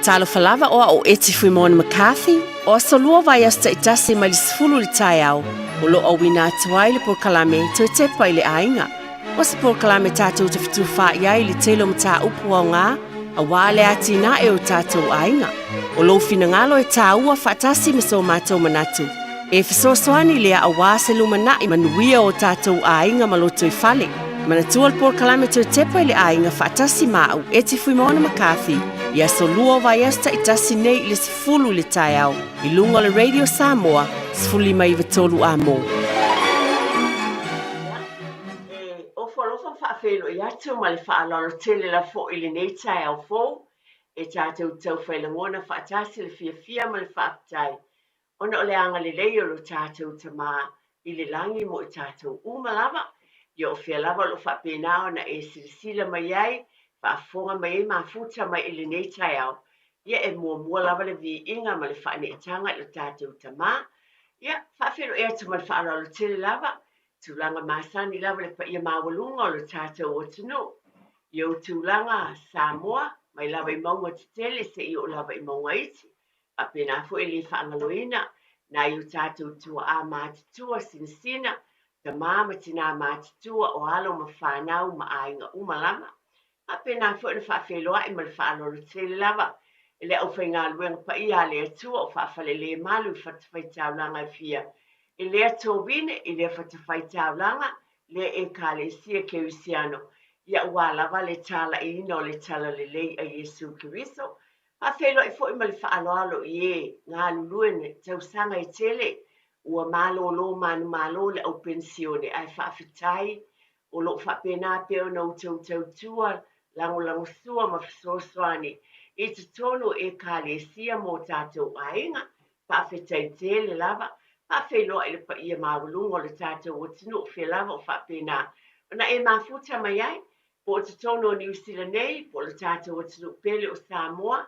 Talo falava o eti fui mon McCarthy, o solua vai asta itasi ma lisfulu li tai au, o lo au wina atuai le por kalame to te pai le ainga. O se por kalame tātou te fitu wha iai li telo mta upu au ngā, a wale ati na e o tātou ainga. O lo fina ngalo e tā ua whaatasi miso mātou manatu. E fisosoani lea a wāse lumana i manuia o tātou ainga maloto i fale. Manatua le por kalame to te pai le ainga whaatasi mau eti fui mon McCarthy. Ia solua vai esta i tasi nei le sifulu le tai au, i lunga le Radio Samoa, sifuli mai vitolu a mo. O whalofa whaafelo i atu ma le whaalano tele la fo i le nei tai au fo, e tātou tau whailangona whaatasi le fiafia ma le whaapitai. Ona o le anga le leio lo tātou tama i le langi mo i tātou umalava, i o whia lava lo whaapenao na e sirisila mai ai, whaafonga mai e mafuta mai i le nei tai au. Ia e mua lava le vi inga ma le whaane e tanga lo tātou tama. Ia whaafelo e atu ma le whaalano tele lava, tūlanga masani lava le pa ia mawalunga o le tātou o tunu. Iau tūlanga Samoa, mai lava i maunga titele se i o lava i maunga iti. A pena fo e le whaangaloina, na iu tātou tua a mātitua sinsina, ta māma tina mātitua o alo ma whanau ma ainga umalama. A pena fo e le whaafeloa i ma le whaalolo tele lava, e le au whainga luenga pa ia le atua o whaafale le malu i whatawhai taulanga i fia. E lea tōwine i lea whatawhai taulanga, lea e ka le sia ke usiano. Ia ua lava le tala i ino le tala le lei a Yesu Kiriso. A whelo i fo i ma le whaaloalo i e ngā luluene tausanga i tele, ua malo lo manu malo le au pensione ai whaafitai, o lo whapena peo na utau tua, lango sua ma fisosoani. I te tonu e ka le sia mo tātou ainga, whaafitai tele lava, whawhelo i le pa ia mawalunga le tātou o tinu o whelava o whapena. Ona e mafuta mai ai, po te tono o New Zealand nei, po le tātou o tinu pele o Samoa,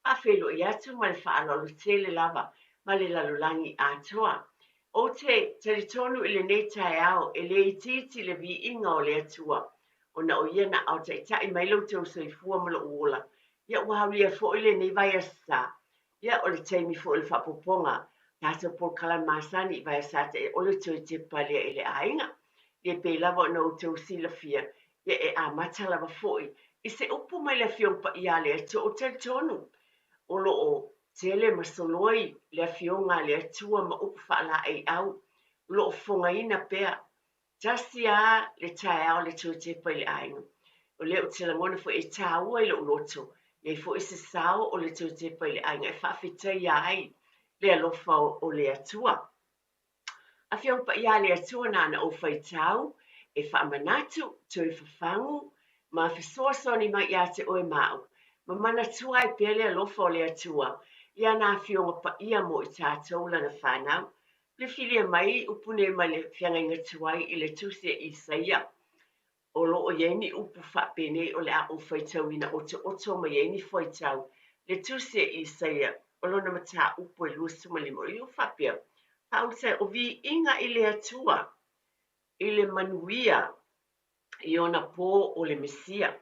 whawhelo i atu ma le whaalolo tele lava, ma le lalolangi atoa. O te tonu i le nei tai au, e le ititi le vi inga o le atua, o na o iana au te itai mai lau tau soifua ma lo uola. Ia wahaulia fo i le nei vai asa, ia o le teimi fo i le whapoponga, tātou por kala masani i vai asa te o le tui te palia i le ainga. Ia pe lava o na o tau sila fia, ia e a mata lava fo i se upu mai le fiongpa i ale ato o tel tonu. O lo o tele masoloi le fionga le atua ma upu whaala ei au, lo o fonga ina pea, tasi a le tae au le tui te pa i le ainga. O leo te langona fo e tāua i lo loto, nei fo i se sao o le tui te pa i le ainga, e whaafita i ai, le alofa o le atua. A fiong pa ia le atua nana o whai tau, e whaamanatu, tui whawhangu, ma whisoasoni mai ia te oe mau, ma mana tua e pele alofa o le atua, ia nā fionga pa ia mo i tātou lana whanau, le filia mai upune mai le whiangainga tuai i le tuse i saia. O lo o ieni upu whapene o le a o whai tau ina o te oto ma ieni whai tau, le tuse i saia, o lo na mata upu e lusu malimo, i o whapea. Haunse o vi inga i le atua, i le manuia, i ona pō o le mesia.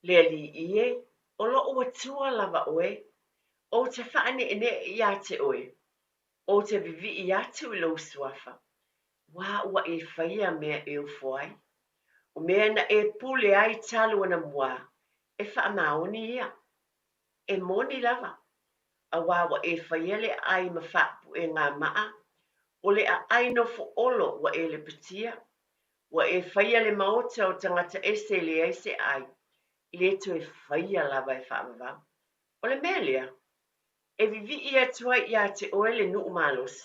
Le ali ie, o lo o atua lava oe, o te whaane ene i a te oe, o te vivi i atu i lau suafa. Wā ua e whaia mea e ufoai, o mea na e pule ai talu ana mua, e wha maoni ia, e moni lava. A wawa e whaiele ai ma whapu e ngā maa, o le a aino fo olo wa e le patia, wa e whaiele maota o tangata ese le eise ai, le to e whaia lava e whaamava. O le melia, e vivi i atua i a te oele nu umalos,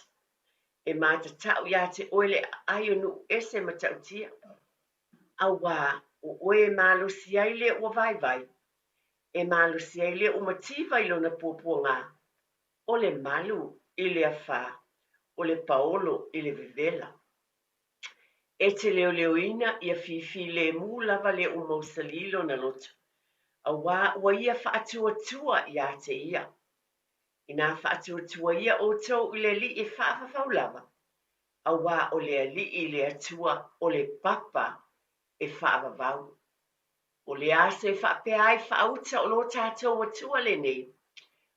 e mata tau i a te oele aio nu ese matautia, a wā o oe malosi ai le ua vai, e malosi ai le umativa i lona pōpua o le malu i le awha, o le paolo i le vivela. E te leoleoina i a fifi le mu lava le umausalilo na lotu. A wā ia whaatuatua i a te ia. I nā whaatuatua ia o tau i le li i whaafafau lava. A wā o le li i le atua o le papa e whaafafau. O le ase whaapea ai whaauta o lo tātou atua le nei.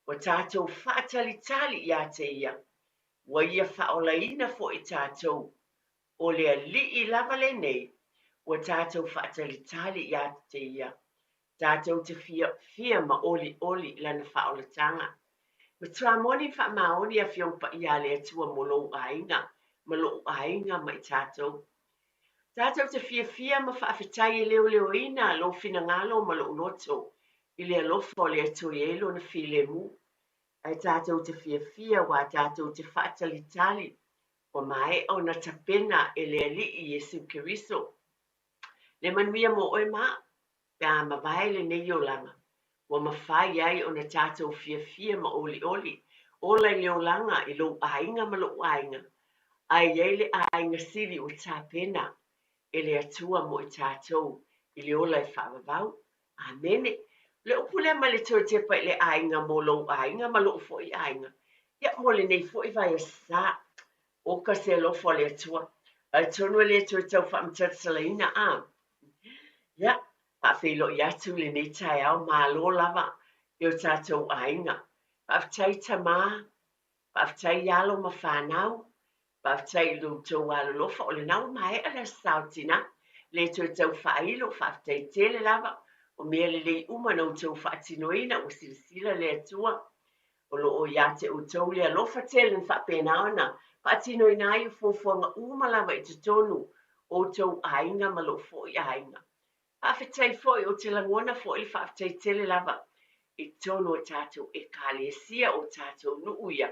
Ua tātou whaatalitali ia te ia. Ua ia whaolaina fo I tātou. O lea li lava le nei. Ua tātou whaatalitali ia te ia. Tātou te fia ma oli oli lana whaolatanga. Ma tua moni wha maoni a whiongpa ia lea tua molo ainga. Malo ainga mai tātou. Tātou te fia ma whaafetai leo ina lo fina ngalo ma lo loto. I lea lofo lea tui elo na file mu. Ai tātou te fia wa tātou te whaatalitali. O mai o na tapena e lea li I Yesu Keriso. Le manuia mo oe maa. Pea ma vai le nei o langa. Wa mawhai ai o na tātou fia ma oli oli. Ola I leo langa I lo ainga ma lo ainga. Ai ei le ainga siri o tāpena. E le atua mo I tātou. I le ola I whaavavau. Amene. Le upule ma le tō te pai le ainga mo lo ainga ma lo fo I ainga. Ia mo le nei fo I vai a sa. O ka se lo fo le atua. Ai tonu le tō tau whaamtatsalaina a. Ia. Whaafelo I atu le nei tai au ma lo lava. I o tātou ainga. Whaaftai ta mā. Whaaftai yalo ma whanau. Whaaftai lo tō walo lofa o le nau mai a le sautina. Le tō tau whailo whaaftai tele lava. O mea le lei umana o tau whaatinoina o silasila le atua. O lo o iate o tau le alofa tele n whaapena ona. Whaatinoina ai o fofuanga umalava I te tonu o tau ainga ma lo fo I ainga. Whaafetai foi o te langona foi I whaafetai tele lava. I tonu o tātou e kālesia o tātou nuuia.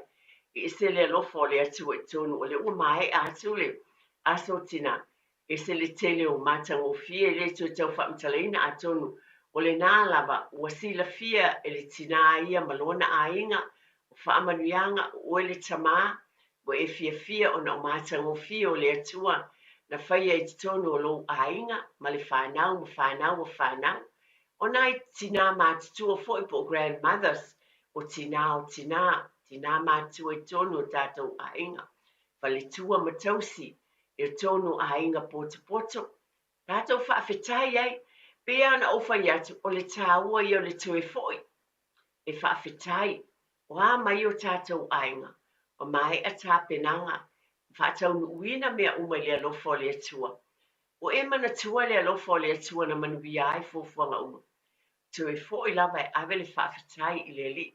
I se le alofa o le atua I tonu o le ua mai atu le aso tina. E se le tele o matang o fie le tu tau whaamtalaina a tonu. O le nā lava ua sila fia e le tina ia malona ainga. O whaamanuianga o le tamā. Wa e fia o na o matang o fie o le atua. Na whaia I te tonu o lo ainga. Ma le whanau. O nai tina mātua fo I po grandmothers. O tina. Tina mātua I tonu o tātou ainga. Whale tua matausi. E tonu ainga poto. Tātou whaafetai ai. Pea na ofa iatu o le tāua I o le tue foi. E whaafetai. O a mai o tātou ainga. O mai a tāpenanga. Whaatau nuuina mea umai le alofa o le atua. O e mana tua le alofa o le atua na manuia ai fofuanga uma. Tue foi lava e ave le whaafetai I le li.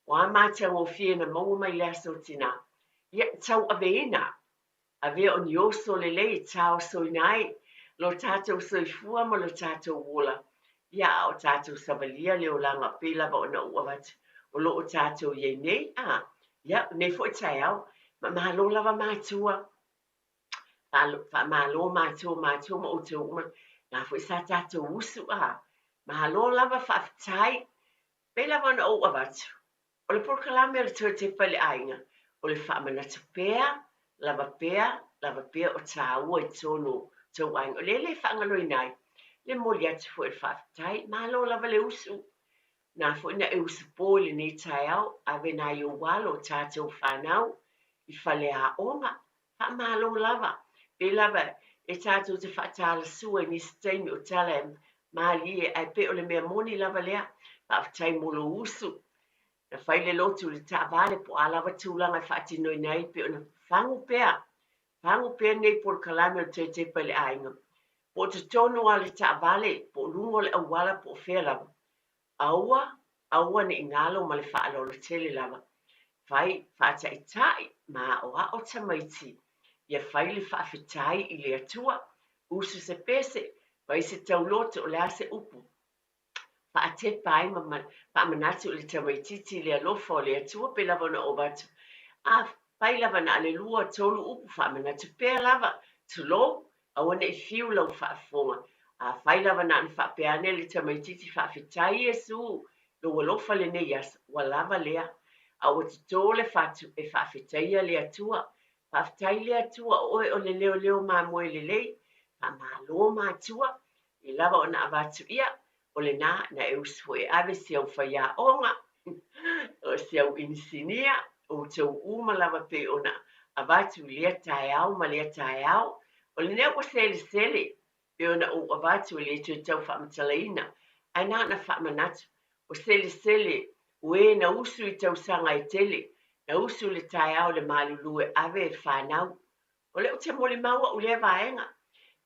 O a mātau o fie na maua mai le aso tina. Ia tau aveina. Ave o ni oso le lei tau soinai. Lo tātou soifua ma lo tātou wola. Ia o tātou savalia le o langa pela ba o na uawat. O lo o tātou ye nei. Ia, nei fo tai au. Ma mahalo lava mātua. Mahalo mātua ma o te uma. Nā fo sa tātou usu Mahalo lava whaafetai. Pela ba o na uawat. O le porkalame le tue te pale ainga. O le whaamanata pea. Lava pea o tāua I tonu tau ainga. O le whaangaloi nai. Le moli atu fo e whaafetai. Mahalo lava le usu. Nā fo ina e usu pō le nei tai au. Ave nā I o walo tātou whanau. I whale a onga. Mahalo lava. Pe lava e tātou te whaatala sua ni steini o talem. Mali e ai pe o le mea moni lava lea. Whaafetai molo usu. Na whaile lotu le taavale po a lava tūlanga whaatinoi nei pe o na whangu pea. Whangu pea nei por kalame o te pale ainga. Po te tonu a le taavale po lungo le awala po whea lava. Aua ni ingalo ma le whaalolo tele lava. Whai whaatai tai ma o a o tamaiti. Ia whaile whaafetai I le atua. Usu se pese. Wai se tauloto o le ase upu. Te pai ma manatu le tamaititi le alofa o le atua pe lava na o batu. Pai lava na ale lua tolu upu wha manatu pea lava. Tulo, awana I fiu lau whaafonga. Pai lava na ane whaapeane le tamaititi whaafetai Yesu. Lo alofa le ne yas, walava lea. Awa te tō le whatu e whaafetai le atua. Whaafetai le atua oe o le leo ma moe le lei. Pa malo mātua. I lava o na avatu ia. O le na e usu e ave siau whaia onga. O siau insinia. O tau uma lava pe ona. Avatu lea tae au ma lea tae au. O le nea o sele. Pe ona o avatu lea tu tau whaamtalaina. Ai na whaamanatu. O sele ue na usu I tausaga e tele, na usu le taeao le malulu e ave e whanau. O leo te mole maua u lea vaenga,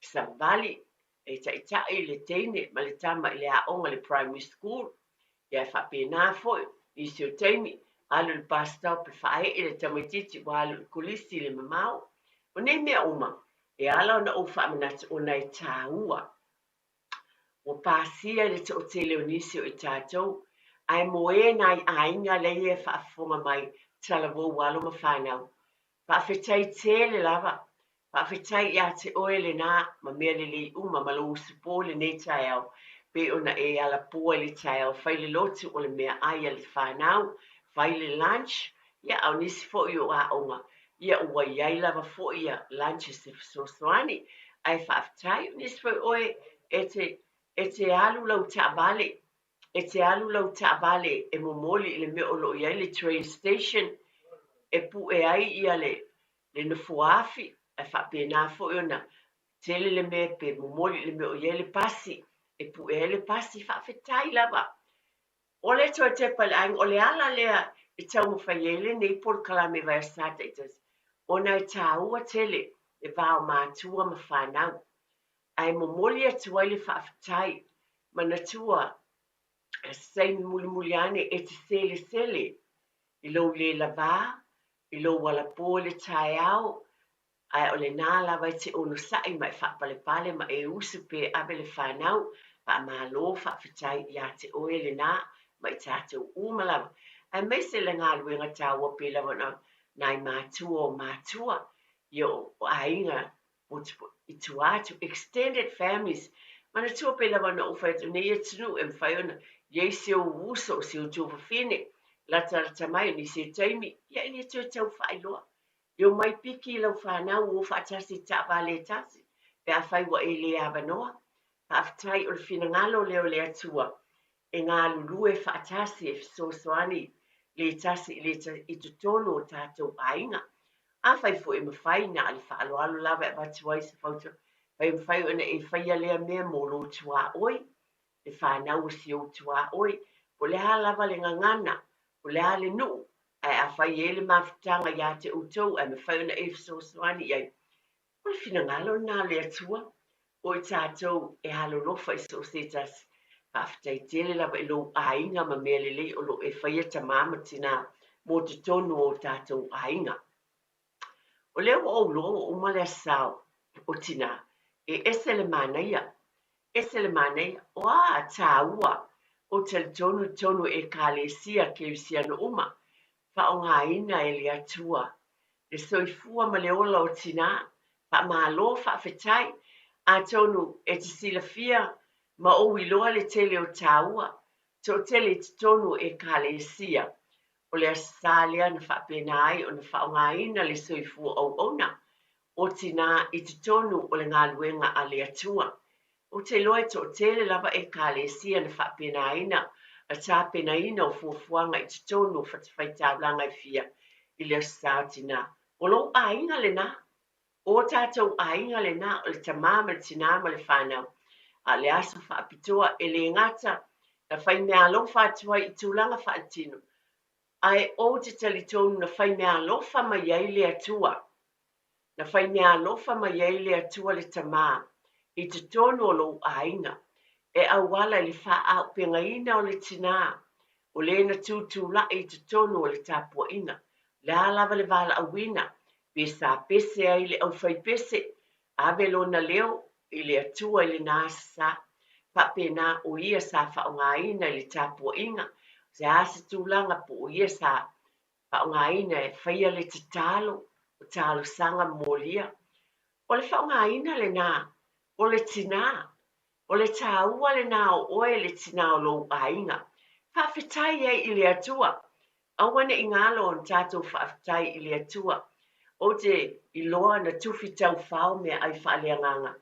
sa vali e taʻitaʻi le teine ma le tama I le aʻoga le primary school, ia e whapena foi, I se o teimi, alu le bus stop e whae le tamaititi wa alu le kulisi le mamau. O nei mea uma, e ala ona o whaamanata o nei tāua. O pāsia le te o te leo nisi o I tātou, ai moe nai ainga le e whaafonga mai talavo walo ma whanau. Whaafetai tele lava, whaafetai ia te oe le nā, ma mea le li uma ma lo usupo le ne tai au, pe ona e ala pua le tai au, whai le lotu o le mea ai le whanau, whai le lunch, ia au nisi fo I o a onga, ia ua iai lava fo ia lunch se sosoani, ai whaafetai nisi fo oe e te alu lau taʻavale, e te alu lau taʻavale e momoli I le mea o loo iai le train station, e pu e ai ia le nafuafi, e whapena fo ona, tele le mea pe momoli le mea o iai le pasi, e pu e ai le pasi whaafetai lava. O le toa te pale aing, o le ala lea e tau mawhaiele nei por kalame vai sata itas, ona e tāua tele, e vāo mātua ma whanau. Ai momoli atu ai le whaafetai, mana tua sei muli ane e te sele I lo le lava, I lo wala po le tai au, ai o le nā lava I te ono sai mai whaapale pale ma e usu pe abe le whanau, pa ma lo whaafetai I a te oe le nā, ma I tātou umalawa. Ai mai se le ngā luenga tāua pe lawa nai mātua o mātua, Yo o ainga I tuatu extended families mana tua pe lava na ufa tu nei tunu em faiona ye se o uso se o tu fine la ta mai ni se taimi ya ni tu tau failo yo mai piki lo fa na o fa tasi ta vale tasi pe a fai wa ele ava noa fa tai o fina ngalo le atua e ngā lulu e fa tasi e so soani le tasi le I tu tono tatou ainga a fai fo e mawhai na ali wha alo alo lawa e watu ai se whautu. Fai mwhai ona e whai alea mea mō lo tua oi, e whanau si o tua oi, po le ha lava le ngangana, po le ha le nu, ai a whai e le mawhitanga ia te utou, ai me whai ona e so soani ai. Po le whina ngalo nā le atua, o I tātou e halo lofa I so setas, whawhitai tele lava I lo ainga ma mea lele o lo e whai e tamama tina mō te tonu o tātou ainga. O leo o lo o male sao o tina e ese le manai o a taua o te tonu e kalesia ke usia no uma fa o ngā ina e le atua le soifua ma le ola o tina fa malo fa fetai a tonu e te silafia ma o wiloa le tele o taua to tele te tonu e kalesia o le asalia na whapena ai o na whaongaina le soifu au ona, o tina I te tonu o le ngā luenga a le atua. O te loe to tele lava e ka le sia na whapena aina, a tāpena ina o fuafuanga I te tonu o whatawhaitau langa I fia I le asau tina. O lo ainga le na, o tātou ainga le na o le tamama tina ma le whanau. A le asa whaapitoa e le ngata, na whai mea lo whatua I tūlanga whaatino. Ai o te talitonu na whai mea alofa mai ai le atua. Na whai mea alofa mai ai le atua le tamā. I te tonu o lo ainga. E awala li wha au penga ina o le tina. O le na tūtūla I te tonu o le tāpua ina. Le alawa le vala awina. Pesa pese ai le au whai pese. Ave lo na leo I le atua I le nasa. Papena o ia sa wha o ngā ina I le tāpua ina. Se asa tūlanga po ia sa whaongaina e whaia le te talo, o talo sanga molia. O le whaongaina le nā, o le tina, o le tāua le nā o oe le tina o lo ainga. Whawhetai e I le atua. Awane I ngalo on tātou whawhetai I le atua. O te I loa na tuwhi tau whao mea ai whaaleanganga.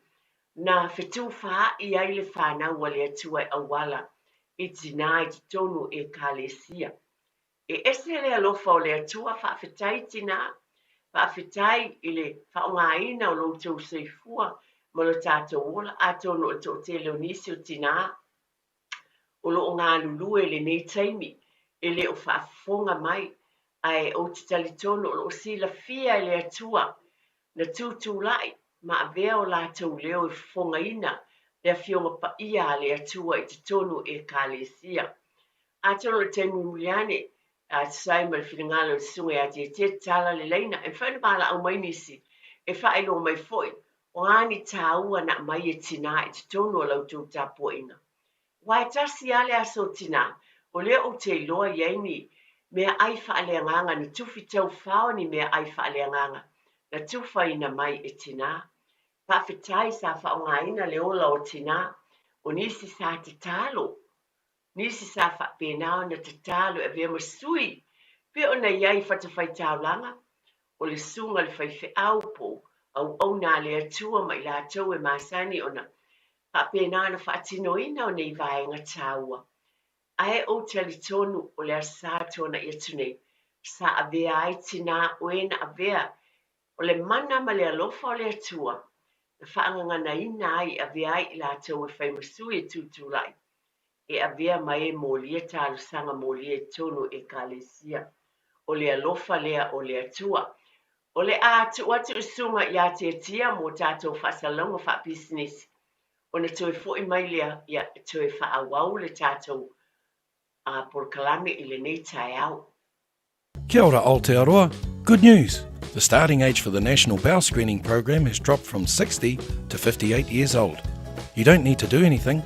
Na whetu wha I ai le whanau le atua I awala. I tina I te tonu e kalesia. E ese le alofa o le atua whaafetai tina, whaafetai I le whaongaina o lo tau seifua, ma lo tātou ola a tono o tō te leo nisi o tina, o lo ngā lulu e le nei taimi, e le o whaafonga mai ai o te talitono o sila fia le atua na tutu lai ma avea o lātou leo e fonga ina le fionga pa ia le atua i te tonu e kālesia. A tono le teimu muliane a sai ma le whingalo le sunga a te tala le leina e whaina mala au mai nisi e whaelo mai foi o ani tāua na mai e tina i te tonu o lautou tāpua inga. Wai tasi ale aso tina o lea o te loa iaini mea ai whaaleanganga na tuwhi tau whao ni mea ai whaaleanganga na tuwha ina mai e tina. Pawhitai sa whaonga ina le ola o tina o nisi sa te talo. Nisi sa whapenao na te talo e vea masui pe o na iai whatawhai taulanga o le sunga le whaiwhi aupo au nā le atua mai la tau e masani ona whapenao na whaatino ina o nei vaenga taua. Ai o tali tonu o le asa tona ia tunei, sa avea ai tina o ena avea o le mana ma le alofa o le atua, na whaangangana ina ai avea ai la tau e whaimasui e tutulai, e avea mai e mōlia tālu sanga mōlia e tonu e kālesia, o le alofa lea o le atua, o le atu atu sunga i a te tia mō tātou whasalonga wha business, o na tue fōi mai lea ia tue whaawau le tātou por kalame I le nei tai au. Kia ora Aotearoa. Good news. The starting age for the National Bowel Screening Program has dropped from 60 to 58 years old. You don't need to do anything.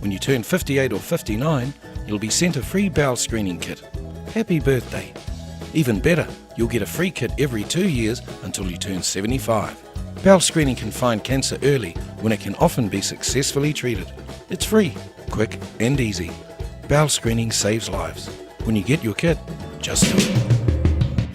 When you turn 58 or 59, you'll be sent a free bowel screening kit. Happy birthday. Even better, you'll get a free kit every 2 years until you turn 75. Bowel screening can find cancer early when it can often be successfully treated. It's free, quick and easy. Bowel screening saves lives. When you get your kit, just do it.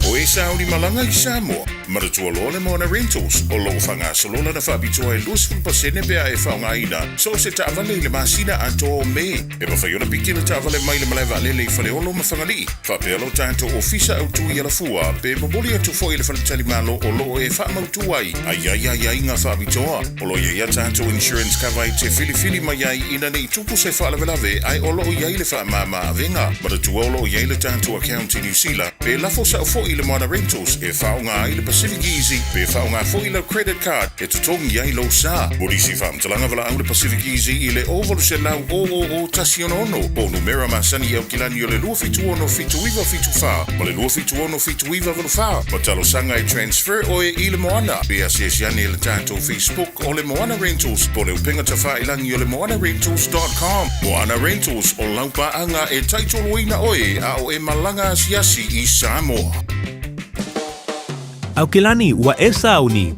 O e sauri malanga I Samoa, maratua loa le moana rentals, o loo whanga solola na whabitua e luasful pasene bea e whaunga ina, so se taavale le masina a tō me, e mawhaiona piki le taavale mai le malaiva lele I whale olo mawhangali, whapealo tātou ofisa au tui ala fua, pe maboli atu fo I le whaletali malo o loo e whaamautu ai ai ngā whabitua, o loo ia tātou insurance cover I te fili mai ai ina nei tupu se whaalavelave ai o loo iai le whaamama avenga, maratua o loo iai le tātou account I New Zealand, pe lafo sa fo I le moana rentals e whaunga ai le Pacific Easy pe whaunga fo I le credit card e tutongi ai lo sa. Morisi whaamtalanga wala au le Pacific Easy I le ovalu se lau o tasi ono o numera masani au kilani o le lua fitu ono fitu iwa fitu wha ma le lua fitu ono fitu iwa valu wha ma talo sanga I transfer o e I le moana pe asiasiane le tātou Facebook o le moana rentals po le upenga ta whailangi o le moanarentals.com. Moana Rentals o laupa anga e taitolo ina oe a o e malanga asiasi I Samoa. Au kilani wa esa uni.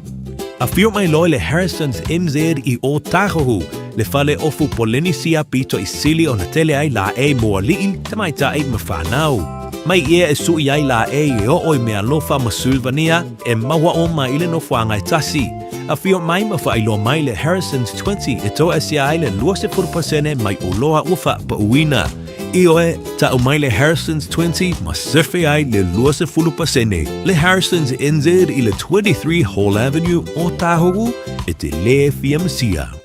A fio mai loe le Harrison's MZ I o Tahohu, le fale ofu Polynesia pito I sili o na tele ai la e moa liin, tamai ta e mawhanau. Mai ia e sui ai la e o oi mea lofa masulvania e mawa o mai le no whangai tasi. A fio mai mawhailo mai le Harrison's 20 e to asia ai le luase purpasene mai uloa ufa pa uina. Ioe, ta umai le Harrison's 20 ma surfe ai le luase fulupasene. Le Harrison's NZ I le 23 Hall Avenue o Tahogu e te le fiamsia.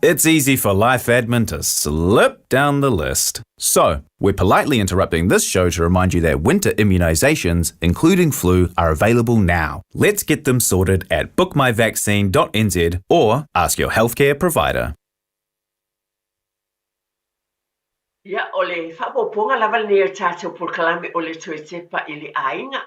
It's easy for life admin to slip down the list. So, we're politely interrupting this show to remind you that winter immunizations, including flu, are available now. Let's get them sorted at bookmyvaccine.nz or ask your healthcare provider. Ia o le whapoponga lava le nea tātou por kalame o le tue tepa I le ainga.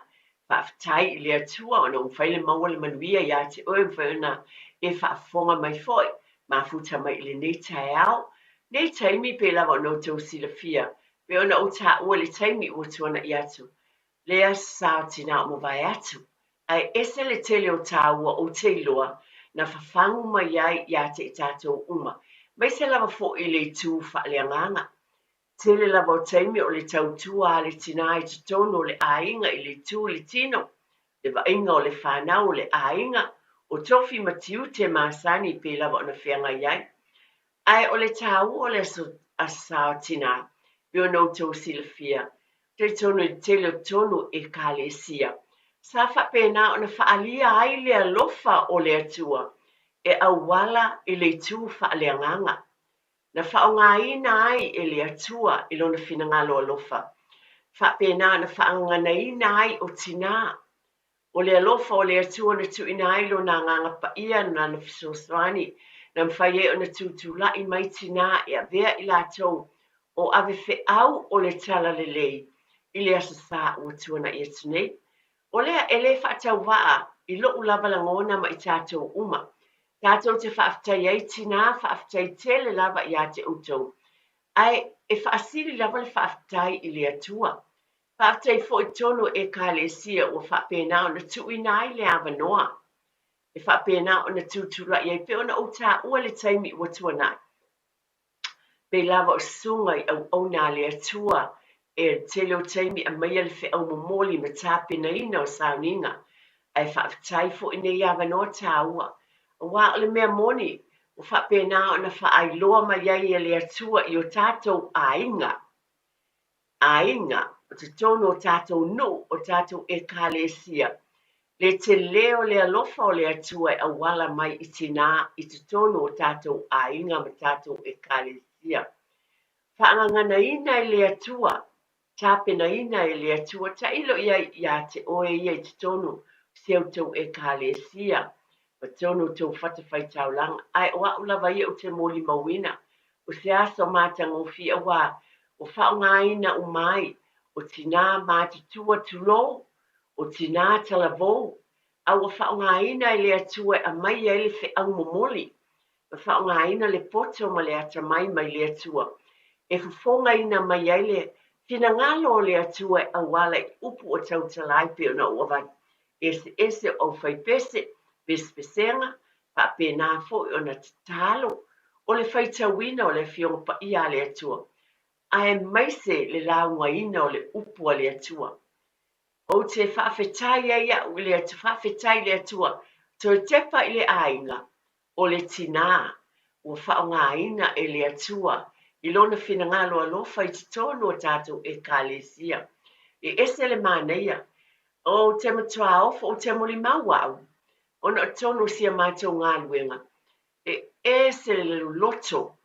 Whaafitai I le atua o na umwhaile maua le manuia ia te oe mwhauna e whaafonga mai foi. Mafuta mai I le nei tai au. Nei taimi pe lava o no tau sila fia. Pe ona o tā ua le taimi o tuana I atu. Lea sao tina o mawai atu. Ai ese le tele o tā ua o te iloa na whawhangu mai ai ia te tātou uma. Mai se lava fo I le tū whaaleanganga. Tele lava o taimi o le tautua a le tina I te tono o le ainga I le tū le tino. Le vainga o le whanau o le ainga. O tofi matiu te masani pe lava o na whianga iai. Ai o le tāu o le asao tina. Pe o no tau sila fia. Te tono I tele o tono e kālesia. Sa whapena o na whaalia ai le alofa o le atua. E awala I le tū whaaleanganga. Na whaonga ina ai e le atua I lona whinangalo alofa. whapena na whaangana i nai o tina. O le alofa o le atua na tu ina ilo na nganga pa ia na na fisoswani na mwhaie o na tūtula i mai tina e a vea i lātou o ave fe au o le tala le lei i le asa sā ua tuana i atu nei. O lea e le whaatau waa i lo ulava langona ma i tātou uma. Tātou te whaafitai ai tina whaafitai tele lava i a te utou. Ai e whaasiri lava le whaafitai i le atua. Whaafitai fo i tono e ka le sia o whaapena o na tuina ai le awanoa. E whaapena o na tūtula i ai pe ona o tā ua le taimi ua tuana. Pe lava o sunga i au nā le atua e tele o taimi a maia le whi au momoli ma tāpena ina o sauninga. Ai whaafitai fo i nei awanoa tā ua. O wā o le mea moni o whaapena o na whaailoa mai ai le atua i o tātou ainga. Ainga, o te tono o tātou no o tātou e kālesia. Le te leo le alofa o le atua e awala mai i tina i te tono o tātou ainga ma tātou e kālesia. Whaangangana ina i le atua, tāpena ina i le atua, ta ilo ia te oe ia i te tono seo tau e kālesia. Ma tono tau whatawhai taulanga, ai o aulawa ia o te moli mawina, o se aso mātango fia wā, o whaongaina o mai, o tina māti tua tulo, o tina talavou, au o whaongaina i le atua a mai e le whi au momoli, o whaongaina le poto ma le ata mai le atua, e fufonga ina mai e le fina ngalo le atua a wala i upu o tau talai pe ona uavan, ese o whaipese, pespesenga, pa pena fo i ona talo, o le whaitawina o le fionga pa ia le atua, ai maise le launga ina o le upua le atua. O te whaafetai aia o le atu whaafetai le atua, to tepa i le ainga o le tina, o whaonga ina e le atua, i lona whina ngalo alofa i te tono o tātou e kālesia. E ese le māneia, o te matua ofa o te moli mawau, ona o tono sia mātou ngā luenga. E ese le loto,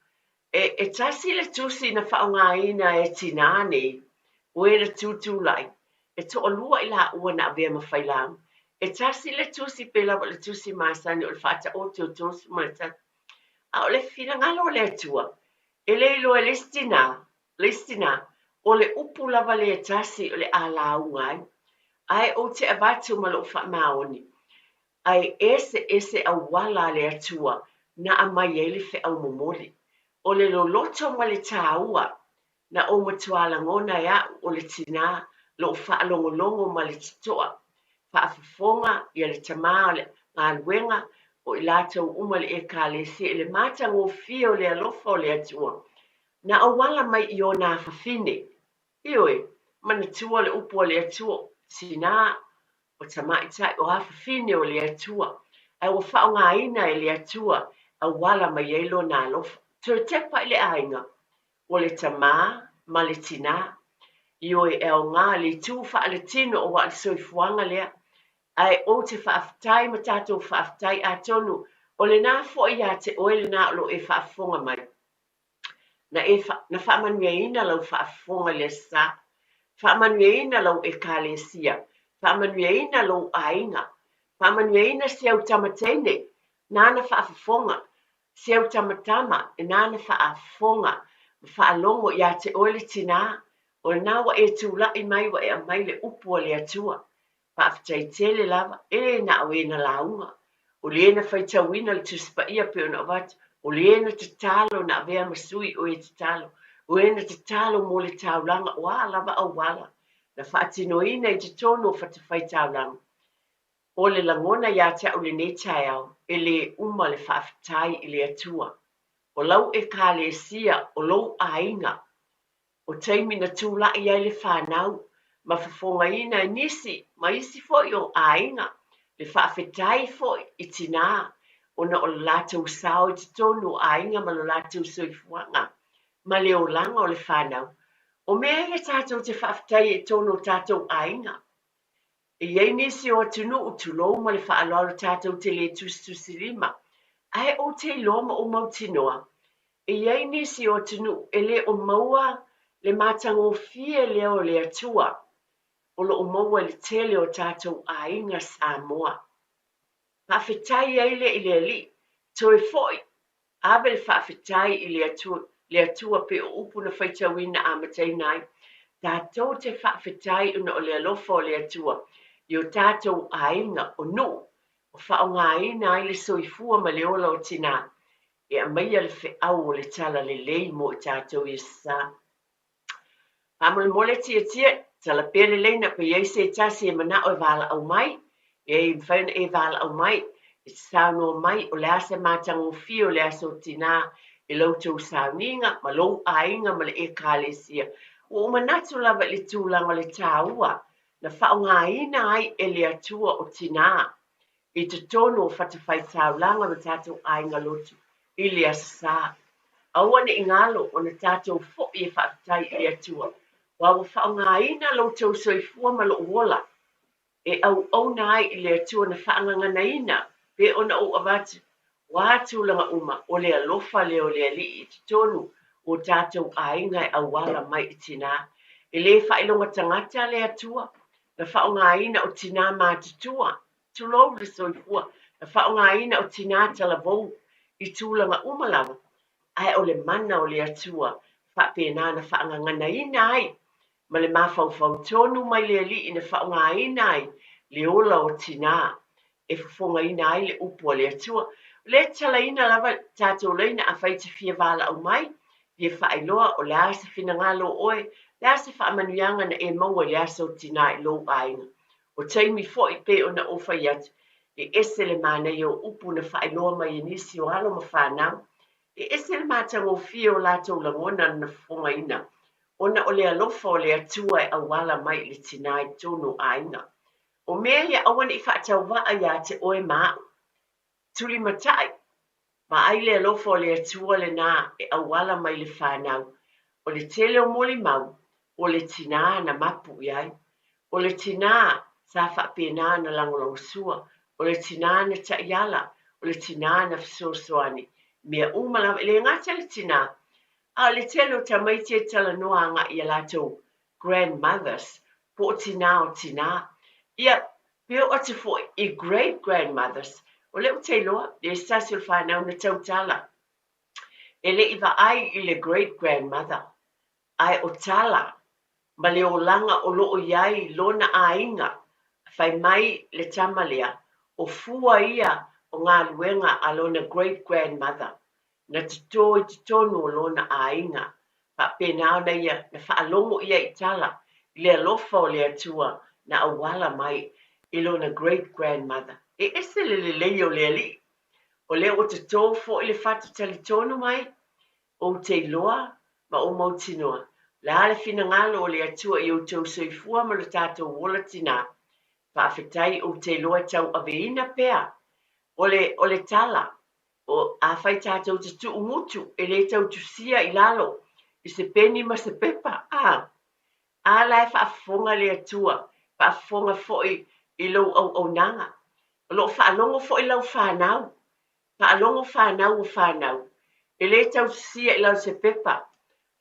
e tasi le tusi na whaongaina e tinane, o e le tūtulai, e to o lua i la ua na avea mawhailang. E tasi le tusi pe lawa le tusi maasani o le whaata o te o tosu malata. A o le whina ngalo le atua, e le ilo e listina, o le upu lava le tasi o le ala ungai. Ai o te avatu malo wha maoni. Ai ese awala le atua na amai e le whi au momoli. O le loloto ma le tāua, na o matuala ngona ia o le tina, lo whaalongolongo ma le titoa, whaafafonga i le tamaa le ngā luenga o i lātou uma le e kālesi e le mātango fio le alofa o le atua, na awala mai i o nā whawhine. Ioi, mana tua le upo o le atua, tina o tamai tai o hawhawhine o le atua, ai o whaongaina e le atua, awala mai e lo nā alofa. Tō tepa i le ainga, o le tamā, ma le tina, i o e o ngā le tū wha le tino o wa le soifuanga lea, ai o te whaaftai ma tātou whaaftai a tonu, o le nā fo i a te oe le nā lo e whaafonga mai. Na whaamanuia ina lau whaafonga le sa, whaamanuia ina lau e kālesia, whaamanuia ina lau ainga, whaamanuia ina siau tamatene, nāna whaafonga, siau tamatama e nāna whaafonga, whaalongo i a te oele tina, o nā wa e tūla i mai wa e a mai le upu le atua, whaafitai tele lava, e na au e na launga, o le na whaitawina le tuspa ia pe ona wat, o le na te talo na avea masui o e te talo, o e na te talo mo le taulanga, o a lava au wala, na whaatinoina i te tono whatawhai taulanga. O le langona ia te au le nei tai au, e le uma le whaafitai i le atua. O lau e kālesia, o lau ainga. O teimi na tūla i ai le whanau, ma whafonga ina e nisi, ma isi fo i o ainga. Le whaafetai fo i tina, o na o lātou sao i te tonu ainga ma lo lātou soifuanga. Ma le o langa o le whanau. O mea e tātou te whaafetai e tonu tātou ainga. E iei nisi o tunu o tulou ma le whaaloro tātou te le tusirima. Ai o te loma o mautinoa. E iei nisi o tunu e le o maua le matangofie lea o le atua o loo maua i le tele o tatou aiga Samoa. Faafetai ai le i le alii toe foʻi ave le faafetai i le atua pe o upu na faitauina a mataina ai tatou te faafetai ona o le alofa o le atua i o tatou aiga o nuu o faaaogāina ai le soifua ma le ola o tinā e amaia le feʻau o le tala lelei mo i tatou ia sasā. Famolemole tiatia talapea lelei na peiai se tasi e manaʻo e valaau mai e mawhaina e valaau mai e saunoa mai o le asa matagofia o le asa o tinā e loutou sauniga ma lou aiga ma le ekalesia ua manatu lava i le tulaga o le tāua na faaaogāina ai e le atua o tinā i totonu o fatafaitāulaga ma tatou aiga lotu i le asasā. Aua neʻigalo ona tatou foʻi e faafetai i le atua ua ua faaaogāina loutou soifua ma loo ola e auauna ai i le atua na faagaganaina pe ona ou avatu ua tulaga uma o le alofa lea o le alii i totonu o tatou aiga e auala mai i tinā e lē faailoga tagata le atua na faaaogāina o tinā matutua tulou le soifua na faaaogāina o tinā talavou i tulaga uma lava ae o le mana o le atua faapena na faagaganaina ai ma le mafaufau tonu mai le alii na faaaogāina ai le ola o tinā e fofogaina ai le upu o le atua le talaina lava tatou laina a faitafia valaau mai ia faailoa o le asa finagalo oe le asa faamanuiaga na e maua i le asa o tinā i lou aiga o taimi foʻi pe ona ofa i atu e ese le manei o upu na faailoa mai e nisi o alo ma fanau e ese le matagofia o latou lagona na fofogaina ona o le alofa o le atua e auala mai i le tinā i tonu aiga o mea ia aua neʻi faatauvaa iā te oe maʻu tuli mataʻi ma ai le alofa o le atua lenā e auala mai le fanau o le tele o molimau o le tinā na mapu i ai o le tinā sa faapena na lagolagosua o le tinā na taʻiala o le tinā na fesoasoani mea uma lava i le gata le tinā a le tele o tamaiti e talanoa agaʻi a latou grandmothers po o tinā ia pe o atu foʻi i great grandmothers o le utailoa le sasi o le fanau na tautala e leʻi vaai i le great grandmother ae o tala ma le olaga o loo iai lona aiga fai mai le tama lea o fua ia o galuega a lona great grandmother na totō i totonu o lona aiga faapena ona ia na faalogo ia i tala i le alofa o le atua na auala mai i lona great grandmother e ese le lelei o le alii o lea ua totō foʻi le fatu talitonu mai ou te iloa ma ou mautinoa la le finagalo o le atua i outou soifua ma le tatou ola tinā faafetai ou te iloa e tauaveina pea o le tala o afai tatou tutuumutu e lē tautusia i lalo i se peni ma se pepa a lae faafofoga le atua faafofoga foʻi i lou auaunaga o loo faalogo foʻi lau fanau faalogo fanau o fanau e lē tautusia i lau se pepa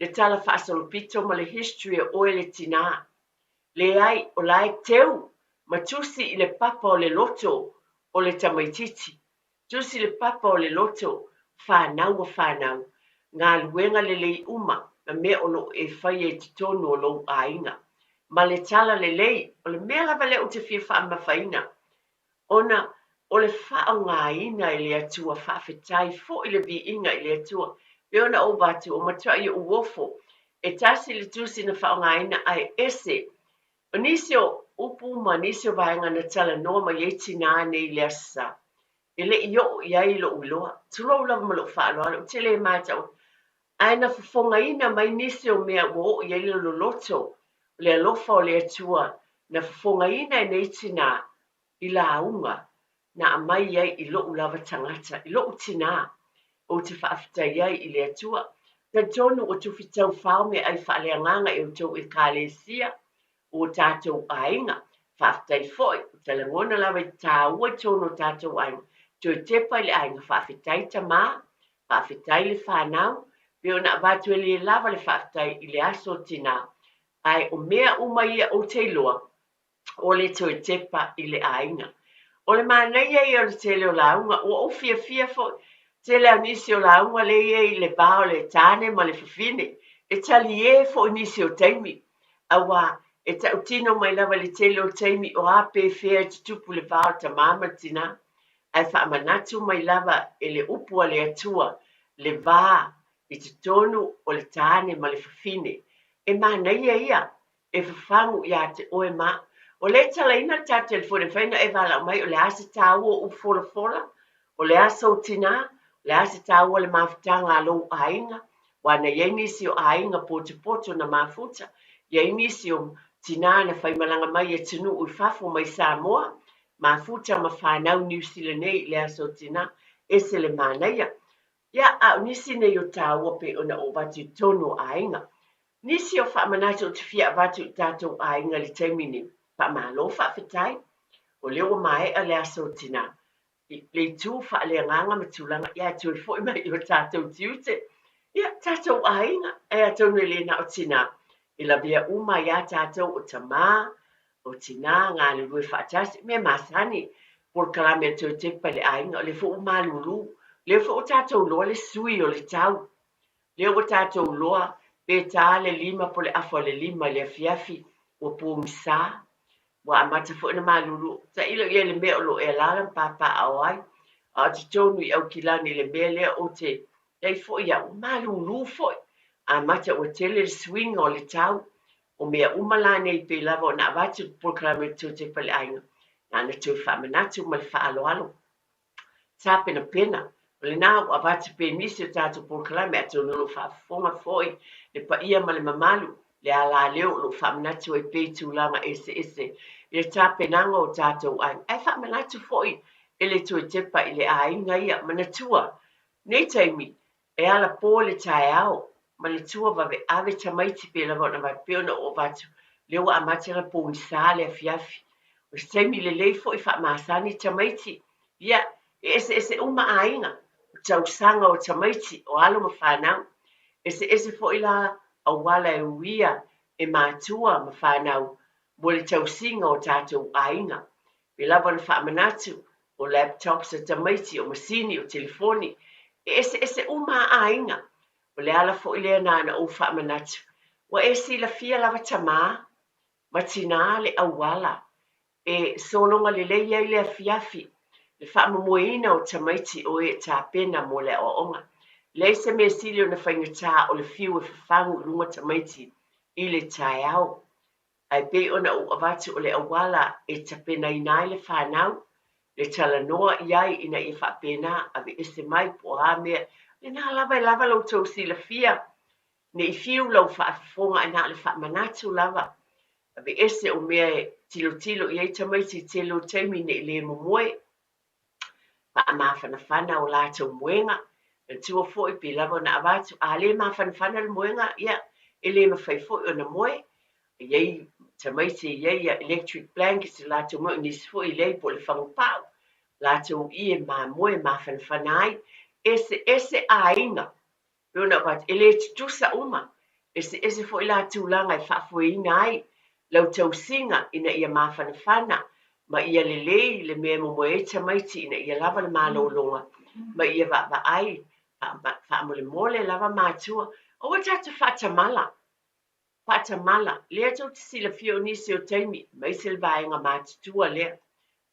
le tala faasolopito ma le history o oe le tinā leai o lae teu ma tusi i le papa o le loto o le tamaitiiti tusi le papa o le loto fanau o fanau galuega lelei uma na mea o loo e fai e totonu o lou aiga ma le tala lelei o le mea lava leʻu te fia faamafaina ona o le faaaogāina i le atua faafetai foʻi le viiga i le atua pe ona ou watu o mataʻi o uofo e tasi le tusi na faaaogāina ae ese o nisi o upu ma nisi o vaega na talanoa mai ai tinā nei le asasā e leʻi oo i ai loo iloa tulou lava ma loo faaloalo o te lē matau ae na fofogaina mai nisi o mea ua oo i ai le loloto o le alofa o le atua na fofogaina e nei tinā i lauga na amai ai i loʻu lava tagata i loʻu tinā o te faafetai ai i le atua tatonu o tufi taufao me ai faaleagaga e outou ekalesia o tatou aiga faafetai foʻi o talagona lava i tāua i tonu o tatou aiga toe tepa i le aiga faafetai tamā faafetai le fanau pe ona watu e le lava le whaatai i le aso tina, ai o mea umaia o te loa, o le toe tepa i le ainga. O le mānei e o le tele o launga, o Fiafia fo, tele au nisi o launga le i le bao le tāne ma le fafine, e tali e fo nisi o teimi, awa e tau tino mai lava le tele o teimi o ape fea te tupu le bao ta mama tina, ai wha manatu mai lava e le upua le atua, le vā, i te tonu o le tāne ma le fafine, e mānei e ia, e whawhangu ia te oe maa, o le talaina ta telefone faina e wala mai o le asa tāua o fola, o le asa o tina, le asa tāua le mawhitanga alo ainga, wana iei nisi o ainga poto na mafuta, iei nisi o tina na whaimalanga mai e tunu ui whafo mai Samoa, mafuta ma whanau New Zealand nei le asa o tina, e se le māneia. Ia a nisi nei o tāua pe ona o watu tonu ainga. Nisi o whaamanatu o te fia watu tātou ainga le taimini, whaamalo whaafetai, o leo mai a le aso tina. Le tū wha le nganga matulanga, ia tui fwoi mai o tātou tiute. Ia tātou ainga, e a tōne le na o tina. I la bia uma ia tātou o tamā, o tina, ngā le rui whaatasi, me masani, por kalame tō te pa le ainga, o le fo malulu, le fo tātou loa le sui o le tau. Le o tātou loa, pe tā le lima po le afo le lima le fiafi, o po misa, wa amata fo na malulu ta ilo ye le mea lo e la papa awai a te tonu i au kilani le mele o te dei fo ia malulu fo amata o tele le swing o le tau o mea umala nei pe lava na vatu proclame to te pale ainga na te fa manatu mal fa alo alo sa pena o le na o vatu pe nisi tatu proclame atu no fa fonga foi le pa ia mal mamalu le ala leo lo fa manatu e pe tu langa ese e tāpenanga o tātou ai. Ai wha manatu foi e le tue tepa i le ainga ia manatua. Nei taimi, e ala pō le tae au, manatua wawe ave tamaiti pe la wana mai peona o watu, leo a matera pō misa le a fiafi. O se taimi le lei foi wha maasani tamaiti, ia ese uma ainga, o tau sanga o tamaiti, o alo ma whanau. Ese foi la awala e uia e mātua ma whanau, mo le tausinga o tātou ainga. Me lava na whaamanatu o laptops a tamaiti o masini o telefoni. Ese uma ainga. O le ala fo ilea nana o whaamanatu. Wa esi la fia lava tamā, matina le awala. E sononga le leia i le fiafi. Le whaamamoina o tamaiti o e tāpena mo le oonga. Le se me silio na whaingatā o le fiu e whawhangu runga tamaiti i le tae au. Ai pe ona o avatu o le awala e tapena i nai le whanau, le tala noa iai ina i whapena a vi ese mai po a mea, le nā lava lau tau si la fia, ne i fiu lau whaafonga e nā le whaamanatu lava, a vi ese o mea tilo iai tamaiti telo teimi ne le momoe, mawhana o lātou muenga, na tua fōi pi lava na avatu, a le mawhana le muenga, ia, e le mawhai fōi o na moe, iei tamaiti iei electric blankets lātou mo nisi fo i lei po le whangupau. Lātou i e mā moe mā whanai. Ese a inga. Rona wat, ele tusa uma. Ese fo i lātou langa i whafo i nai. Lau tau singa ina ia mā whanawhana. Ma ia le lei le mea mo e tamaiti ina ia lava le mā lolonga. Ma ia wa ai. Wha mole lava mātua. O tatu whatamala. Patamala, lea tau te sila fio nisi o teimi, mai se le vaenga mātutua lea,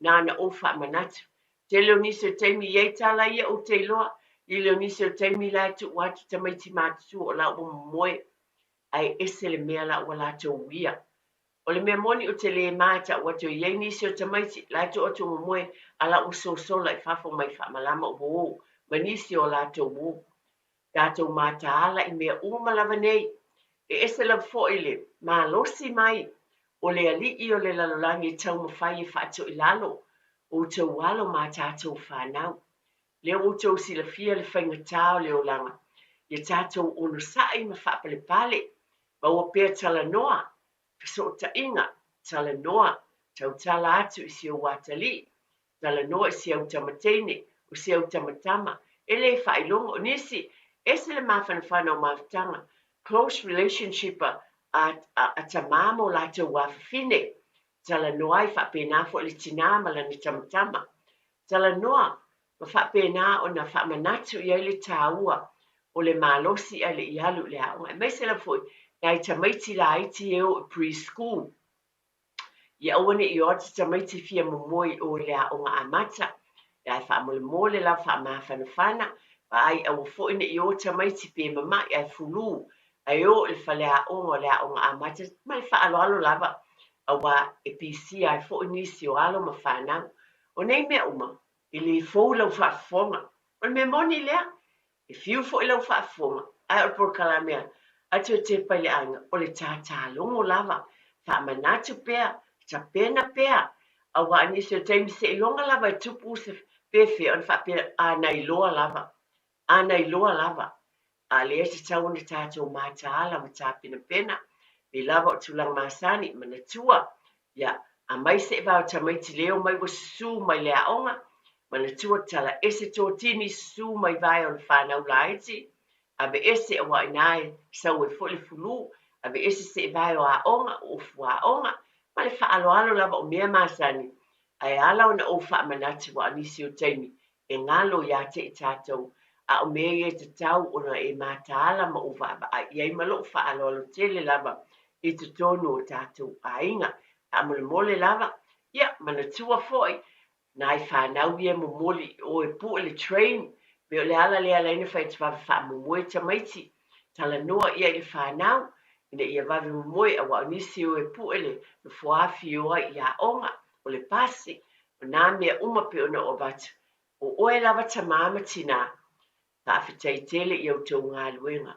nāna o wha manatu. Te leo nisi o teimi iei tala ia o te loa, i leo nisi o teimi la tu watu tamaiti mātutua o la o moe, ai ese le mea la o la tau wia. O le mea moni o te le māta watu iei nisi o tamaiti, la tu o tu moe, ala o sola i whafo mai whamalama o wo, ma nisi o la tau wo. Tātou māta ala i mea umalawa nei, e ese la foile ma losi mai o le ali i o le lalolangi tau mawhai e whaato i lalo o tau walo ma tātou whanau. Le o tau sila fia le whaingatao le o langa. Ia tātou ono sai ma whaapale pale ma ua pēr tala noa. Piso ta inga tala noa tau tala atu i si o watali. Tala noa i si au tamatene o si au tamatama. E le whailonga o nisi ese le mafanafana o mafutanga close relationship a tamama o latou afafine talanoa ai faapena foʻi le tinā ma lani tamatama talanoa ma faapena ona faamanatu i ai le tāua o le malosi a le ialu le aʻoga e maise la foʻi nai tamaiti laiti e o preschool ia ua neʻi o atu tamaiti fia momoi o le aʻoga amata e ae faamolemole lava faamafanafana ai aua foʻi neʻi o tamaiti pe mamaʻi ae fulū ai o le faleaʻoga o le aʻoga amata ma le faaaloalo lava auā e pisia ai foʻi nisi o alo ma fanau o nei mea uma i le fou lau faafofoga o le mea moni lea e fiu foʻi lau faafofoga ae o le polokalamea atu e te paileʻaiga o le tatalogo lava faamanatu pea tapena pea auā nisi o taimi seʻiloga lava e tupu se pefe ona faapea anailoa lava a lea tatau ona tatou mataala ma tapenapena le lava o tulaga masani manatua ia a mai seʻi vao tamaiti leo mai ua susū mai le aʻoga manatua tala ese totini susū mai vae o le fanau laiti ave ese auā inā e sau e foʻi le fulū ave ese seʻi vae o aʻoga o ofu aʻoga ma le faaaloalo lava o mea masani ae ala ona ou faamanatu ua nisi o taimi e galo iā teʻi tatou a o mea ia tatau ona e mataala ma ou vaavaai i ai ma loo faaaloalo tele lava i totonu o tatou aiga faamolemole lava ia manatua foʻi na ai fanau ia momoli o e puʻe le train me o le ala lea laina faitavawe faamomoe tamaiti talanoa ia i le fanau ina ia vave momoe auā o nisi o e puʻe le lofoafi o ai i aʻoga o le pasi ona mea uma pe ona o vatu o oe lava tamā ma tinā faafetaitele i outou galuega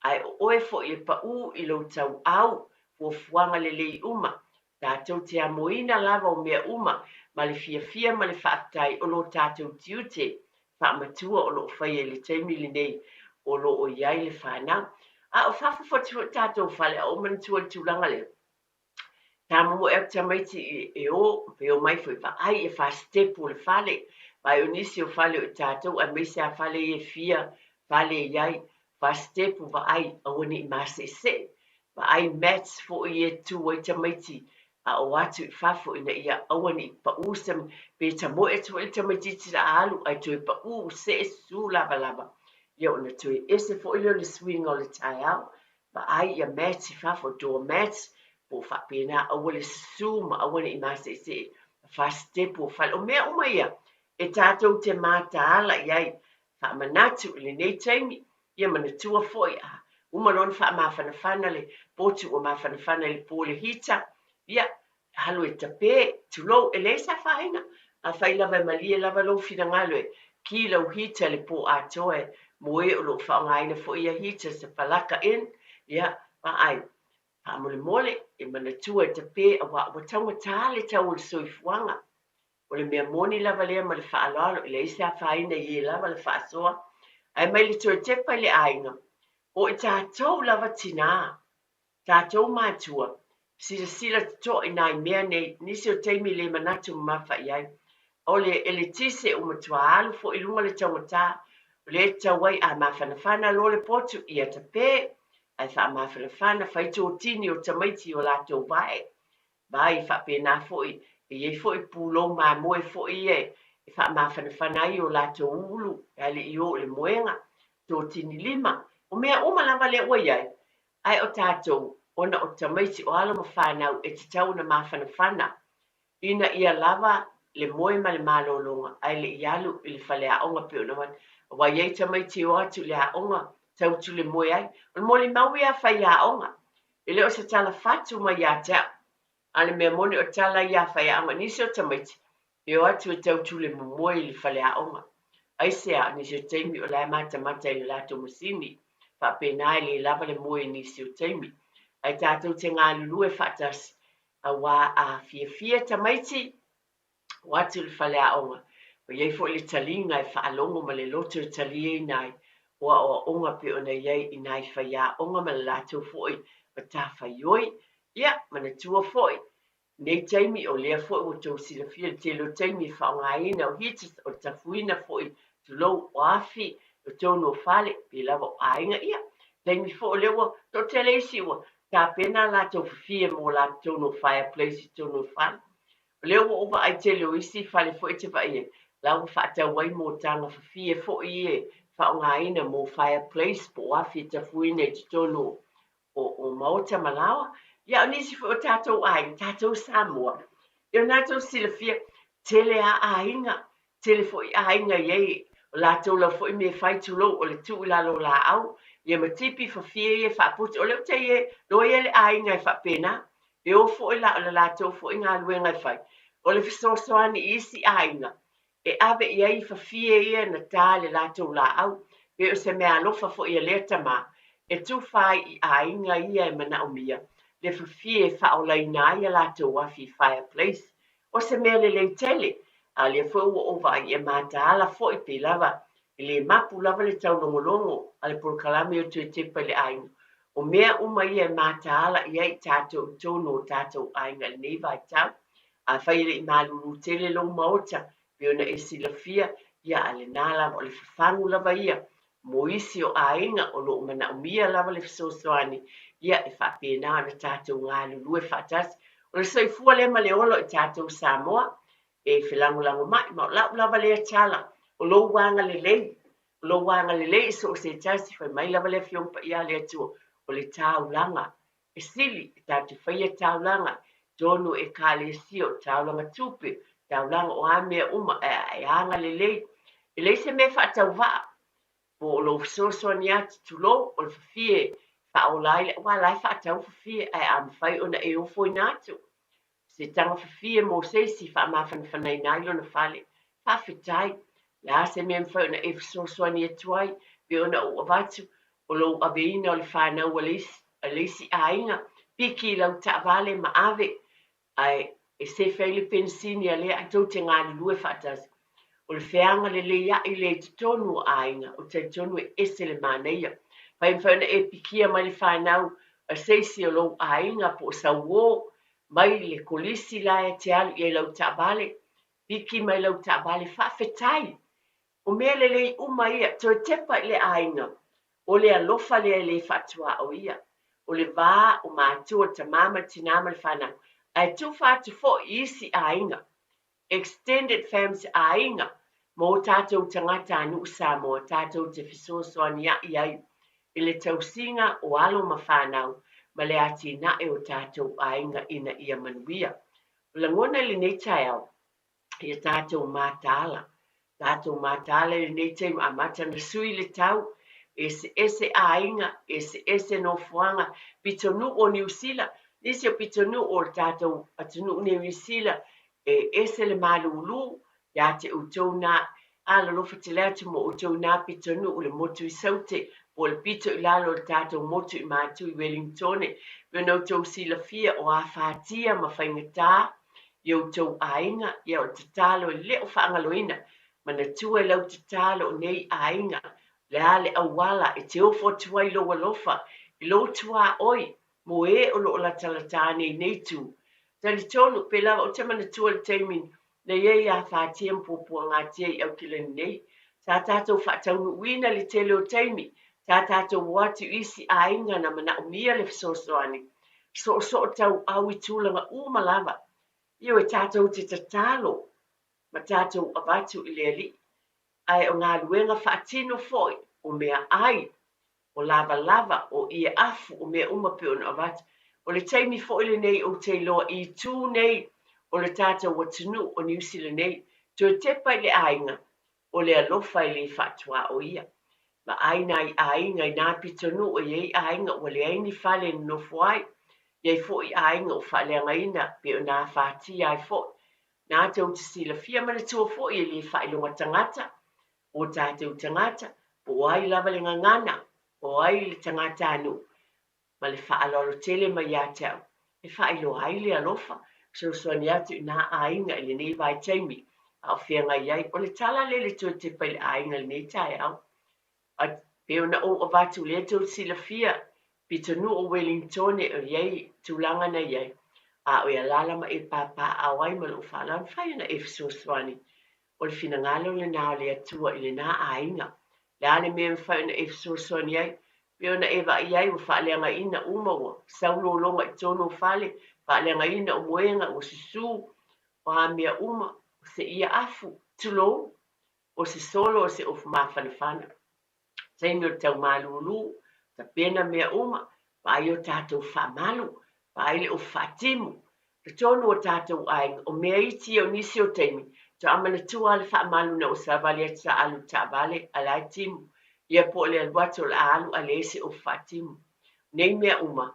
ae o oe foʻi e paʻū i lou tauau fuafuaga lelei uma tatou te amoina lava o mea uma ma le fiafia ma le faafetai o lo tatou tiute faamatua o loo faia i le taimi lenei o loo i ai le fanau a o faafofoti foʻi tatou fale a o manatua le tulaga lea tamomo e tamaiti e o pe o mai foi vaai e fastepu o le fale vai o nisi o fale o tatou a meise a fale e fia fale iai fastepu vaai auani i masese vaai mats foʻi e tu ai tamaiti a o atu i fafo ina ia auani paʻū sam pe tamoe atu i tamaiti la alu ai tu paʻū se su lava lava ia ona tu ese foʻi le swing o le taiao vaai ia mats i fafo do mats po faapena aua le susu ma auana i masese fastepu o fale o mea uma ia e tatou te mataala i ai faamanatu i lenei taimi ia manatua foʻi a uma lona faamafanafana le potu ua mafanafana i le polehita ia halo e tapē tulou e lē sa faaiga afai lava e malie lava lou finagalo e ki lau hita le po atoe mo e o loo faaogāina foʻi ia hita se palaka in ia vaai faamolemole e manatua e tapē auā ua taumatā le tau o le soifuaga o le mea moni lava lea ma le faaaloalo i le isi afāina i ē lava le faasoa ae mai le toe tepa i le aiga o e tatou lava tinā tatou matua silasila totoʻi na i mea nei nisi o taimi le manatu mamafaʻi ai o le e le tise uma tuāalu foʻi luga le taugatā o le tau ai a mafanafana lo le potu ia tapē ae faamafanafana faitotini o tamaiti o latou vae vai faapena foʻi e iai foʻi pulou mamoe foʻi ia e faamafanafana ai o latou ulu e alii o le moega totini lima o mea uma lava lea ua iai ae o tatou ona o tamaiti o alo ma fanau e tatau na mafanafana ina ia lava le moe ma le malōloga ae leʻi alu i le faleaʻoga pe ona ua iai tamaiti o atu le aʻoga tautu le moe ai o le molimau ia fai aʻoga e lē o se talafatu mai iā teʻa a le mea moni o tala ia fai aʻoga nisi o tamaiti e o atu e tautu le momoe i le faleaʻoga ai sea nisi o taimi o lae matamata i le latou masini faapena e lē lava le moe nisi o taimi ai tatou te galulu e faatasi auā a fiafia tamaiti o atu le faleaʻoga o iai foʻi le taliga e faalogo ma le loto e tali ai nai ua oaʻoga pe ona iai inā i faiaʻoga ma le latou foʻi ma tafaioi ia manatua foʻi nei taimi o lea foʻi ua tousilafia le telo taimi e faaogāina o hita o tafuina foʻi tulou o afi o tonu fale pe lava ainga ia le mi fo le wo to tele si wo ta pena la to fie mo la tonu fireplace tonu fale le wo over ai tele o isi fale fo te fa ia la wo fa ta wai mo tanga fie fo ie fa nga ina mo fireplace po afi ta fuine tonu o mauta malawa ia nisi fo tato ai tato Samoa ia nato silafia tele a ainga tele fo ainga ye la to la fo me fai tu lo o le tu la lo la au ia matipi fo fie fa put o le te ye lo ye le ainga fa pena e o fo la to fo inga luenga fai o le so so ani isi ainga e ave ia fa fie ia na tale la to la au pe o se me alofa fo ia le tama e tu fai I ainga ia e mana o mia le fa fie fa o la ina ia la to wa fi fireplace o se mele le tele a le fo o vai e mata ala fo I pe lava le mapu lava le tau longolongo a le porkalame o te pa le ainga o mea uma ia e mata ala ia I tatou tono tatou ainga le nei vai tau a fai le malulu tele lo maota pe ona e silafia ia a le nala o le fafangu lava ia mo isi o ainga o lo mana o mia lava le fesoasoani ia e faapena ona tatou galulu e faatasi o le soifua le ma le olo e tatou Samoa e felagolago mai ma o lau lava le atala o lou aga lelei o lou aga lelei so o se tasi fai mai lava le afioga paia le atua o le taulaga e sili e tatou faia taulaga tonu e kalesia o taulaga tupe taulaga o a mea uma e aga lelei e lei se me faatauvaa po o lo fesoasoani atu tulou o le fafie faaolai le ua lai faatau fafie ae a mafai ona e ofo ina atu se tanga fafie mo seisi faamafanafanai ai lona fale faafetai le a se mea mafai ona e fesoasoani atu ai pe ona ua vatu o lou aveina o le fanau a le isi aiga piki I lau taavale ma ave ae e se fai le pensini a lea atou te galulu e faatasi o le feaga lelei aʻi le totonu aiga o taitonu e ese le manaia fai mafai e pikia mai le fanau a seisi o lou aiga po o sauō mai le kolisi la e te alu ia I lau taavale piki mai lau taavale faafetai o mea lelei uma ia toe tepa I le aiga o le alofa lea le faatuaʻo ia o le vā o matua tamama tinama le fanau ae tufa atu foʻi isi aiga extended families ainga mo tātou tangata anu Samoa tātou te fesoasoani aʻi ai I le tausinga o alo ma whanau ma le ati na e o tātou ainga ina ia manuia. O langona le nei tai au ia tātou mātala le nei tai a mata na sui le tau ese ainga ese no fuanga pitonu o New Zealand nisi o pitonu o tātou atunu New Zealand ese le malulu ya te utou na ala lofa te lea te mo utou na pitonu o le motu I saute o le pito I lalo le tātou motu I mātu I Wellingtone me no tau silafia o a whātia ma whaingatā I utou ainga ia o te talo e leo whaangaloina ma na tua lau te talo nei ainga le ale awala e te ofo tuai loa lofa I lo tua oi mo e o lo la talatane nei tu tali tonu pe lava o te mana tua le teimin na ye ia whātia mpopua ngā tia I au kilani nei sa tātou whātaunu wina le tele o teimi sa tātou watu isi ainga na mana o mia le fisosoani so tau au I tūlanga umalava Io e tātou te tatalo ma tātou avatu I le ali ai o ngā luenga whaatino foi o mea ai o lava o ia afu o mea uma pe ona avatu o le taimi foi le nei o te loa I tū nei o le tātou watunu o New Zealand nei to te pai le ainga o le alofa I le whaatua o ia ma aina I ainga I nā pitonu o iei ainga o le aini whale no fuai iei foi ainga o whale angaina pe o nā whāti ai foi nā tau te sila fia mana tua foi I le whailonga tangata o tātou tangata po ai lava le ngangana o ai le tangata anu ma le whaalolo tele mai a tau e whailo ai le alofa so soani atu I nā ainga I le nei vai taimi a o whianga iai o le tala le tua te pai le ainga le nei tai au a pe ona o avatu le tau sila fia pitonu o Wellingtone o iei tūlanga na iei a o ia lala ma e papa a wai ma lo whaala whai na e fisosoani o le finangalo le nā le atua I le nā ainga Le ale mea mwhai na e fsosoni ai. Peo na e wa iai o whaalenga ina umawa. Saulo longa I tono whale. Whaalenga ina o moenga o sisu. O ha mea uma. O se ia afu. Tulo. O se solo o se ofu mawhanawhana. Taimi o tau malulu. Ta pena mea uma. Pai o tātou whamalu. Pai le o whatimu. Te tono o tātou ainga. O mea iti o nisi o taimi. To amana tua le whaamalu na o sa vale ata alu ta vale alai timu. Ia po le alwato la alu alese o whatimu. Nei mea uma.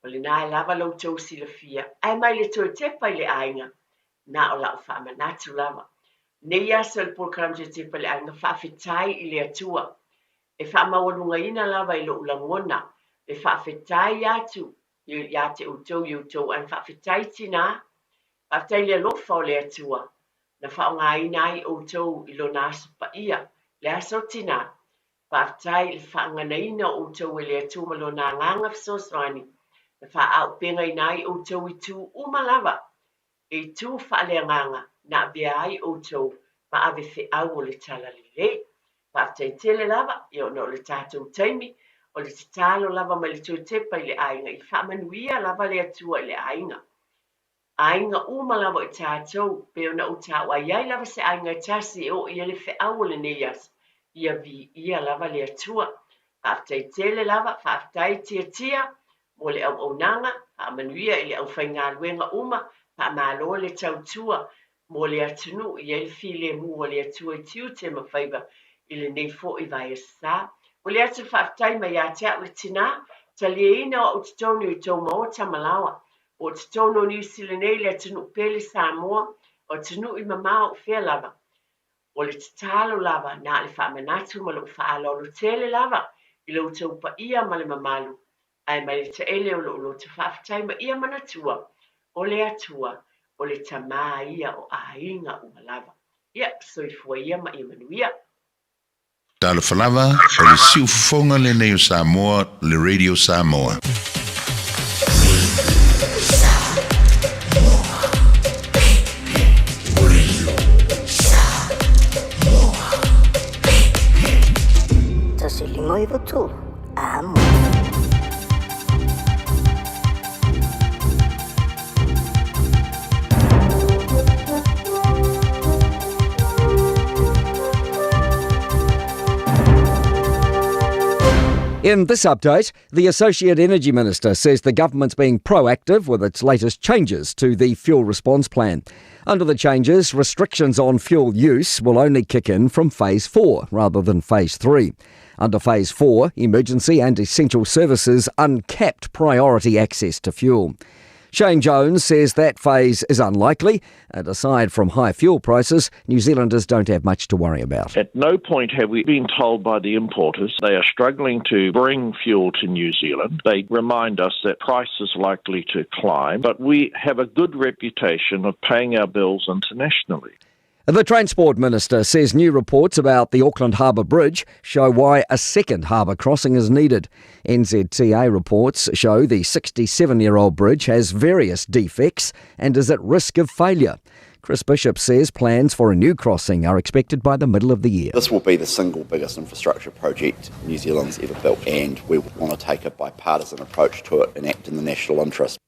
O le nā e lava lau tau sila fia. Ai mai le toi tepa le ainga. Na o la o whaamanatu lava. Nei asa le polkaram te tepa le ainga whaafetai I le atua. E whaamawalunga ina lava I lo ulangona. E whaafetai atu. Ia te utau I utau an whaafetai tina. Whaafetai le lofa o le atua. Na whaonga ina I utau I lo nasu pa ia. Le aso tina. Whaafetai le whaangana ina utau I le atua ma lo na nganga fsoswani. Na whaau penga ina I utau I tu umalava. E tu whaaleanganga. Na bea ai utau. Ma ave fe au o le tala le. Whaafetai tele lava. Io no le tātou taimi. O le talo lava ma le tuatepa I le ainga. I whaamanuia lava le atua I le ainga. Ainga uma lava I tātou. Peo na utawa iai lava se ainga tasi o ia le fe au le neias. Ia vi ia lava le atua. Whaafetai tele lava. Whaafetai tia. Mo le au nanga. Whaamanuia I le au whainga luenga uma. Whaamalo le tautua. Mo le atunu ia le file mu o le atua I tiu te mawhaiva. I le nei fo I vai sa. O le atu whaafetai mai a te au tina. Talia ina o te tonu I tau maota malawa. O te tono New Zealand le tunu pele Samoa. O tunu I mamao whea lava. O le talo lava na le whaamanatu ma lo whaalolo tele lava. I lo tau pa ia ma le mamalu. Ai mai le te ele o lo te whaafetai ma ia manatua. O le atua. O le tamā ia o ainga o malava. Ia, soifua ia ma Imanuia. Tala falava, o le siu fonga le nei o Samoa, le Radio Samoa. Tasi lingoi votu, amo. In this update, the Associate Energy Minister says the government's being proactive with its latest changes to the fuel response plan. Under the changes, restrictions on fuel use will only kick in from Phase 4 rather than Phase 3. Under Phase 4, emergency and essential services uncapped priority access to fuel. Shane Jones says that phase is unlikely, and aside from high fuel prices, New Zealanders don't have much to worry about. At no point have we been told by the importers they are struggling to bring fuel to New Zealand. They remind us that price is likely to climb, but we have a good reputation of paying our bills internationally. The Transport Minister says new reports about the Auckland Harbour Bridge show why a second harbour crossing is needed. NZTA reports show the 67-year-old bridge has various defects and is at risk of failure. Chris Bishop says plans for a new crossing are expected by the middle of the year. This will be the single biggest infrastructure project New Zealand's ever built, and we want to take a bipartisan approach to it and act in the national interest.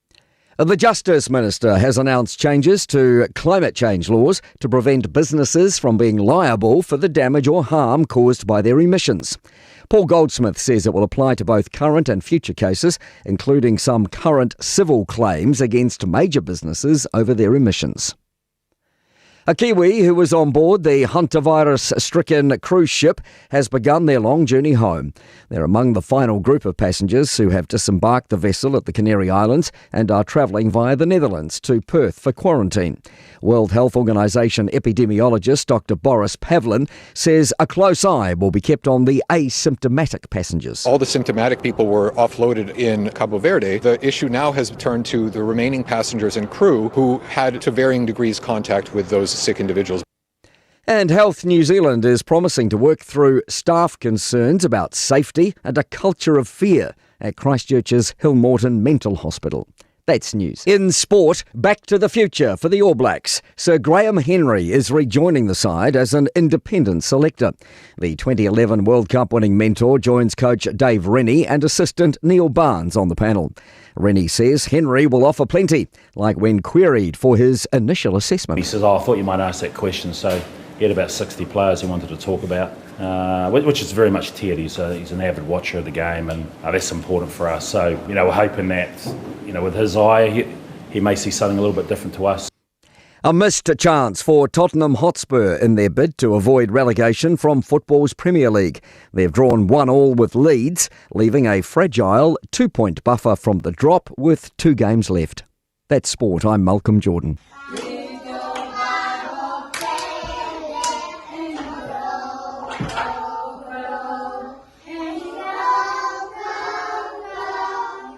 The Justice Minister has announced changes to climate change laws to prevent businesses from being liable for the damage or harm caused by their emissions. Paul Goldsmith says it will apply to both current and future cases, including some current civil claims against major businesses over their emissions. A Kiwi who was on board the hantavirus-stricken cruise ship has begun their long journey home. They're among the final group of passengers who have disembarked the vessel at the Canary Islands and are travelling via the Netherlands to Perth for quarantine. World Health Organization epidemiologist Dr. Boris Pavlin says a close eye will be kept on the asymptomatic passengers. All the symptomatic people were offloaded in Cabo Verde. The issue now has turned to the remaining passengers and crew who had to varying degrees contact with those sick individuals. And Health New Zealand is promising to work through staff concerns about safety and a culture of fear at Christchurch's Hillmorton Mental Hospital. That's news. In sport, back to the future for the All Blacks. Sir Graham Henry is rejoining the side as an independent selector. The 2011 World Cup winning mentor joins coach Dave Rennie and assistant Neil Barnes on the panel. Rennie says Henry will offer plenty, like when queried for his initial assessment. He says, I thought you might ask that question, so he had about 60 players he wanted to talk about, which is very much tiered. He's an avid watcher of the game, and that's important for us. So, we're hoping that, with his eye, he may see something a little bit different to us. A missed chance for Tottenham Hotspur in their bid to avoid relegation from football's Premier League. They've drawn 1-1 with Leeds, leaving a fragile 2-point buffer from the drop with 2 games left. That's sport. I'm Malcolm Jordan.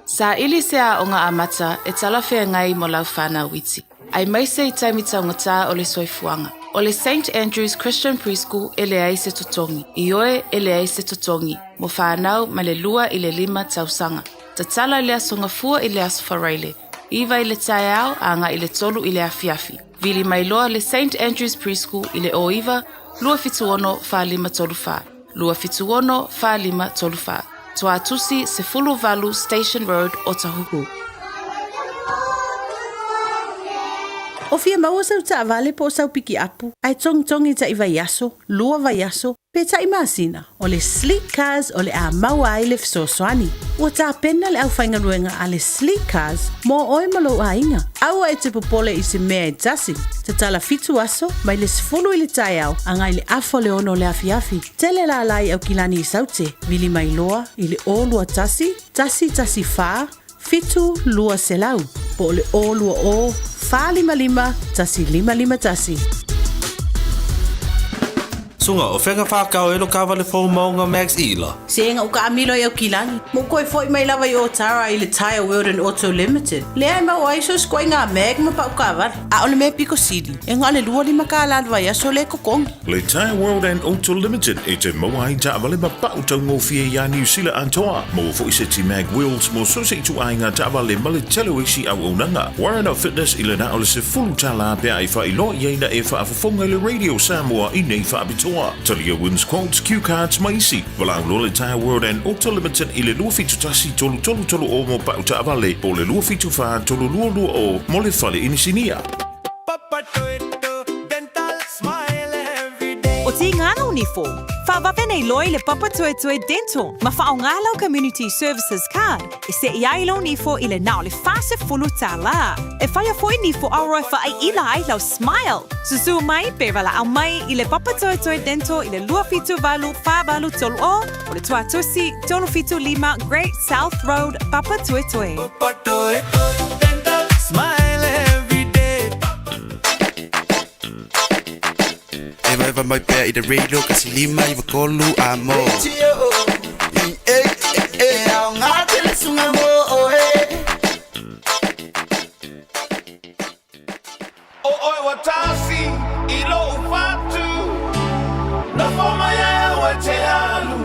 Sa ili sea o ngā amata e talawhea ngai mo lau whānau witi. Ai mai se I taimita o ngata o le soifuanga. O le St. Andrew's Christian Preschool e le ai se totongi. I oe e le ai se totongi. Mo whānau ma le 2 I le 5 tausanga. Ta tala I le asonga fua I le aswharaile. Iwa I le tae au anga I le tolu I le afiafi. Vili mai loa le St. Andrew's Preschool I le oiva, 251-535. 251-535. Toa tusi se Fulu Valu Station Road o Tahupu. O fia maua sau ta avale po sau piki apu. Ai tongi ta iwa yaso, lua va yaso, pe ta imasina. O le sleek cars o le a maua ai le fsoswani. O ta pena le au whainga ruenga a le sleek cars mo oi malo a inga. Aua e te popole I se mea e tasi. Te tala fitu aso, mai le sifulu I le tai au, anga I le afo le ono le afiafi. Tele la lai au kilani I saute, vili mai loa, I le o lua tasi wha, fitu lua selau. Po le o lua o, wha 55, tasi 55 tasi. Sunga, o whenga whakao elo kawa le whau maunga Max Ila. Senga o ka amilo I au kilani. Mo koe foi mai lawa I o tara I le Tire World and Auto Limited. Le ai mau aiso skoi ngā meg ma pa ukawa. A o le me piko sili. E ngā le 2 ka lalwa yaso le kokongi. Le Tire World and Auto Limited e te mawai ta avale ma pa utau ngō fia ya New Zealand antoa. Mo fo I se ti mag wheels mo so se tu ai ngā ta avale ma le telo isi au unanga. Warren of Fitness I le na o le se fulu tala pia I wha I lo I eina e wha afafonga le Radio Samoa I nei wha abitoa. Talia wins quotes, cue cards, maisi. Walau lo le Tire World and Auto Limited I le luafitu tasi tolu o mo pa uta avale. Po le luafitu wha tolu lua o mo le fale inisinia. O ti ngana uniform. Whawape nei loi le Papa Toe Toe Dental. Ma whaongalau Community Services Card. E se iai lau nifo I le nao le fase fulu tala. E whaia foi nifo auroi wha ai ila ai lau smile. Susu mai pe wala au mai I le Papa Toe Toe Dental I le 252 tolu o le tuatusi 375 Great South Road Papa Toe Toe. Papa Toe Toe Dental Smile every day. Eva mai pea I le reilo kasi 5 I wakolu a mo. Au ngā tele sunga mo O oi watasi I lo ufatu Na foma ya wa te alu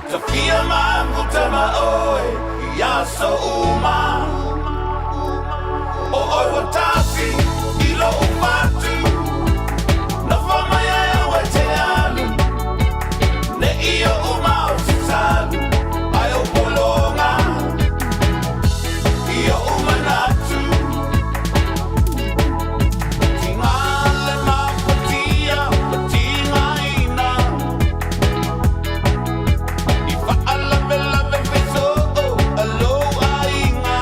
Fiafia Mai mutama oi Ya so uma O oi watasi I lo ufatu Na foma ya wa te alu Ne ia uma o titalu Ai o polonga Ia uma natu Tingale mapatia Patinga ina Ifa alave lave fiso Alo ainga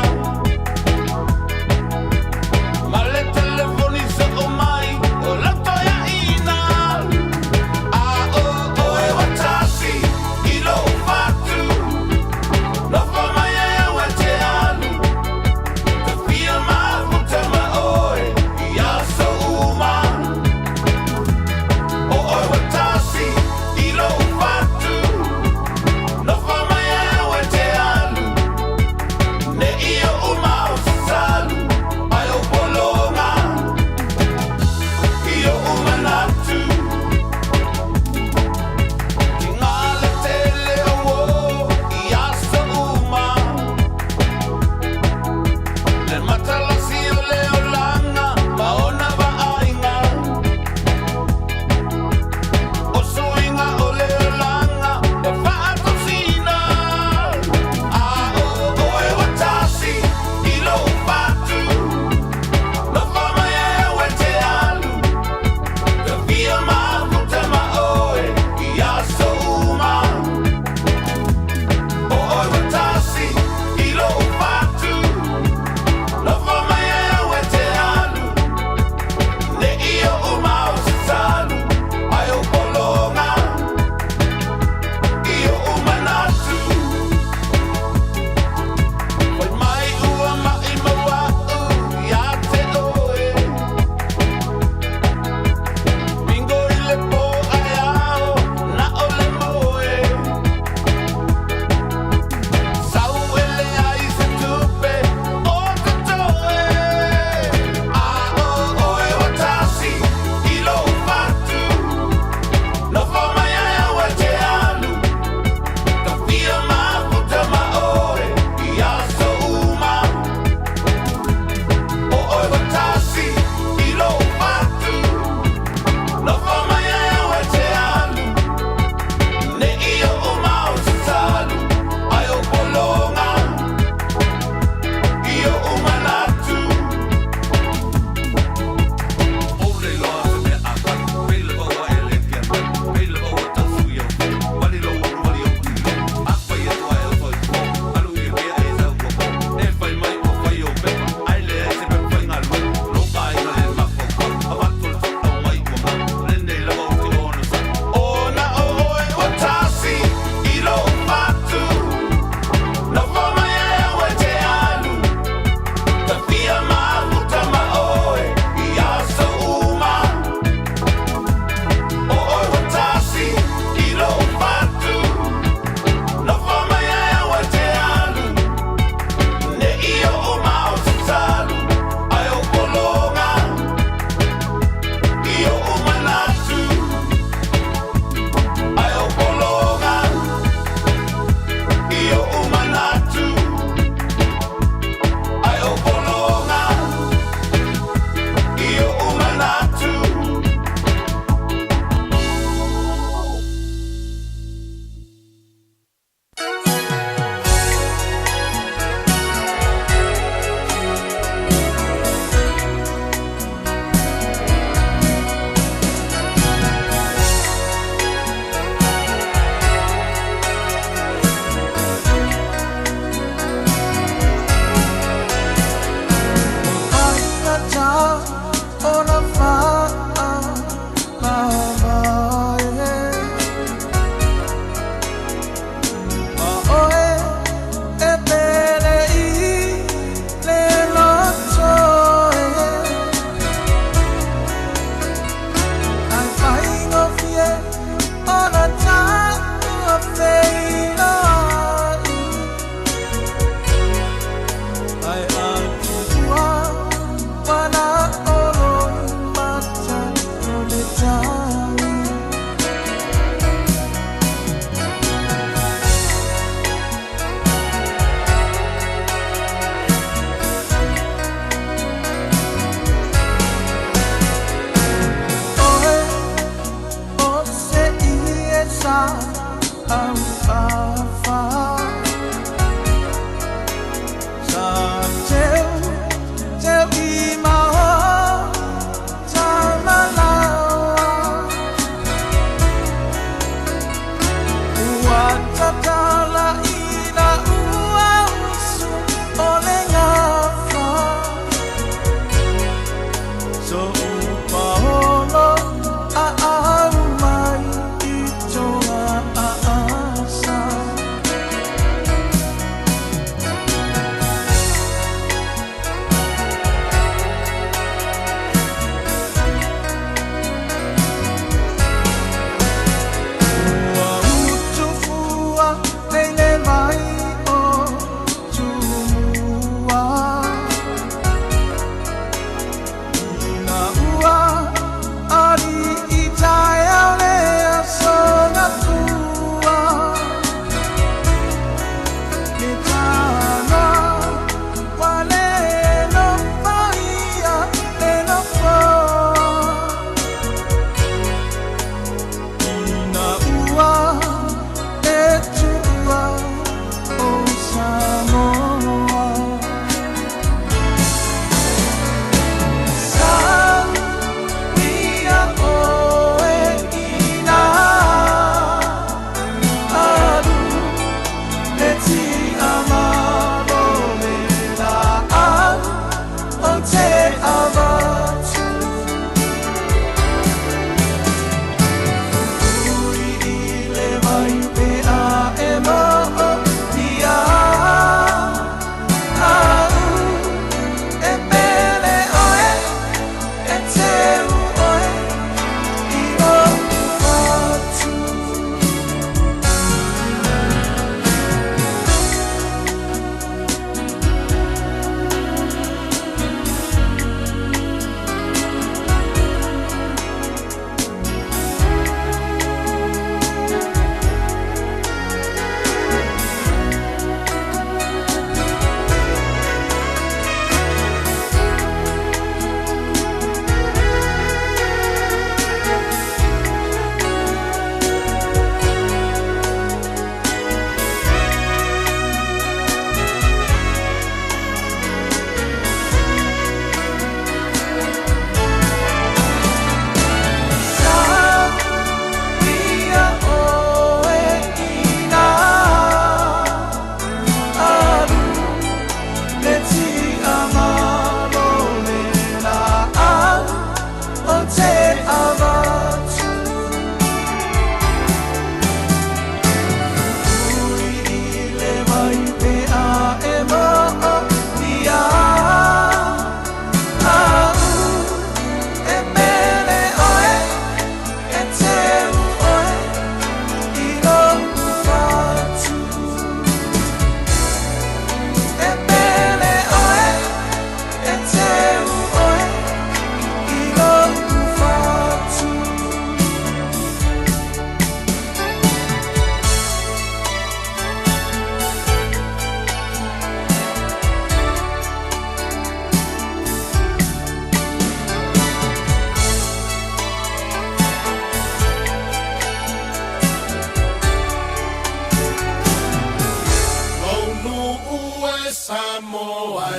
Samoa,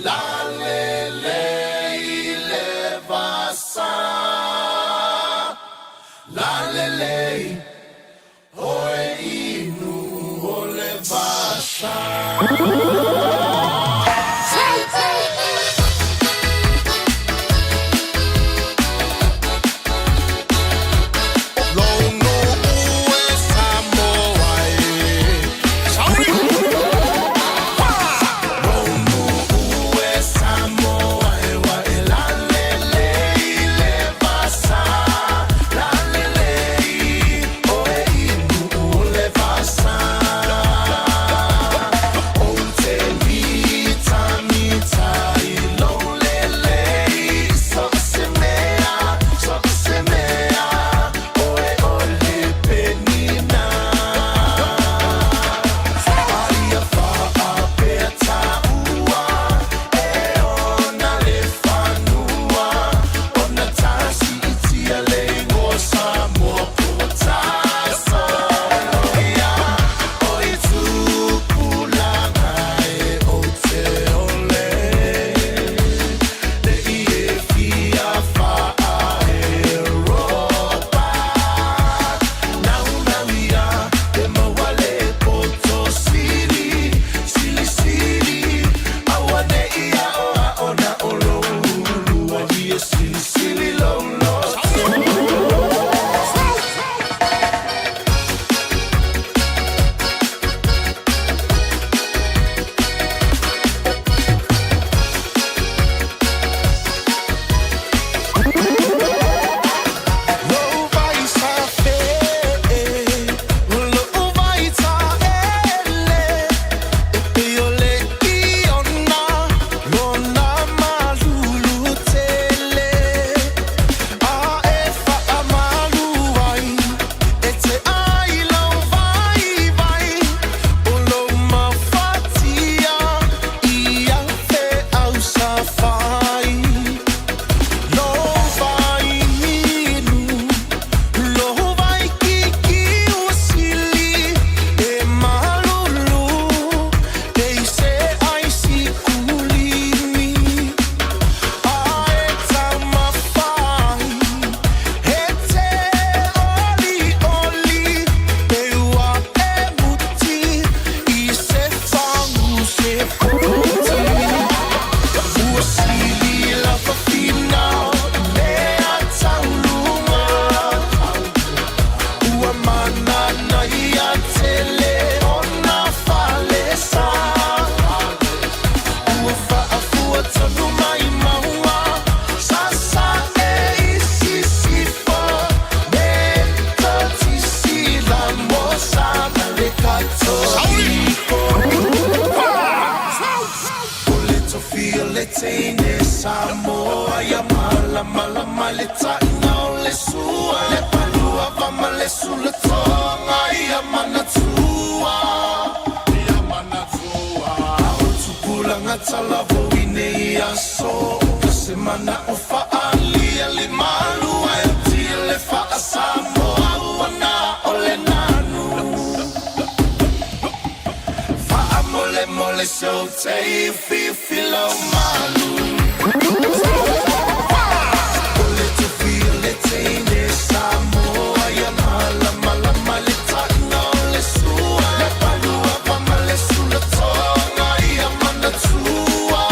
la le le vasa, la le oi inu ole vasa. tala vo ine aso se mana o faali ali malu ai tile fa Samoa wana ole nanu fa mole mole so te filo malu ole to feel it in Samoa ya mala mala male tano le sua le palua pa male sulla tonga ia mana tua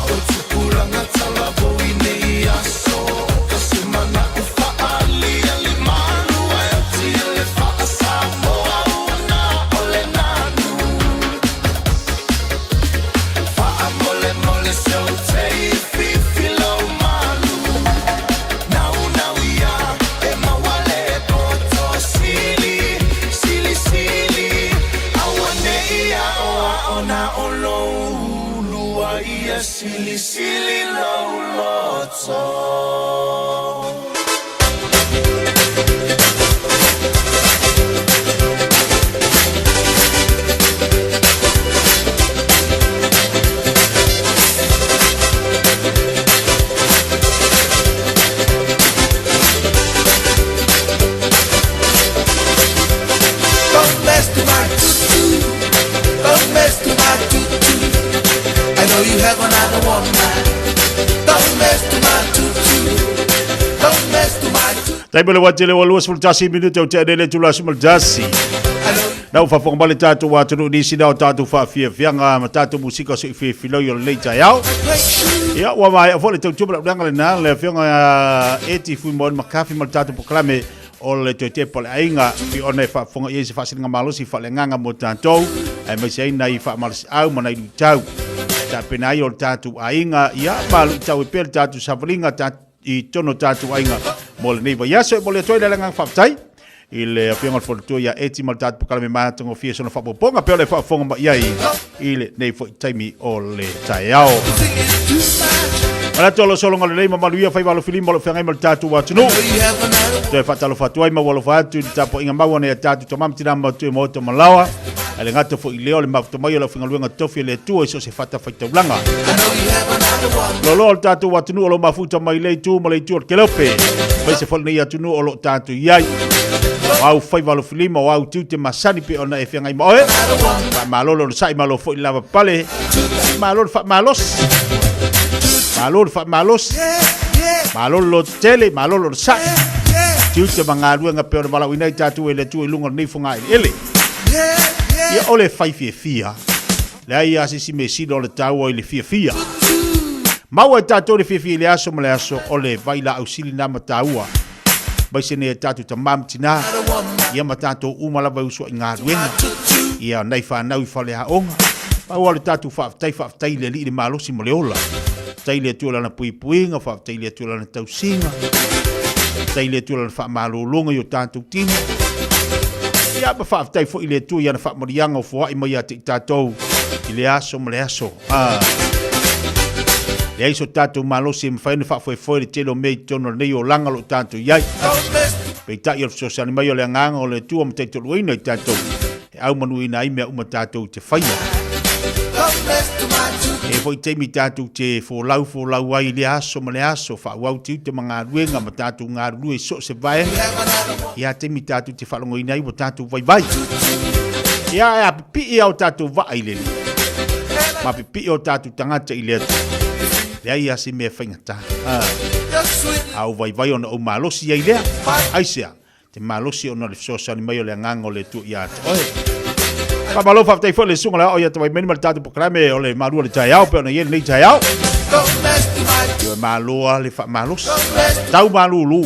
o te pulanga tala vo ine aso kasi mana ufa ali ali manu ai tile fa Samoa una ole nanu fa mole mole so te filo malu now ia e mawale poto sili awane ia ona olo lua ia sili loto Don't mess to my tutu. Don't mess to my tutu. I know you have another one man. Don't mess to my tutu. Don't mess to my tutu. Taimo le wate le walua sul tasi minuto o te anele tula sumal jasi. Nau whawhonga male tātou wātunu nisi nao tātou Fiafia Mai ma tātou musika so i whiwhilo i o leita iau. Ia, ua mai a whole tau tūmara uranga le nā, le whianga eti fui mon makafi mal tātou poklame o le te te pole ainga i one whawhonga i ese whasiringa malosi whale nganga mo tātou, ai mai sei nei whamalasi au mana i tau. Tā pena i o tātou ainga, ia, malu tau e pere tātou savaringa i tono tātou ainga mo le neiva. Ia, so e mo le toile le ngang whaptai. I le whianga whalatua ia eti mal tātou pokalame mātango fia sona whapoponga peo le whawhonga ma iai i le nei fo i taimi o le taiao. Ala tolo solonga le leima maluia whai walo filima lo whiangai mal tātou watunu. Toi whatalo whatuai ma walo whatu i tapo inga mawane a tātou tamamtina ma tue moto malawa. Ale ngata fo i leo le mafta mai o la whingaluenga tofi le tua iso se whata whaitaulanga. Lolo o tātou watunu o lo mafuta mai lei tū ma lei tū o kelope. Pai se whalnei atunu o lo tātou iai. Au fai walo filima o au tiu te masani pe ona e whiangai ma oe. Malolo sai malo fo i lava pale. Malolo fa malos. Malolo fa malos. Malolo tele, malolo sai. Tiu te mangaluenga pe ona malau inai tātou e le tu e lunga nei funga ele. Ia ole fai Fiafia. Le ai asisi me sino le tau o le Fiafia. Mau e tātou le Fiafia le aso ma le aso o le vaila au sili na mataua. Bai se ne tātou ta mamtina. Ia ma tātou umalawa usua i ngā ruenga. Ia nei whanau i whale haonga. Mau ale tātou whaftai le li le malosi mo le ola. Tai le tuala na pui puinga, whaftai le tuala na tausinga. Tai le tuala na whamalolonga i o tātou tina. Ia ma whaftai fo i le tu ia na whamarianga o fua i mai a te tātou. I le aso ma le aso. Le aiso tātou malosi ma whaina whafoe le telo mei tono nei o langa lo tātou iai. Pei tai o sosani mai o le anganga o le tua ma te tolu ina i tātou. E au manu ina i mea uma tātou te whaia. E foi teimi tātou te fōlau ai le aso ma le aso. Whauau tiu te mga ruenga ma tātou ngā rue so se vai. Ia teimi tātou te whalongo ina i wa tātou vai. Ia e apipi i au tātou vai le. Ma apipi i au tātou tangata i le atu. Le ai ase mea whaingata. Au vai ona o malosi ai lea. Aisea, te malosi ona le fsosani mai o le angango le tu i atu. Pa malo whaftai fo le sunga la o ia tawai meni mal tātou pokrame o le marua le taiao pe ona iene nei taiao. Yo e maloa le wha malos. Tau malulu.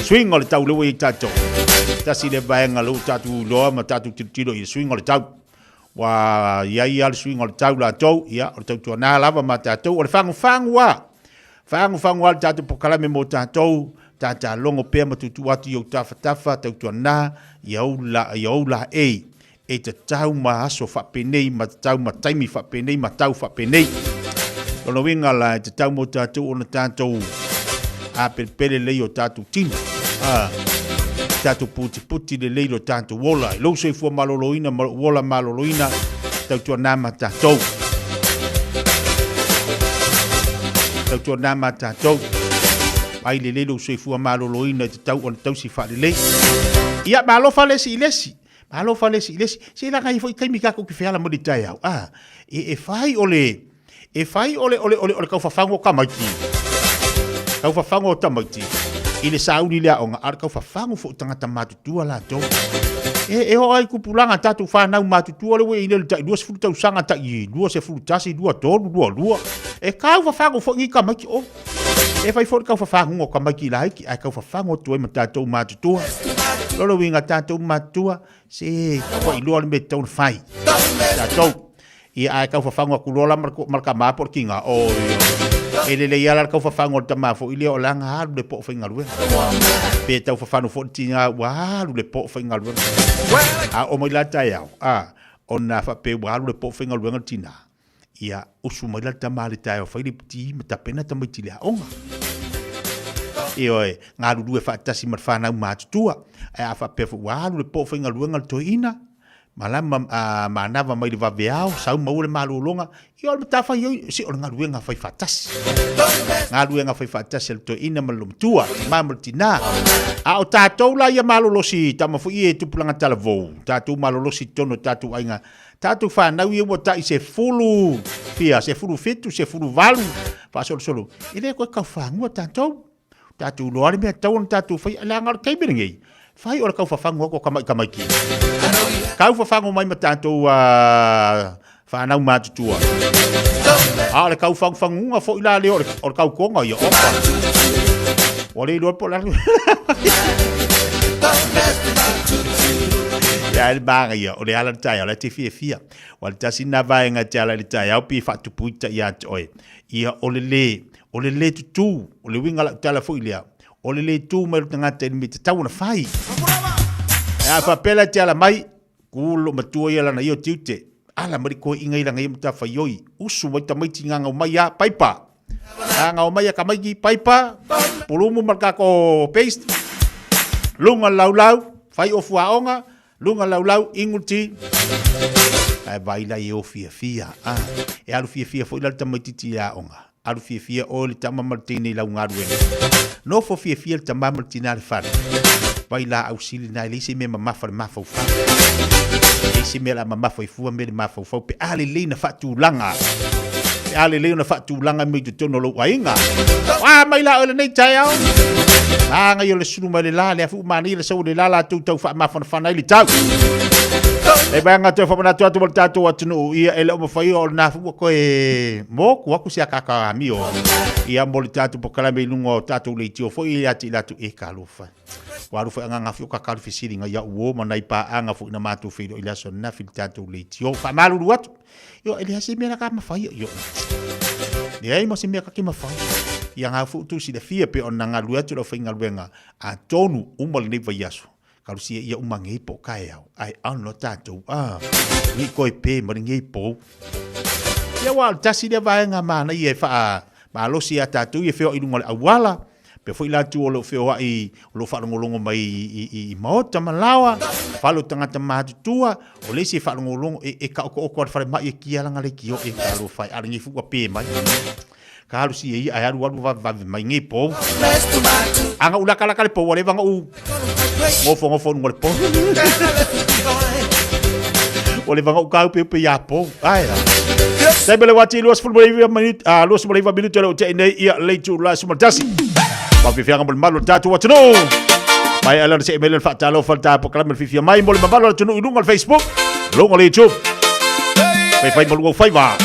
Swing o le tau lewa i tātou. Tasi le vaenga lu tātou loa ma tātou tiro i swing o le tau. Wa iai al swing o le tau la tau. Ia o le tau tua nā lava ma tātou. O le whangu wa. Whangu wa le tātou pokrame mo tātou. Tātou longo pēr ma tutu atu i o tafa tau tua nā. Iau la e te tau ma aso whapenei, ma te tau ma taimi whapenei, ma tau whapenei. Lono winga la e te tau mo tātou o na tātou a pele lei o tātou tina. Tātou puti le leilo tātou wola. I lau soifua maloloina, wola maloloina, tautua nama tātou. Tautua nama tātou. Ai le leilo soifua maloloina, te tau on tau si whare lei. Ia, malofa lesi i lesi. Malofa lesi i lesi. Se la ngai fo i kaimi kako ki whiala mo di tai au. E whai ole kau whawhango kamaiki. Kau whawhango o tamaiti. I le sauni lea onga ar kau whawhango fo tangata matutua la tau. E ho ai kupulanga tatu whanau matutua le we i le tai duas fulu tau sanga tai i dua se fulu tasi, dua tolu, dua. E kau whawhango fo ngi kamaiki o. E whai fo kau whawhango o kamaiki la hiki. Ai kau whawhango tu e ma tatou matutua. Lolo winga tatou matua. Se kau i loa le me tau whai. Tatou. Ia ai kau whawhango kulola marka mapor kinga. O e le iala kau whawhango ta mafo i leo langa haru le po whainga lue. Pe tau whawhango fo tinga waru le po whainga lue. O mai la tai au. O na whape waru le po whainga lue tina. Ia usu mai la ta mali tai au whairi piti ma ta pena ta mai tilea onga. Ioe, ngā ruru e whaatasi mar whanau mātutua. E a whape waru le po whainga lue ngal toina. Malama manawa mai le vaveao sau mau le malulonga i o ta fai si o nga ruenga fai fatasi nga ruenga fai fatasi le to ina malum tua mamultina a o tatou la ia malolosi tama fu i tupulanga talavo tatou malolosi tono tatou ainga tatou fa na i mo ta i se fulu fia se fulu fitu se fulu valu fa solo ile ko ka fa ngo tatou lo ale me tatou tatou fai la ngar kai bengi fai o ka fa fango ko kamai ki kau whawhango mai ma tātou whanau mātutua. Le kau whangunga fo ila leo o kau konga i opa. O le ilo po lalu. Ya le banga ia, o le ala tai, o le te Fiafia. O le tasi na vaenga te ala le tai, au pi whatu puita i atu oe. Ia o le le tutu, o le winga la tala fo ilia. O le le tu mai rutangata ni me te tau na whai. Ia whapela te ala mai, kulo matua ia lana io tiute. Ala mari ko inga ila ngai mta faioi. Usu mai tamaiti nganga o mai a paipa. Nganga o mai a kamaiki paipa. Pulumu marka ko paste. Lunga laulau. Fai o fuaonga. Lunga laulau inguti. Ai vaila i o Fiafia. E alu Fiafia fo ila tamaiti ti a onga. Alu Fiafia o li tama martini lau ngaruene. No fo Fiafia li tama martina le fare. Vaila au sili na ilisi me mamafa le mafau fau. Ilisi me la mamafa i fua me le mafau fau. Pe ale le na fatu langa. Pe ale le na fatu langa me tu tono lo wainga. Mai la ole nei tai au. Nga yo le sunu mai le la le afu mani le sau le la la tu tau fa mafa na fana ili tau. E banga te fa na tu atu tatu atu ia ele o fai o na fu ko e mo ku aku sia kaka mi o. Ia mo le tatu po kala me lungo tatu le tio fo ia ti la tu e kalofa. Waru fa nga ngafi o kakal fisiri nga ya uo manai pa anga fu na matu fi ila so na fil tatu le tio fa malu ruat yo ele hasi me na ka mafai yo ni ai mo si me ka ki mafai ya nga fu tu si de fia pe on nga luat lo fa nga luenga a tonu umal ni vayaso kalu si ia umangi po kai au ai an lo tatu ni ko pe mo ngi po ya wa tasi de va nga mana ye fa ma lo si tatu ye fe o ilungol awala pe foi la tu o lo feo ai lo fa ngolongo mai i mota malawa fa lo tangata matutua o le si fa ngolongo e ka o ko fa mai ki ala ngale ki o e ka lo fa ala ngi fu pe mai ka lo si ai aru va mai ngi po anga ula kala kala po wale vanga u ngofo ngol po ole vanga u ka pe ya po ai sai bele wati luas ful minute luas minute lo te nei ia le tu la sumatasi Fiafia ngam malo tatu watno mai ala se email fa talo fa ta program Fiafia mai mol malo tunu idung al Facebook lo ngol YouTube fai mol fai va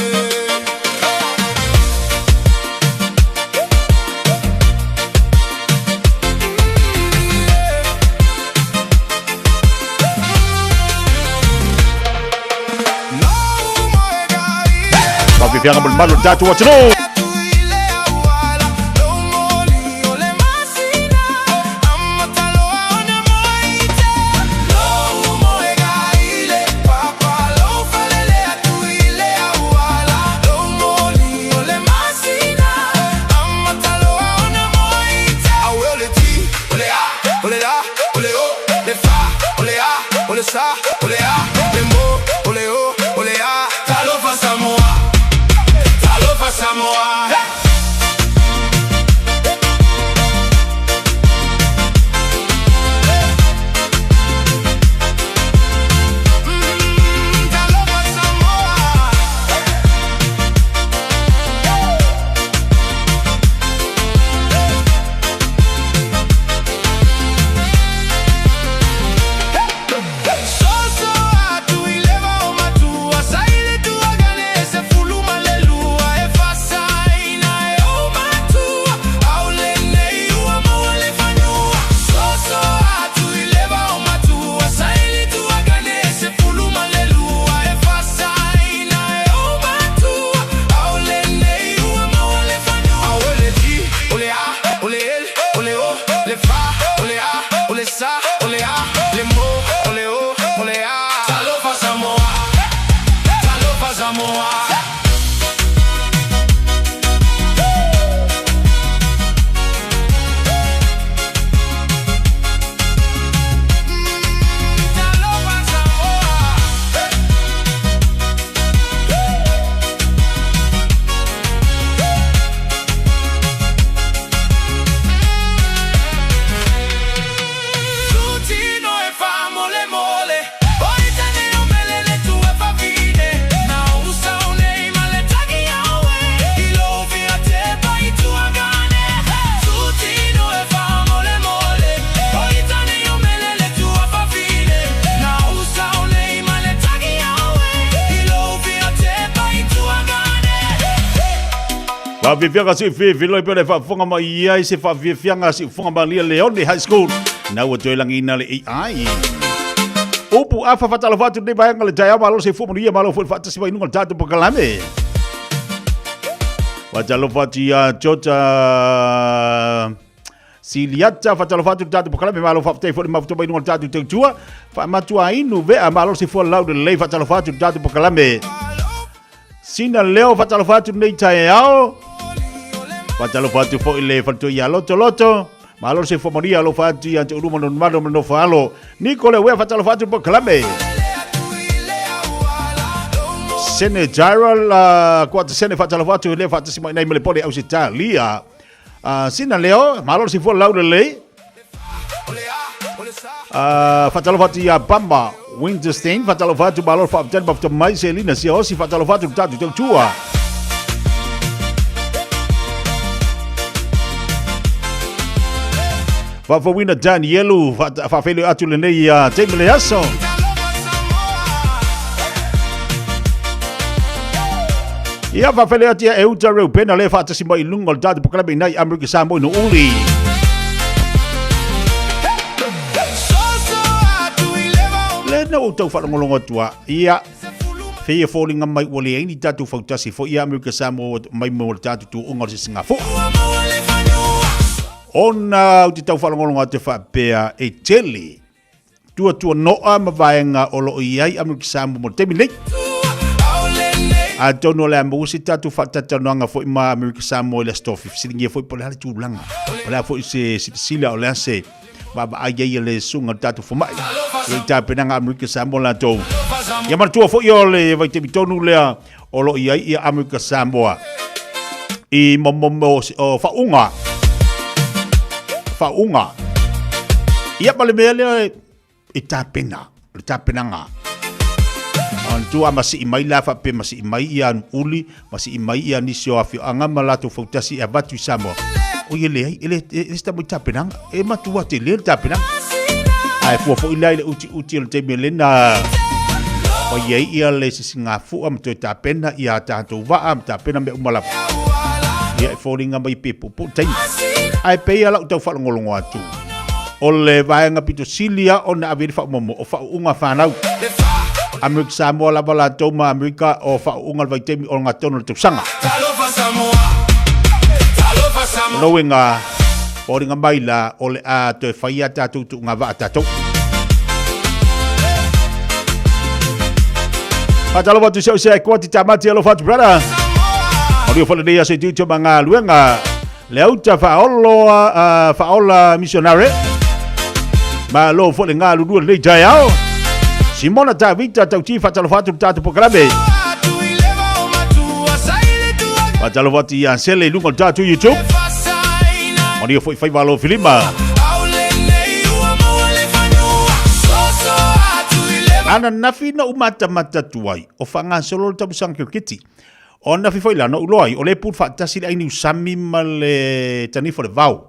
Fiafia ngam malo tatu watno Ole ole sa, ole a, le mo, ole o, ole a. Talofa Samoa, talofa Samoa. Fiafia si Filoi pele whafonga mai iai se Fiafia si fonga malia Leone High School. Nau atoi langina le AI. Upu afa fatala fatu ne bayanga le jaya malo se fumaria malo fu fatasi vai nunga tatu pakalame. Fatalo fatu ya Jota Siliata fatalo fatu tatu pakalame malo fatei fu mafuto vai nunga tatu te tua. Fa matua inu vea malo se fu lau de lei fatalo fatu tatu pakalame. Sina leo fatalo fatu nei tayao. Fatalo fatu fo ile fatu ya loto. Malo se fomaria lo fatu ya te uruma non mado no falo. Nicole we fatalo fatu po klame. Sene Gyral kwa sene fatalo fatu le fatu sima nei mele pole au Italia. Sina leo malo se fo lau de lei. Fatalo fatu ya Bamba Winterstein fatalo fatu malo fa ten bafta mai Selina si osi fatalo fatu tatu te tua. Wina Danielu fa fele atu le nei temele aso. Ia fa fele atu e uta reu pena le fa tasi mai lungo datu pokalabe nai Amerika Samoa no uli. Le no utou fa ngolongo tua. Ia fea falling mai wole ai ni tatu fa tasi fo ia Amerika Samoa mai mo tatu tu unga se Singapore. Ona uti tau whalangolonga te whapea e tele. Tua noa mawaenga o lo iai Amerika Samoa mo temi nei. A tono le amusi tatu whatatanoanga fo ima Amerika Samoa le stofi. Siringia fo i pole hale tūlanga. Pole fo i se sila o le ase. Baba ai le sunga tatu fo mai. E tāpenanga Amerika Samoa la tau. Ia maratua fo i o le vai temi tonu lea o lo iai i Amerika Samoa. I momomo o whaunga. Faunga. Ia pale mele e tapena, le tapenanga. Tua masi imai la fa pe masi imai ia uli, masi imai ia nisio afio anga malato fautasi e batu Samoa. O ile esta mo tapenanga, e matua te le tapenanga. Ai fo ile le uti le te melena. O ia le singa fu am to tapena ia tanto va am tapena me umala. Ia falling am pe pu tai. Ai pei ala utau whalongolongo atu. O le vaenga pito silia o na aviri whamomo o whaunga whanau. Amerika Samoa la wala tauma Amerika o whaunga vaitemi o ngā tono le tausanga. Noenga o ringa maila o le a te whaia tātou tu ngā vaa tātou. Patalo watu seu se kwa ti tamati alo fatu brada. O rio whale nei ase tūtua mga luenga. Leuta faola missionary ma lo fo le nga lu le jayao Simona Tavita tau ti fatalofatu tatu programe. Fatalofatu ya sele lungo tatu YouTube. Moni foi valo filima. Ana nafi na umata mata tuai. O fanga solo tabu sang kiti. O nafi foi la no uloi. O le put fatasi ai ni usami male tanifo le vau.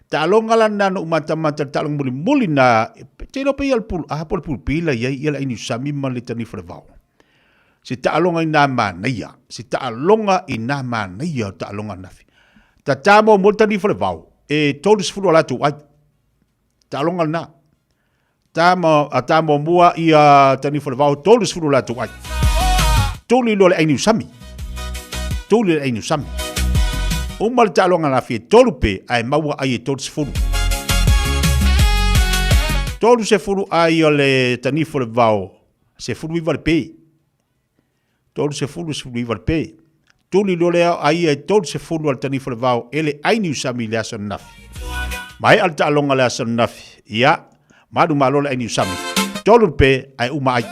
Talonga la na umata mata talong muli na telo pe al pul pul pila ia ai ni usami male tanifo le vau. Si talonga ina mania. Si talonga ina mania talonga nafi. Tatamo multa ni fole vau. E todos fulu la tu ai. Talonga na. Tamo mua ia tani fole vau todos fulu la tu ai. Tuli lo le ai ni usami. Tuli le ai ni usami. Umal talonga na fi tolupe ai maua ai todos fulu. Todos se fulu ai le tani fole vau. Se fulu ivar pe. Todos se fulu ivar pe. Tuli lo lea ai e tolu se fulu al tani fole vau ele ai ni usami le asan nafi. Mai al talonga le asan nafi. Ia, madu malo le ai ni usami. Tolu pe ai uma ai.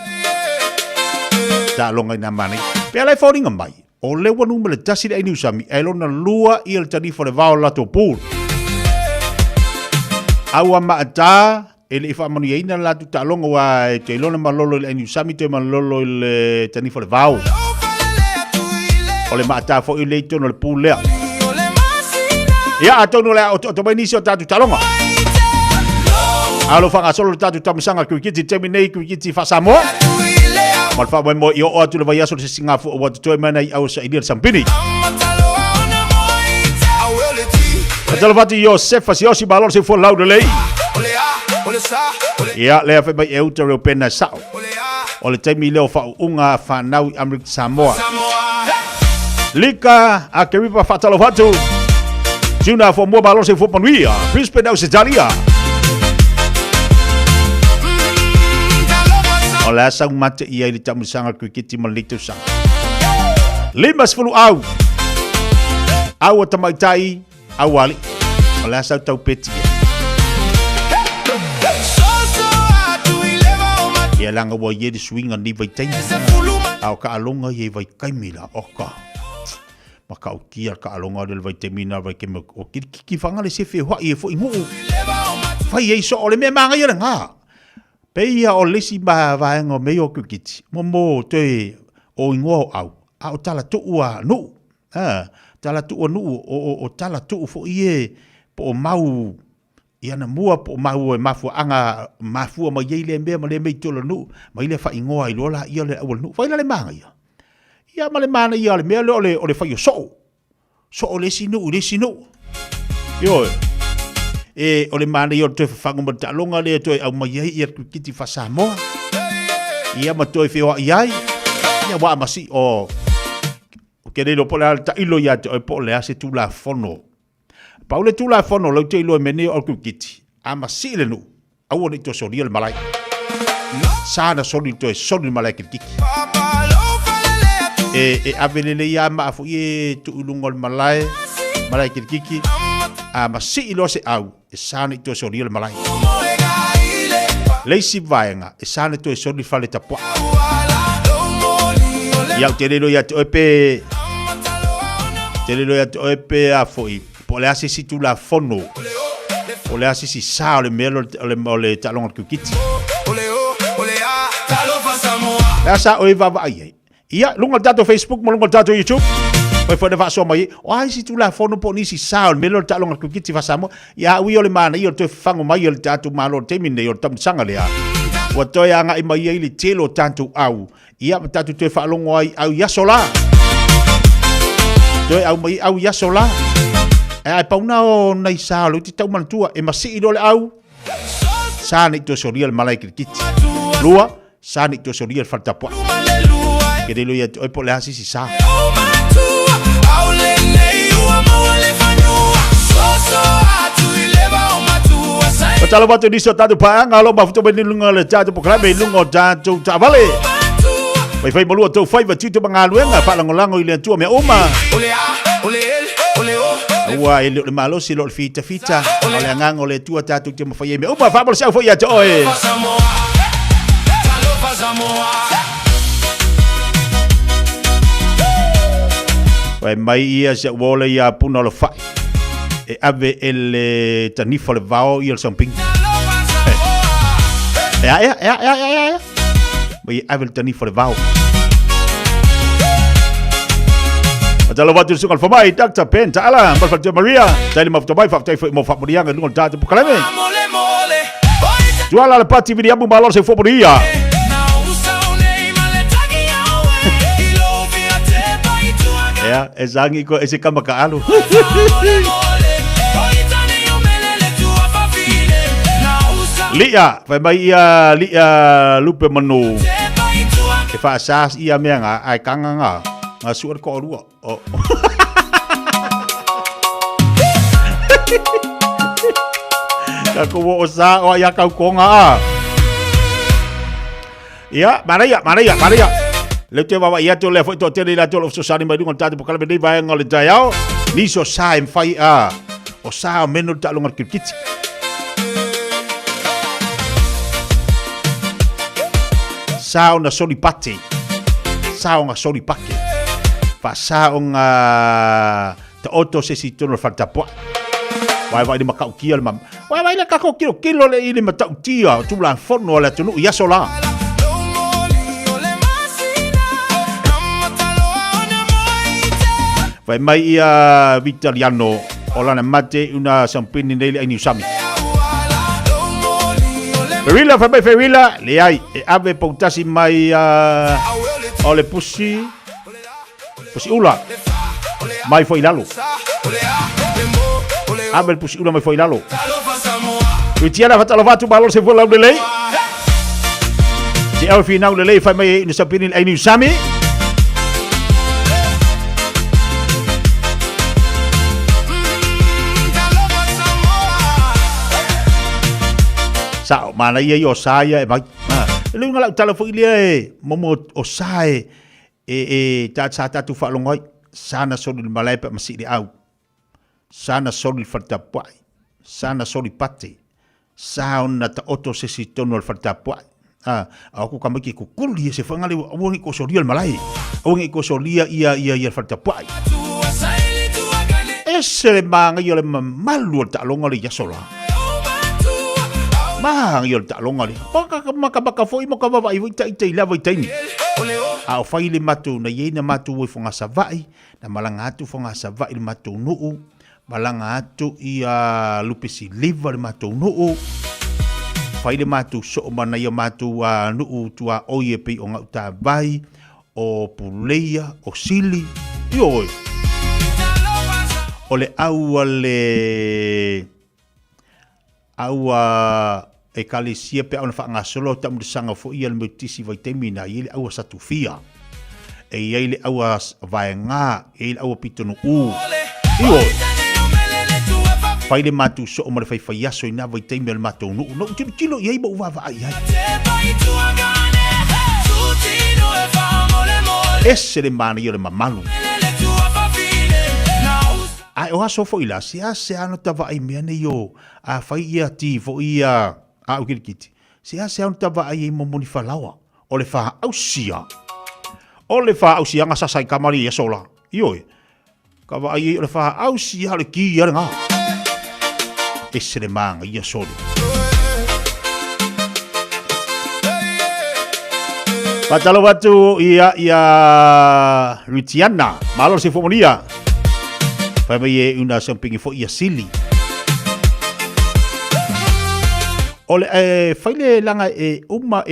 Talonga ina mani. Pe alai fauringa mai. O le wanu me le tasi le ai ni usami. Ai lona lua i al tani fole vau lato pūr. Aua maata ele ifa manu ina latu talonga wa e te ilona malolo le ai ni usami te malolo le tani fole vau. Ole mata fo ile tono le pulea. Ya atono le o mai nisi o tatu talonga. Alo fanga solo tatu tamusanga kukiti terminate kukiti fa Samoa. Mal fa mo yo o tu le vai aso se singa fo o tu mana i au sa idir sampini. Atalo fati yo sefa si osi balor se fo laude lei. Ya le fa mai eu tero pena sao. Ole temi leo fa unga fa nau America Samoa. Lika a keripa fatalo fatu. Juna fo mo balor se fo panuia. Príncipe da Australia. Ola sang mate ia i tamusanga kukiti malito sang. Limas fulu au. Au tamaitai au ali. Ola sa tau peti. Ia langa wa ye di swing ni vai tai. Au ka alonga ye vai kaimila oka. Maka o kia ka alonga del vai temina vai ke o ki fanga le se fe ho e fo ingu. Fai e so ole me manga ia nga. Pe ia o lesi ba vaenga me o kukiti. Momo te o ingo au. Au tala tu ua nu. Tala tu ua nu o tala tu fo ie po mau. Ia na mua po mau e mafu anga mafu ma yeile me ma le me tolo nu. Ma ile fa ingo ai lola ia le au nu. Fai le manga ia. Ia male mana ia le mele ole fai so. So ole sinu. Yo. Ole mana ia te fango ma talonga le to au mai ia kiti fa Samoa. Ia ma to fe wa ia. Ia wa masi o. Ke le pola ta ilo ia to po le ase tu la fono. Paule tu la fono lo te ilo mene o kiti. Ama sile nu. Au ni to so le malai. Sana soli to soli malai kiti. Avelele ia ma fu ye tu ulungol malai kiki a ma si ilo se au e sane to so riel malai leisi vaenga e sane to so ri fale tapo ia telelo ia to epe a foi po le asi si tu la fono o le asi si sa le melo le talon kukiti asa o va ai. Ia, lunga tato Facebook, lunga tato YouTube. Foi foi va so mai. Ai si tu la fono po ni si sound, melo ta longa kukiti fa Samoa. Ia wi ole mana io te fango mai ole tato malo temine yo tam sanga le. Wa to ya nga i mai ile telo tanto au. Ia tato te fa longo ai au ya sola. To au mai au ya sola. Ai pa una o nei sa lo ti tau man tua e masi ile au. Sa ni to sorial malai kiti. Lua, sa ni to sorial falta po. Que de lo ya hoy por la si sa. Talo batu di sotado pa ngalo ba futo ben lunga le tatu po klabe lungo tatu tavale. Vai fai malu to fai vatu to bangaluenga fa langolango ile tu me uma. Wa ile le malo si lo fita. Ole ngango le tu tatu te mo fai me uma fa bol sa foi ya to e. Vai mai ia se wole ia puna lo fai. E ave ele tanifa le vao ia le samping. Ja. Vai ave le tanifa le vao. Matalo watu sukal famai Dr. Penta ala Malfa Maria. Tali mafto mai faftai mo famoria nga lungon tatu pukalame. Juala le pati video bu balor se famoria. Ya, ezangi ko ese kama kaalo. Lia, vai mai lia lupe manu. E fa sas ia mea nga ai kanga nga. Nga suar ko rua. Oh. Ka ko wo sa o ya kau ko nga. Ya, Maria. Le te wawa ia to le foi to te la to so sani mai dungon tatu pokala me vai ngol dayao ni so sa em fai a o sa meno ta longar kit sa ona soli pate sa ona soli pake fa sa ona te auto se si tono falta po vai de makau kia le mam vai le kako kilo le ile matau tia tu la forno la tu ia sola. Vai mai ia Vitaliano o lana mate una sampini nele ai niusami. Ferrila, le ai e ave pautasi mai o le pusi ula mai foi lalo. Ave pusi ula mai foi lalo. Vitiana fatalo vatu balor se vola de lei. Se au final de lei fai mai una sampini ai niusami. Sao mana ia yo saya e mai. Lu ngala tala fo ile momo o sae e ta tu fa longoi sana soli malai pa masi di au. Sana soli farta pai. Sana soli pate. Sauna ta oto se si tono al farta pai. Aku kamaki ku kuli se fa ngali wongi ko solia malai. Wongi ko solia ia farta pai. Ese manga yo le malu ta longoli ya sola. Mang yol ta longa li. Maka foi mo ka vai tai la vai tai. Au fai le matu na ye na matu wo fonga savai, na malanga atu fonga savai le matu nuu, malanga atu ia lupisi liver matu nuu. Fai le matu so mana ia matu nuu tua oye pe onga ta vai o puleia o sili. Yo. Ole e kalesia pe ona fanga solo ta msanga fo ia le mutisi vai temina ile au sa tufia e ile au vai nga ile au pitonu u io fai le matu so o fai fai aso ina vai temel matu no kilo ye bo va ai esse le mani ile mamalu ai o aso fo ila se ano tava ai mene yo a fai ia ti fo ia a o kirikiti se ano tava ai mo moni falawa o le fa ausia nga sasai kamari e sola io ka va ai le fa ausia le ki ia nga esse le manga ia solo patalo watu ia Ritiana malo se fomonia Fai una sampingi fo ia sili. Ole fai le langa uma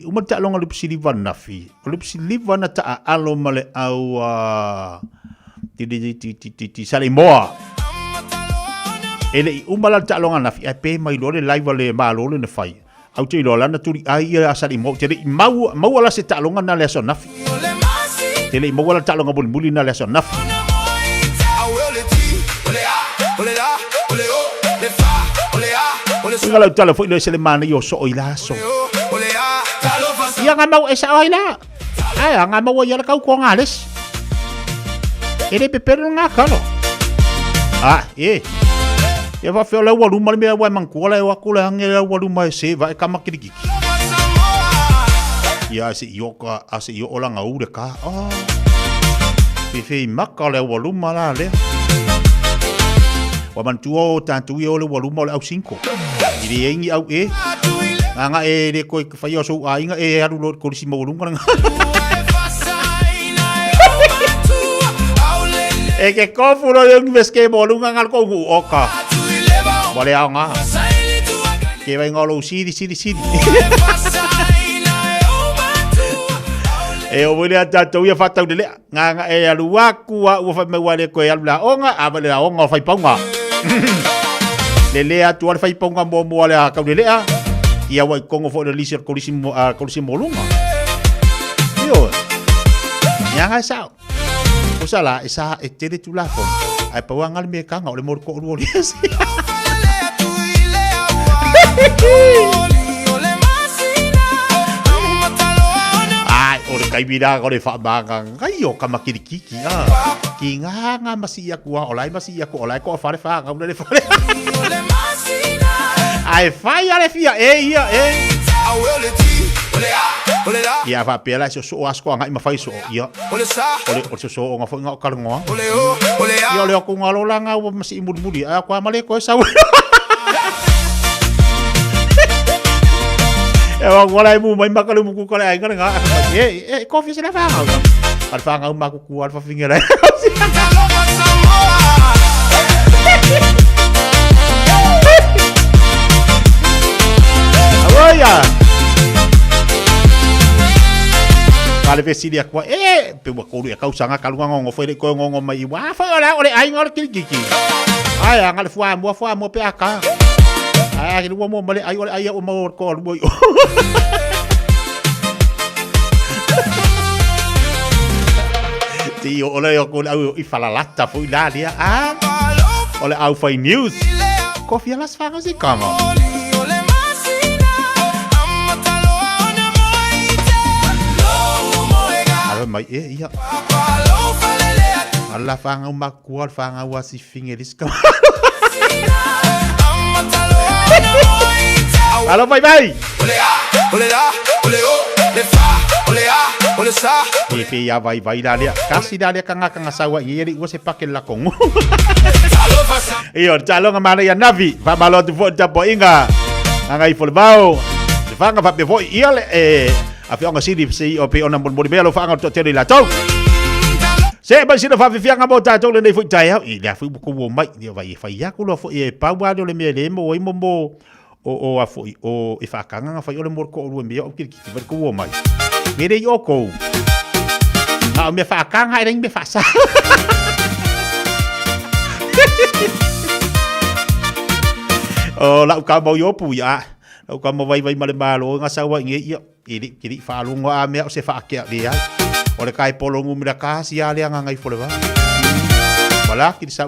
uma ta longa lupsi livana fi. Lupsi livana ta alo male au ti Samoa. Ele uma la ta longa na fi pe mai lo le live le malo le fai. Au te lo lana turi ai Samoa te mau ala se ta longa na le so na fi. Te le mau ala ta longa buli na le so na fi. Kalau telefon ile sele mana yo so ila so. Ya ngamau esa ila. Ai ngamau ya kau ko ngales. Ele pepero ngakalo. Ya va fe la walu mal me wa mankola wa kula ngela walu mai se va kama kiriki. Ya si yo ka asi yo ola ngau de ka. Fifi maka le waluma la le. Wa mantua o tātou i o le waluma o le au 5. I le engi au e. Nga e le koe whai o so a inga e haru lo korisi mo walunga nga. E ke kofu lo yung veske mo walunga ngal ko ngu oka. Wale au nga. Ke vai ngalo siri. E o wile tātou ia whatau de lea. Nga e alu waku wa ua whai mawale koe alu la onga. Awa le la onga o whai paunga. Le lea tu ale whai paunga mo le a kau de lea. Ia wai kongo fo le lisi kolisi mo lunga. Io. Nyanga sao. O sala e sa e tele tu la kon. Ai pauanga le me kanga o le mor ko o le esi. Ore kai mira ko le fa banga ngai o kama kirikiki ki nga masia kua olai masia ko olai ko fa le fa nga le fa ai fai ale fia ia ia fa pela so asko ngai ma fai so ia ole so nga fo nga kalngo ia le ko ngalo la nga masi mudi a ko male ko sa e wala mu mai makalu mu ko lai nga coffee se la fa al fa nga ma ku al fa fingera Awoya Kale vesi dia kwa pe wa ko ya kausanga kalunga ngo foi ko ngo mai wa fa ola ole ai ngol kiki ai ngal fua mo pe aka ai ni mo male ai ole ai o mo ko boy Tio ole ko au I falalata foi la dia ole au fai news Kofi las fagas e kama mai ia alla fanga makua fanga wasi fingeris ka Alo bye ole sa Fifi ya vai la dia kasi dia kanga sawa yeri wo se pakel la kongo Iyo talo nga ya navi va malo tu vo japo inga nga I folbao fanga va be vo ile Afia nga sidi si o pe ona bon belo fanga to tele la tau Se ba sino fa fia nga bota to le nei fu tai I la fu ko wo mai dia vai fa ya ko lo fu e pa wa le me le mo mo o afu o I fa kanga nga fa yo le mor ko o me o ki ver ko wo mai me de yo ko me fa kanga ai me fa sa O la ka mo yo pu ya la ka mo vai male malo nga sa wa nge Ili kiri fa lungo a me se fa ke dia ole kai polongu mira ka si ale nga ngai fole ba wala kiri sa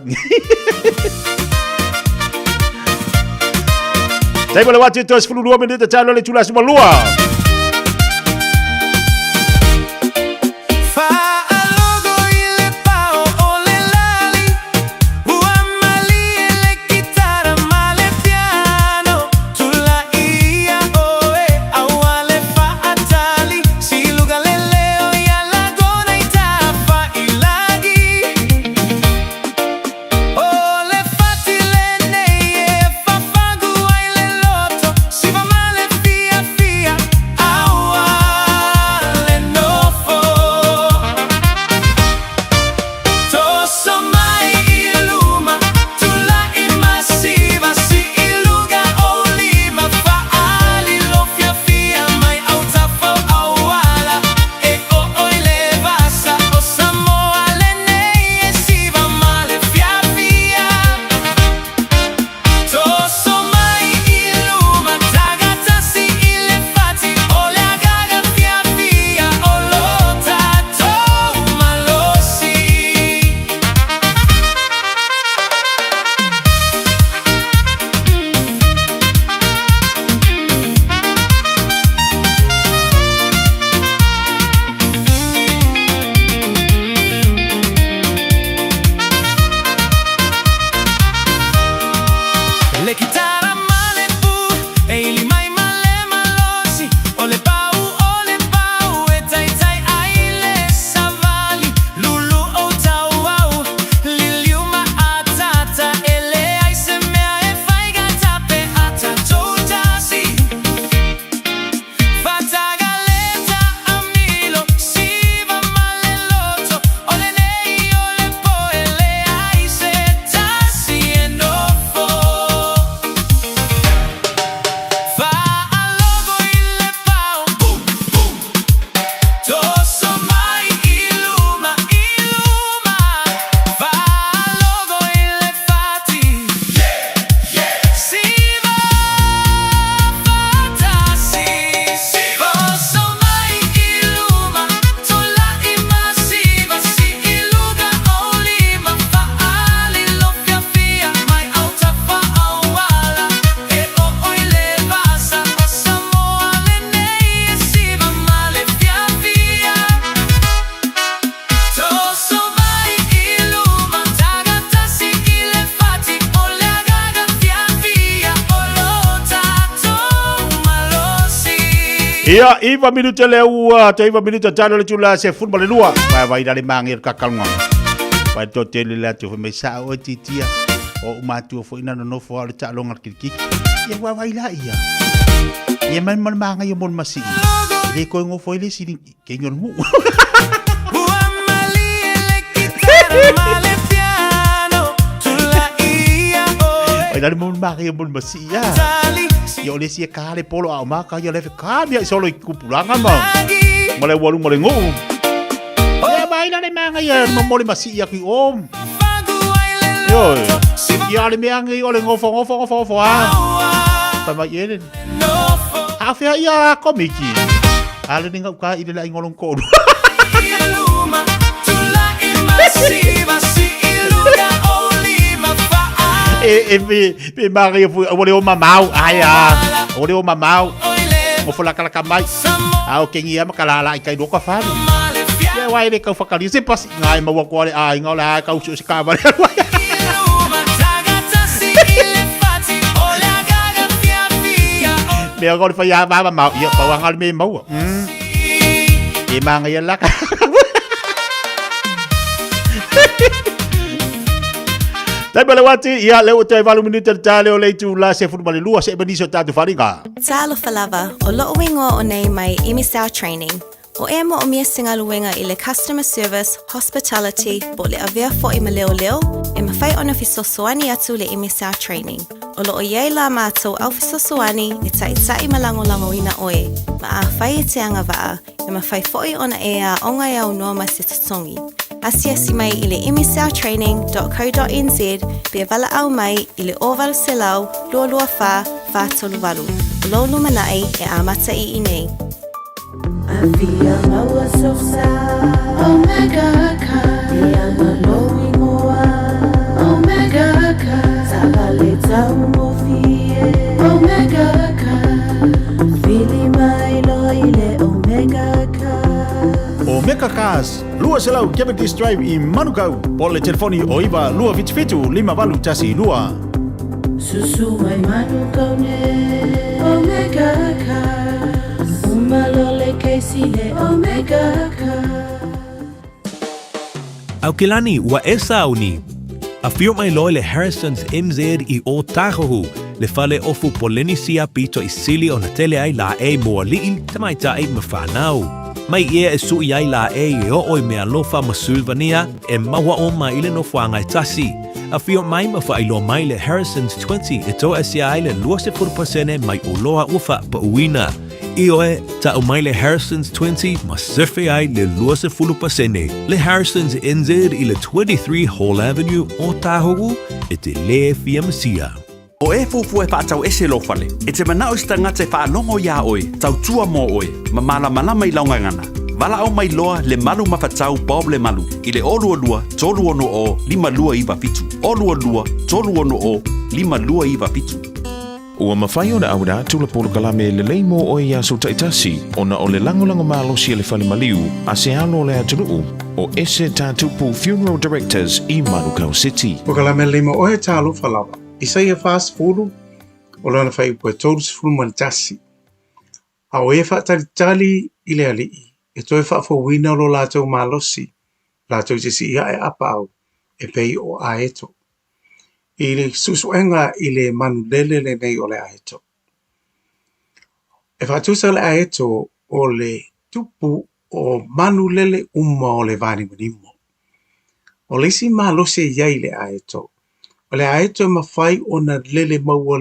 Sai bola watu tos fulu 2 menit talo le tula semua lua Ia, iwa minuta le ua, te iwa minuta tano le tula se fulma le lua. Vai dale mangi el kakalunga. Vai to te le tu me sa o titia. O umatu fo ina no fo le ta longa kiki. Ia vai la ia. Ia man manga ia mon masi. Le ko ngo fo ile sini ke nyon mu. Vai dale mon manga ia mon masi ia. Yo le sia kale polo au maka yo le ka mia solo ikupulanga ma. Mole walu mole ngo. Ya vai na le manga ya no mole masi ya ki om. Yo. Ya le manga yo le ngofo. Pa ma yene. Afia ya komiki. Ale ninga ka ile la ngolong ko. Pe Maria fu o le o mamau aya o le o mamau o fu la kala kamai au kengi ama kala la kai do ka fa ya wai le ka fa kali se pas ngai ma ko le ai ngola ka usu ka ba me agora fa ya ba ma ya pa wa ngal me mau e manga ya la Dai bale wati ia leo te valu minuta tale o leitu la se fu male lua se beniso tatu faringa. Talo falava o lo wingo o nei mai imisau training. O e mo o mia singa luenga i le customer service, hospitality, bo le avea fo i maleo leo, e mawhai ona fisosoani atu le imisau training. O lo o iei la mātou au fisosoani e tai malango ina oe, ma a whai e te anga waa, e mawhai foi ona e a ongai au noa ma se tutongi. Asiasi mai i le imisaltraining.co.nz be vala au mai i le ovalu selau lua wha tolu walu. Lo lumanai e amata I nei. Fiafia Mai sosa Omega ka Ia maloi moa Omega ka Sabale tau mo fie Omega ka Fili mai loi le Omega ka Omega Cars, lua selau Cavendish Drive I Manukau. Po le telefoni o iwa lua vitu 5 tasi lua. Susu mai Manukau ne Omega ka Umalole keisi le Omega ka Au kilani wa esa uni. A fio mai loe le Harrison's MZ I o tahohu le fale ofu polenisia pito I sili o na tele ai la e moa liin tamaita ai mawhanau. Mai ia e sui ai la e o oi mea lofa ma Sylvania e maua o mai ile no fuanga tasi. A fio mai ma fa ilo mai le Harrison's 20 e to asia ai le 20% mai o loa ufa pa uina. Io e ta o mai le Harrison's 20 ma surfe ai le 20%. Le Harrison's NZ I le 23 Hall Avenue o Tahogu e te le fiamasia. O e fufu e whaatau ese lo fale. E te manao I stangate whaanongo ia oi, tau tua mo oi, ma malama I launga ngana. Wala au mai loa le malu mawhatau Bob le malu. I le olua lua, tolu ono o, 5 lua iwa fitu. Olua lua, tolu ono o, 5 lua iwa fitu. Ua mawhai o na aura tula polo kalame le leimo o ia so taitasi, o na o le langolango malo si le fale maliu, a se alo le atunuu, o ese tātupu Funeral Directors I Manukau City. O kalame leimo o he tālu falava. Isa ia fast food o lana fai po todos fulman tasi. A o e whaatalitali I le alii. E toi whaafowina lo lātou malosi. Lātou jesi ia e apau. E pei o aeto. I le susuenga I le manulele le nei o le aeto. E whaatusa le aeto o le tupu o manulele o le vani manimo. O le si malosi iai le aeto. O le aeto mawhai o na lele maua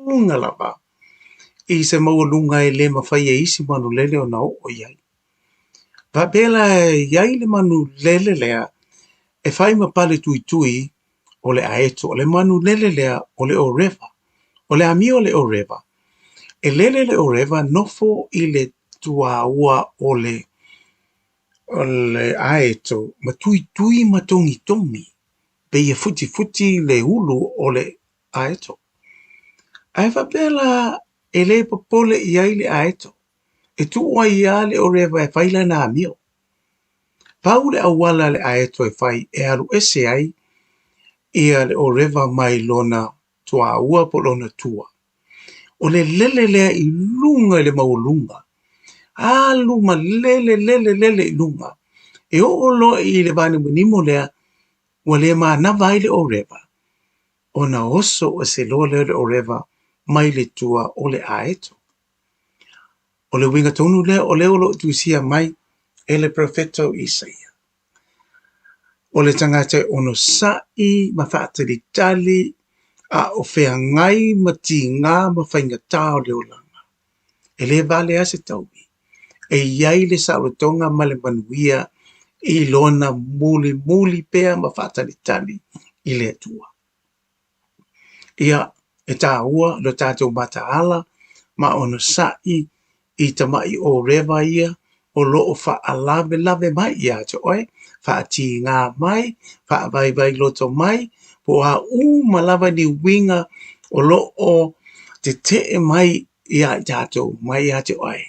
lunga lava. I se maua lunga e le mawhai e isi manu lele o na o iai. Vapela iai le manu lele lea e whai mapale tui o le aeto. O le manu lele lea o le o reva. O le ami o le o reva. E lele le o reva nofo I le tua ua o le aeto. Ma tui ma tongi. Pe ia futi le ulu o le aeto. Ai whapela e le popole iai le aeto. E tuua ia le o rewa e whaila na amio. Pau le awala le aeto e whai e alu ese ai ia le o rewa mai lona tua ua po lona tua. O le lele lea I lunga le maulunga. luma lele luma. E o lo I le vani munimo lea, wa le manava I le oreva. Ona oso o se loa le oreva, mai le tua o le aeto. O le winga tonu lea, o le olo tuisia mai, e le profeto Isaia. O le tangata ono sai, ma whaatari tali, a o whea ngai ma ti ngā ma whainga tāo le olanga. E le vale ase taubi. E iai le sautonga ma le manuia I lona muli pea ma whaatari tali I le atua. Ia e tā ua lo tātou mataala ma ono sai I tamai o rewa ia o loo lave mai ia te oe, whaati ngā mai, vai loto mai, po a ma lava ni winga o loo te mai ia I tātou mai ia te oe.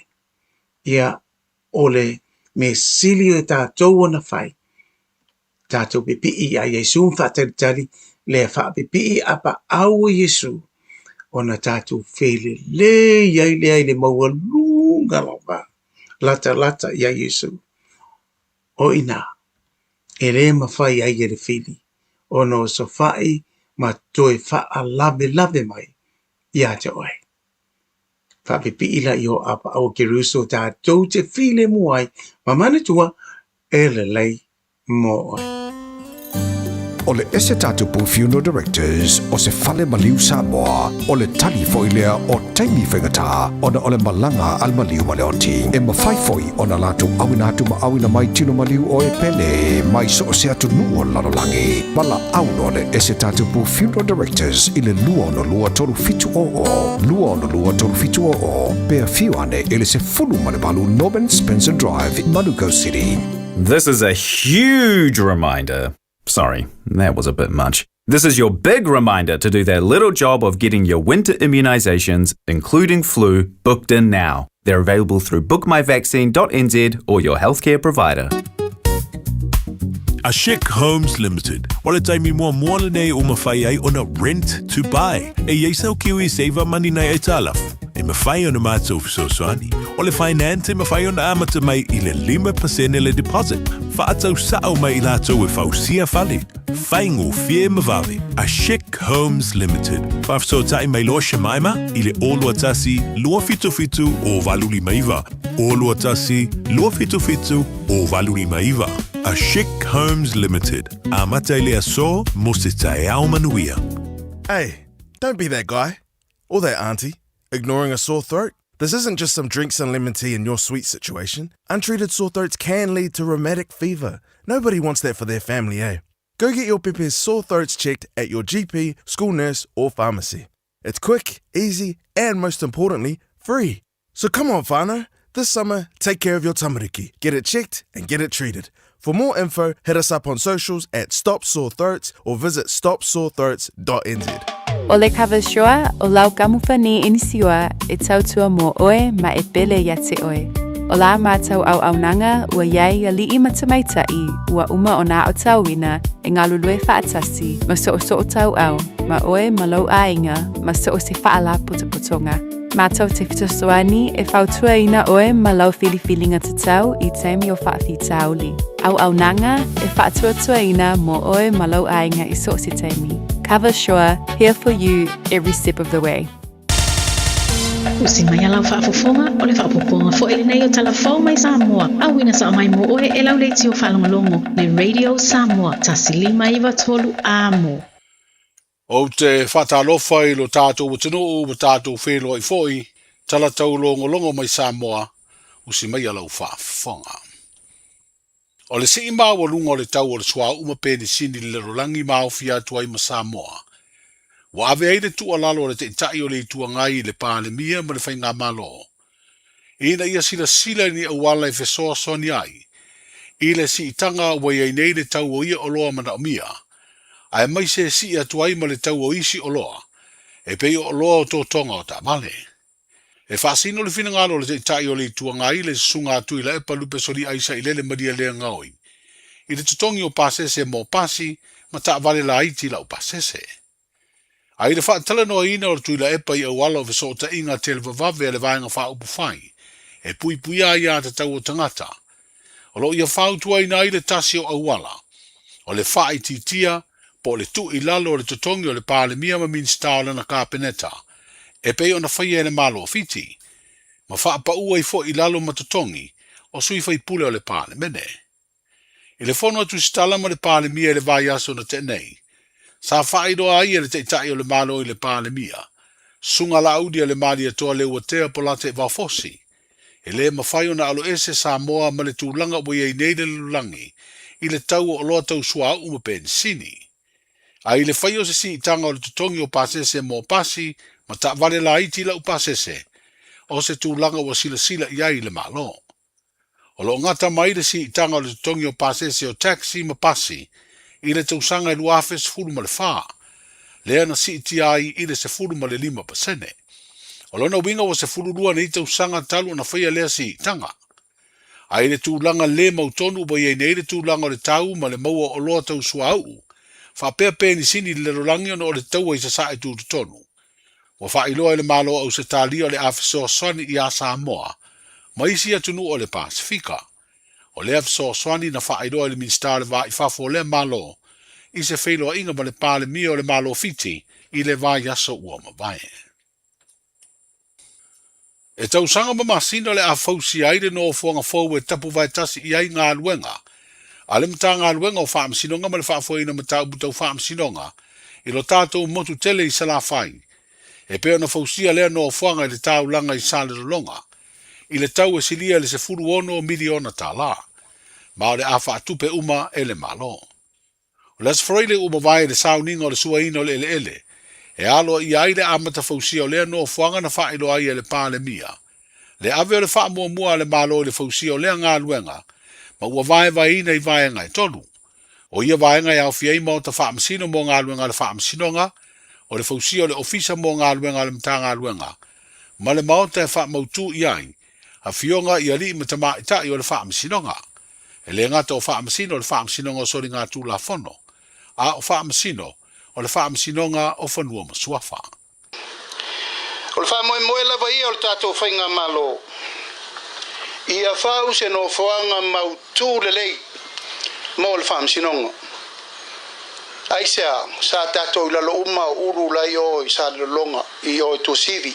Ia ole me sili o tātou ona whai. Tātou pipi a Yesu whaatari le whaapipi apa au Yesu. Ona tātou whele le iai le maua lunga lawa. Lata ia Yesu. O ina. E le mawhai ai e le whili. Ona o so whai ma toe wha lave mai. Ia te oe. Whaapipi ila I o apa au Keruso tātou te while muai. Ma manatua e le lei mo oe. O le ese tātupu funeral directors o se whale maliu Samoa o le tali foilea o taimi whengata o na o le malanga al maliu maleoti e mawhai foi o na lātou awina atu ma awina mai tino maliu o e pene mai so o se atu nuo lalolangi. Wala auno le ese tātupu funeral directors I le lua no lua toru fitu o pea whiwane e le se fulu malebalu Norman Spencer Drive in Manuko City. This is a huge reminder. Sorry, that was a bit much. This is your big reminder to do that little job of getting your winter immunisations, including flu, booked in now. They're available through bookmyvaccine.nz or your healthcare provider. Ashik Homes Limited. Wale taimi mua moana nei o mawhai ai ona rent to buy. E yeisau kiwi save money nei e talaf. E mawhai ona mātou fisosoani. O le finance e mawhai ona amata mai I le 5% le deposit. Whaatau sao mai I lātou e whausia whale. Whaingo fie mawale. Ashik Homes Limited. Whafso tai mai loa Shemaima I le olua tasi lua fitu o valuli maiva. Olua tasi lua fitu o valuli maiva. Ashik Homes Limited. Amata I le aso mo se tae au manuia. Hey, don't be that guy. Or that auntie. Ignoring a sore throat. This isn't just some drinks and lemon tea in your sweet situation. Untreated sore throats can lead to rheumatic fever. Nobody wants that for their family, eh? Go get your Pepe's sore throats checked at your GP, school nurse, or pharmacy. It's quick, easy, and most importantly, free. So come on, whānau. This summer, take care of your tamariki. Get it checked and get it treated. For more info, hit us up on socials at Stop Sore Throats or visit stopsorethroats.nz. O le kawashoa o lau kamufani inisiua e tautua mo oe ma e pele yate oe. O la mātau au aunanga ua iai a li matamaitai ua uma o nā o tauina e ngā lulue whaatasi ma so o tau au ma oe ma lau ainga ma so o se whaala putoputonga. Mātau te fitosoani e whautua ina oe ma lau whiliwhilinga tatau I taimi o whaafi tauli. Au aunanga e whaatuatua ina mo oe ma lau ainga I so se taimi. Cover Shore, here for you every step of the way. Usi mai alau whaafofonga o le whaapoponga fo ele nei o talafau mai Samoa. Awina sa mai mo oe e lau leiti o whalongolongo le Radio Samoa tasilima iwa tolu amo. O te whatalofa I lo tātou watino o tātou whelo I foi, tala tau longo mai Samoa, usi mai alau whaafonga. O le si ima wa lunga o le tau o le swa uma pēni sini le rolangi maofia tuai ma Samoa. Wa ave aile tua lalo le te itai o le itua ngai le pālemia ma le whainga malo. Ina ia sila ni awala I fesoa soni ai. I le si itanga wa iai nei le tau o ia o loa mana o mia. Ai mai se si atuai ma le tau o isi o loa. E pei o loa o tō tonga o ta male. E whaasino le whina ngalo le te itai o le itua ngai le sunga atu I la e palupe sori aisa I lele maria lea ngaoi. I le tutongi o pasese mo pasi ma ta vale la iti la o pasese. Ai le whaatala noa ina o le tui la epa I awala o viso ta inga te le vavave le vaenga wha upu whai. e pui puia ia te tau o tangata. O lo ia whautua ina i le tasi o awala. O le wha i titia, po le tu i lalo o le tutongi o le pāle mia ma minsta na kāpeneta. E pei ona whaia le malo fiti. Ma wha pa ua i fo i lalo ma tutongi, o sui whai pule o le pāle mene. I le whono atu stala ma le pāle mia le vai aso na te nei. Sa whaido a ia le te itai o le malo i le pāle mia. Sunga la audi le mali atoa le ua tea po la te wafosi. E le mawhai o na alo ese Samoa ma le tūlanga o iei nei le lulangi i le tau o loa tau sua au ma pensini. A i le whai o se si itanga o le tutongi o pasese mo pasi ma ta vale la iti la u pasese o se tūlanga o sila sila iai le malo. O lo ngata mai le si itanga o le tutongi o pasese o taxi ma pasi i le tausanga i luafe se fulu ma le wha. Lea na si iti ai i le se fulu ma le 5%. O lona winga o se fulu lua na i tausanga talu na whaia lea si itanga. A i le tūlanga le mautonu ba iei nei le tūlanga o le tau ma le maua o loa tau sua au. Wha pēr pēni sini le rolangi o le tau i sa sa e tūtonu. Wa wha iloa le malo au se tālia o le awhisoa swani i a Samoa. Ma isi atunu o le Pasifika. O le awhisoa swani na wha iloa le minsta le wa i whafo le malo. I se wheloa inga ma le pāle mia o le malo fiti i le vai aso ua mawae. E tausanga ma masina le a fausi aire no fuanga fau e tapu vai tasi i ai ngā luenga. A le mta ngā luenga o whaamsinonga ma le whaafoina ma tau butau whaamsinonga i lo tātou motu tele i sala whai. E peo na fausia lea no fuanga i le tau langa i sale rolonga. I le tau e silia le se furu ono miliona tā la. Ma o le a whaatupe uma e le malo. O le asfroile uma vai le sauninga o le suaina o le ele. E alo i aile amata fausia o lea no fuanga na whaelo ai e le pāle mia. Le ave o le wha mua mua le malo le fausia o lea ngā luenga, ma ua vai ina i vai ngai tonu. O ia vai ngai au fiei mo ta wha masino mo ngā luenga le wha masinonga, o le fausia o le ofisa mo ngā luenga le mta ngā luenga. Ma le maota e wha mautu i ai, a fionga i ali ma tama i tai o le wha masinonga. E le ngata o wha masino o le wha masinonga o sori ngā tū la fono. A o wha masino, o le wha masinonga o whanua masuafa. O le wha moe moe lava ia o le tātou whainga malo. Ia whau se no whaanga mautū le lei mo le wha masinonga. Aisea, sa tātou i lalo uma uru lai o i sa longa i o i tō sivi.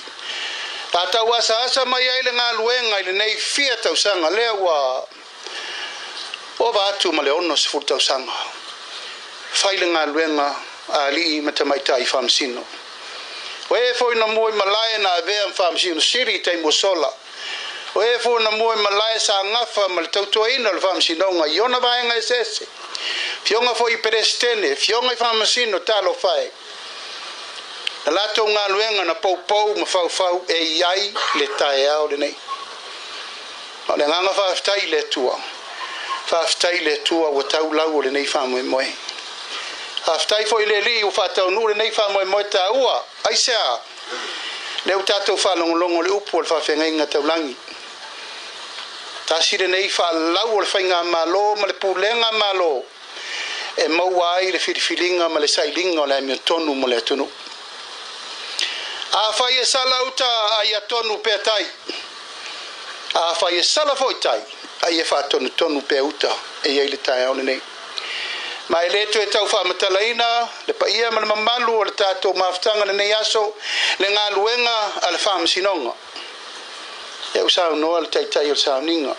Tātou asa mai ai le ngā luenga i le nei fia tausanga lea wa o vātu ma le ono se furu tausanga. Whai le ngā luenga a li matamaita i whamsino. O e fo na moi malaya na vea whamsino siri tai mo sola. O e fo na moi malaya sa ngafa mal tautua ina le whamsino nga iona vaenga esese. Fionga fo i perestene, fionga i whamsino talo whae. Na lato ngā luenga na pau ma fau e iai le tae au le nei. O le nganga whaftai le tua. Whaftai le tua wa tau lau o le nei whamoe moe. Aftai foi le li u fatau nu le nei fa mo ta ua aisea le u tatou fa longo le upo le fa fenga inga taulangi ta sire nei fa lau le fainga malo ma le pulenga malo e mau ai le filifilinga ma le sailinga le mi tonu mo le tonu a fa ye sala uta ai tonu pe tai a fa ye sala foi tai ai fa tonu pe uta e ye le tai ole nei. Ma ele to e tau whamatalaina, le paia ma le mamalu o le tātou maftanga le nei aso, le ngā luenga a le whamasinonga. E usau noa le taitai o le sauninga.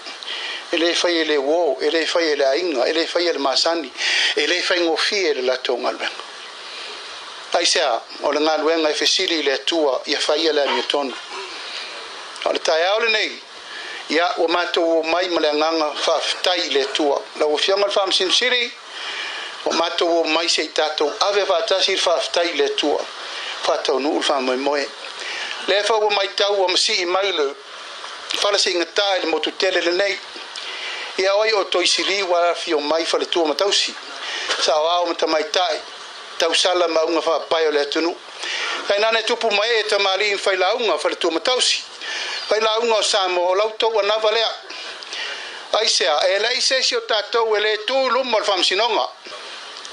Ele whai ele wo, ele whai ele ainga, ele whai ele masani, ele whai ngofie le lato ngā luenga. Aisea, o le ngā luenga e whesiri le atua, ia whai ele a miotonu. O le tai au le nei, ia o mātou o mai ma le nganga whaftai le atua. La o whianga le whamasinsiri, o mato o mai se tato ave va tasi fa ftai le tua fato no fa moe le fa o mai tau o msi mai le fa le singa tai le motu tele le nei ia oi o toisili wa fio mai fa le tua matausi sa o mata mai tai tau sala ma unga fa pai le tunu kai nane tupu mai e tamali fa la unga fa le tua matausi fa la unga sa mo lauto wa na valea aisea e la ise si o tato ele tu lu mo famsinonga.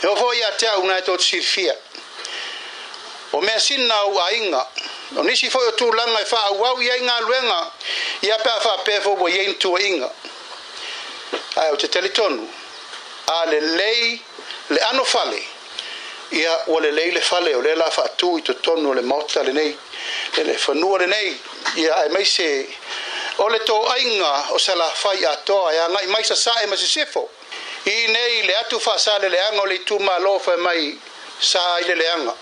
Eu vou ir até o neto de Fiafia. O me sina o ainga, O nisi foi o tūlanga e wha au ia ngā luenga ia pēr wha pēfo wa ien tua inga. Ai o te teletonu. A le lei le ano fale. Ia o le lei le fale o le la wha atu i to tonu le mauta le nei. Le whanua le nei. Ia ai mai se o le tō ainga o se la whai atoa. Ia ngai mai sa sae ma se sefo. I nei le atu wha sa le leanga o le tu ma lofa mai sa i le leanga.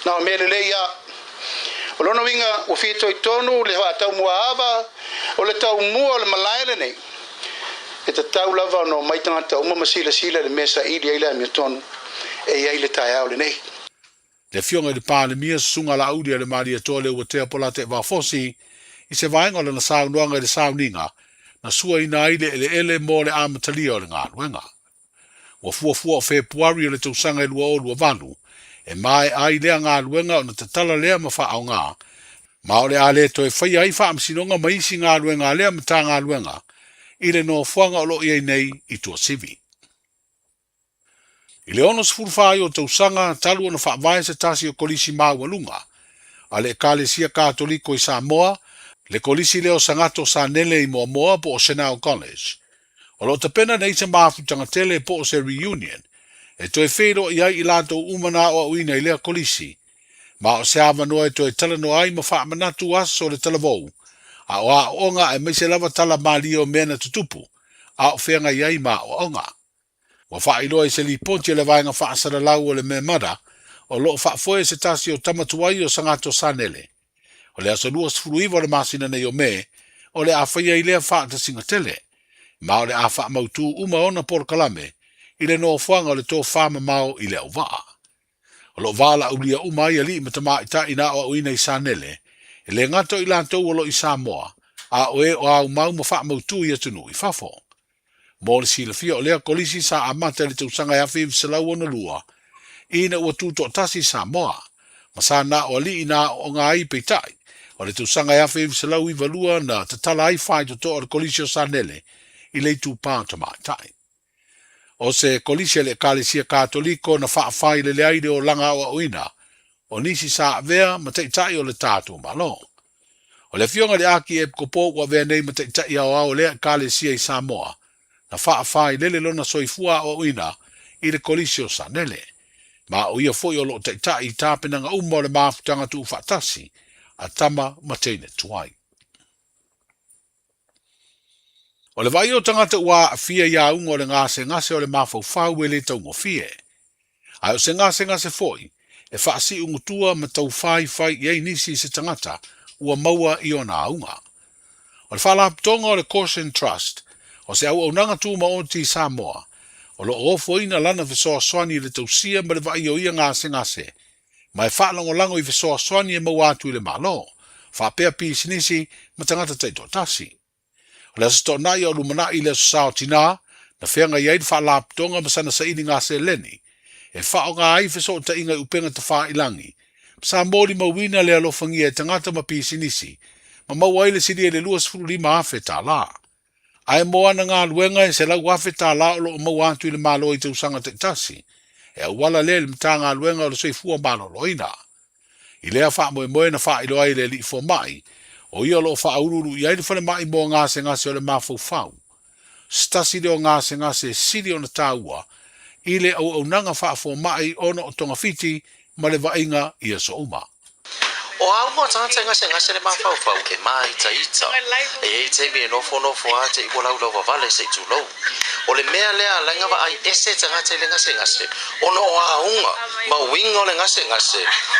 Na o me le lei ia. O lono winga o fito i tonu le hoa tau mua ava o le tau mua o le malaele nei. E te tau lava no mai tangata uma masila sila le mesa ili aile mi tonu e ai le tai au le nei. Le fionga le pāle mia sunga la audia le maria tole ua tea pola te wafosi i se vaenga le na sau nuanga le sau ninga na sua ina ile ele mo le amatalia o le ngā luenga. Wa fuafua o Februari o le tausanga lua o lua valu e mai ai lea ngā luenga o na te tala lea ma wha au ngā. Ma o le a le toi whai ai wha amsinonga ma isi ngā luenga lea ma tā ngā luenga i le no fuanga o lo iei nei i tua sivi. I le ono sfurwhai o tausanga talu o na wha vai se tasi o kolisi maua lunga. A le kalesia katoliko i Samoa, le kolisi leo sangato sa nele i moa po o Senau College. O lo te pena nei te mafutanga tele po o se reunion, e toi whero i ai i lato umana o uina i lea kolisi, ma o se awanoa e toi talano ai ma wha manatu aso o le talavou, a o a onga e meise lava tala mali o mena tutupu, a o whenga i ai ma o onga. Wa wha iloa i se li ponti le vaenga wha asara lau o le me mada, o lo wha foe se tasi o tamatuai o sangato sanele. O le aso lua sfuruiva o le masina nei o me, o le a whaia i lea wha ta singa tele, ma o le a wha mautu uma ona por kalame, i le no fuanga o le tō whama mau i le au waa. O lo wala ulia uma i ali matama i ta ina o uina i sanele, e le ngato i lantou o lo i Samoa, a oe o au mau ma wha mautu i atunu i whafo. Mo le sila fia o lea kolisi sa amata le tausanga i awhi visalau ona lua, ina ua tuto tasi Samoa, ma sa na o li ina o ngā i peitai, o le tausanga i awhi visalau i valua na te tala ai whai to o le kolisi o sanele, i le tu pātama tai. O se kolisi le kalesia katoliko na whaafai le leaide o langa o oina, o nisi sa vea ma teitai o le tātou malo. O le fionga le aki e kopo wa vea nei ma teitai au au le kalesia i Samoa, na whaafai lele lona soifua o oina i le kolisi o sanele, ma o ia foi o lo teitai i tāpenanga uma o le mafutanga tu whaatasi, a tama ma teine tuai. O le vai o tangata ua fia ia unga o le ngase o le mafau e le taungo fie. Ai o se ngase foi, e whaasi ungutua ma tau fai iei nisi se tangata ua maua i o nā unga. O le whalaptonga o le Caution Trust, o se au nanga tū ma o ti Samoa, o lo ofo ina lana visoa swani le tausia ma le vai o ia ngase, ma e whaalango lango i visoa swani e mawatu i le malo, whapea pisinisi ma tangata teito tasi. O le asato nai o lumana i le sao tina, na whenga iei wha laptonga masana sa ini ngase leni, e wha o ngā aife so ta inga upenga ta wha ilangi, sa mōri mawina le alofangia e tangata ma pisinisi, ma mawaile sidi e le luas furu lima afe tā la. Ai moana ngā luenga e se lau afe tā la o lo mawatu i le malo i te usanga te tasi, e awala le mta ngā luenga o le soifua malo loina. I lea wha moe na wha iloa i le li fo mai, o ia lo wha aururu i aile whane mai mo ngase o le mafau. Stasi leo ngase siri o na tāua, i le au nanga wha fo mai ono o tonga fiti, ma le vainga i a so uma. O au mo tangata ngase le mafau e mai ita. E te mi no fo a te iwo lau vale se tu lo. O le mea lea langa va ai ese tangata le ngase. Ono o aunga, ma winga le ngase.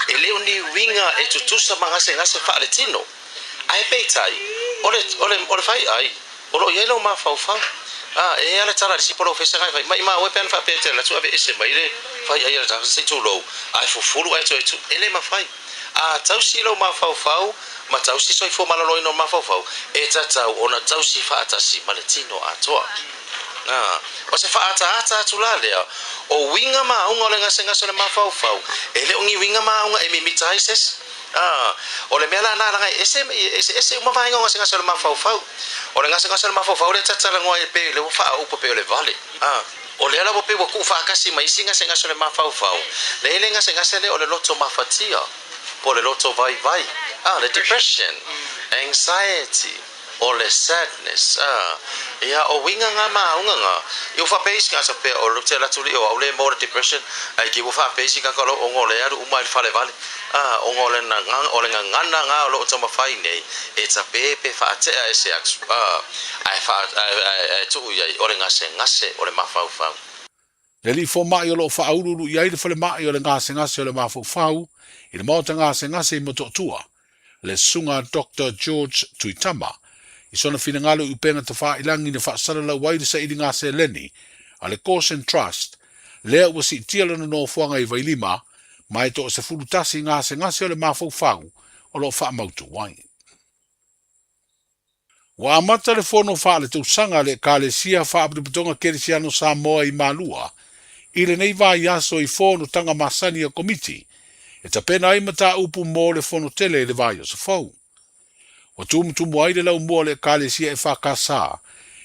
E leo ni winga e tutusa ma ngase fa le tino. Ai peitai. Ole fai ai. Olo yelo mafau. E ala tara si polo fesa kai mai ma we pen fa pete la tu ave ese mai le fai ai la se tu lo. Ai fulu ai tu ele ma fai. A tau si lo mafau, ma tau si soi fo malolo no mafau. E tau ona tau si fa atasi maletino atoa. O se fa ata tu la lea. O winga ma unga le ngase le mafau. Ele ungi winga ma unga e mimita ises. O le mela na nga ese uma vai ngase le mafau. O le ngase le mafau le tata la ngoi pe le fa o pe le vale. O le ala pe ku fa kasi mai singa le mafau. Le ngase le o le loto mafatia. po le loto vai vai. Le depression, anxiety, o le sadness. Ia o winga nga maunga nga. Iu fa pesi nga sa pe o lo tela tuli o le more depression. Ai ki wo fa pesi nga kalo o ngole aru umai fale vale. O ngole na nga o le nga ngana nga lo tama fai nei. E ta pepe fa te a ese aksu. Ai fa tu ia o le ngase o le mafau fau. Le li fo mai o lo fa aururu ia i le fale mai o le ngase o le mafau fau. I le mauta ngase i mototua. Le sunga Dr. George Tuitama. I sona fina ngalo upenga te wha ilangi na whaasara lau wairi sa ili ngase leni. A le Cause and Trust. Lea ua si tia lana no fuanga i vailima. Mai to se fulutasi ngase o le mafau fau. O lo wha mautu wai. Wa amata le fono wha le tausanga le kālesia wha apriputonga keresiano Samoa i Malua. I le nei vai aso i fono tanga masani a komiti. E ta pena ai mata upu mo le fono tele le vai o sa fau. O tumu ai le lau mua le kālesia e whakasa.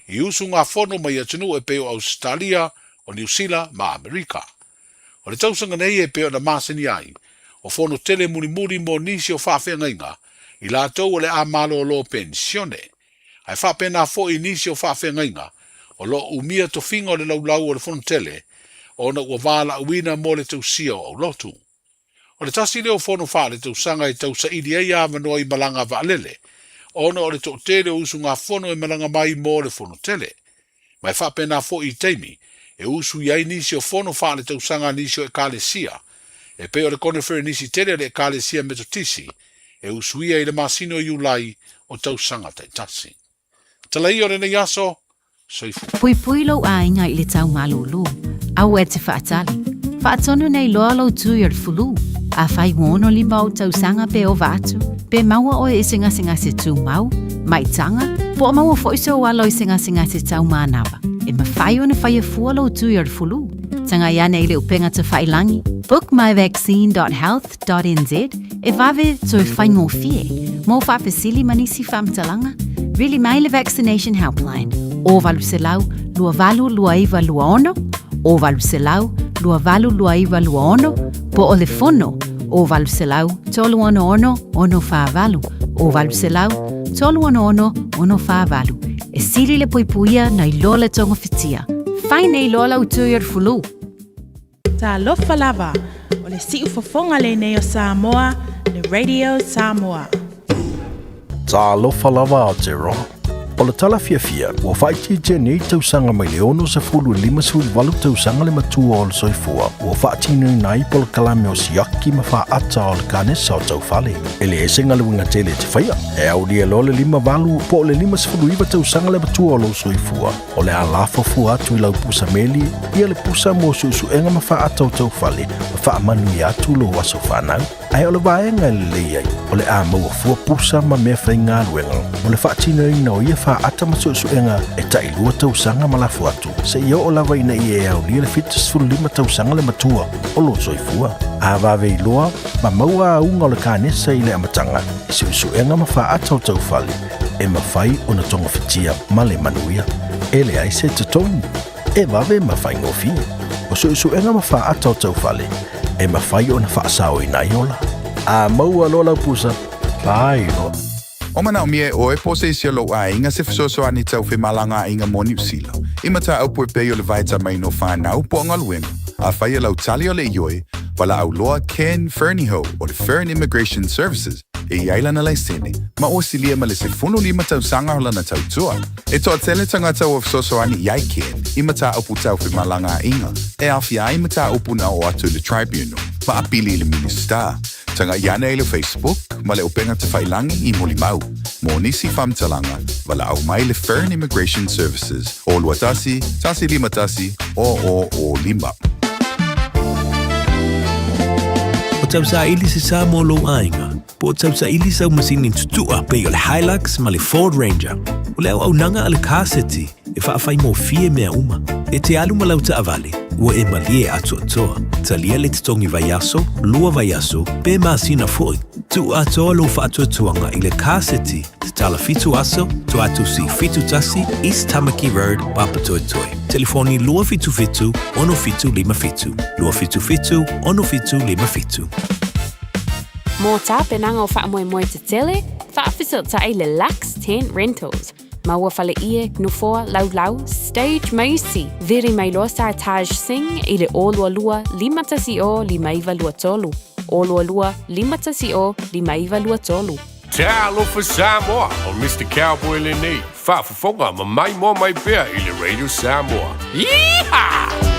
I usu ngā fono mai atunu e peo Australia, o New Zealand, ma Amerika. O le tausanga nei e peo na masani ai. O fono tele muri mo nisi o whawhia ngainga. I la tau o le a malo o lo pensione. Ai whapena fo i nisi o whawhia ngainga. O lo umia to finga o le lau o le fono tele. O na ua wala uina mo le tausia o lotu. O le tasi leo fono wha le tausanga i tausa ili ei awanoa i malanga vaalele. Ona o le to tele usu ngā fono e malanga mai mo le fono tele. Mai whapena fo i teimi, e usu iai nisi o fono wha le tausanga nisi o e kālesia. E pe o le konefere nisi tele le kālesia metotisi, e usu ia i le masino i ulai o tausanga taitasi. Talai o rena yaso, soifu. Pui lo a inga i le tau malulu, au e te whaatali. Whaatonu nei loa lau tui ar fulu, a whai wono li mau tausanga pe o vatu, pe maua o e singa se tu mau, mai tanga, po maua fo iso walo i singa se tau manawa. E ma whai o na whai a fua lau tui ar fulu. Tanga ia nei le upenga te whailangi, bookmyvaccine.health.nz, e vave to e whai ngō fie, mō whapesili manisi whamtalanga, really mai le vaccination helpline, o valu se lau, lua valu lua iwa lua ono, o valu se lau, lua valu lua iwa lua ono, po o le fono, o valu se lau, tolu ono ono wha valu, o valu se lau, tolu ono wha valu, e siri le puipuia na i lola tonga fitia, whai nei lola utui ar fulu. Ta lofa lava, o le siu fofonga le nei o Samoa, le Radio Samoa. Ta lofa lava o te roa. O le tala fiafia, ua whaiti te nei tausanga mai le ono sa fulu lima sui walu tausanga le matua o le soifua. Ua whaatinu nai po le kalame o siaki ma wha ata o le kanesa o tau fale. E le esenga le winga tele te whaia. E au lia lo le lima walu po le lima sifulu iwa tausanga le matua o le soifua. O le alafo fu atu i lau pusa meli, ia le pusa mo susu enga ma wha ata o tau fale. Ma wha manu i atu lo waso whanau. Ai o le vaenga le leiai. O le a maua fua pusa ma mea whainga luenga. O le whaatinu i no ia wha ata masusuenga e tai lua tausanga malafu atu. Se ia o lava ina i e au lia le fitas fulu lima tausanga le matua o lo soifua. A vave i loa, ma maua a unga o le kanesa i le amatanga. I susuenga ma wha ata o tau fale. E ma whai o na tonga fitia ma le manuia. E le aise te tonu. E vave ma whai ngofi. O susuenga ma wha ata o tau fale. E ma whai o na wha asao i naiola. A maua lola pusa. Pai loa. O mana o mie oe po se isia lo a inga se fisoso ani tau whi malanga inga mo New Zealand. Ima ta au poe peo le vaita mai no whanau po ngaluenga. A whaia lau tali o le ioi, wala au loa Ken Ferniho o le Fern Immigration Services e iaila na lai sene. Ma o silia ma le se funu lima tau sanga hola na tau tua. E toa tele tangata o fisoso ani iai Ken, ima ta au pu tau whi malanga inga. E awhia ima ta au pu na o atu le tribunal. Ma apili le minister. Tanga iana e le Facebook, ma le openga te whailangi I Molimau. Mo nisi whamtalanga, wala au mai le Fern Immigration Services. O luatasi, tasi lima tasi, o lima. O tau sa ili se sa mo lo ainga. Po tau sa ili sa umasini tutua pe o le Hilux ma le Ford Ranger. O le au nanga ale kaseti, e whaafai mo fie mea uma. E te alu ma lau ta avale. Ua e malie atu atoa. Talia le te tongi vaiaso, lua vaiaso, pe maasina foi. Tu atoa lo fa atu atuanga I le kaseti, te tala fitu aso, tu atu si fitu tasi, East Tamaki Road, Papatoetoi. Telefoni lua fitu fitu, ono fitu lima fitu. Lua fitu fitu, ono fitu lima fitu. Mō tā penanga o whaamoemoe te tele, whaafesilta ai le Lux Tent Rentals. Maua whale ie, nufoa, lau, stage maisi, viri mai loa sa Taj Singh i le olua lua, limatasi o limaiva lua tolu. Olua lua, limatasi o limaiva lua tolu. Te alofa Samoa o Mr. Cowboy le nei. Whaafafonga ma mai mo mai pēr i le Radio Samoa. Yeehaw!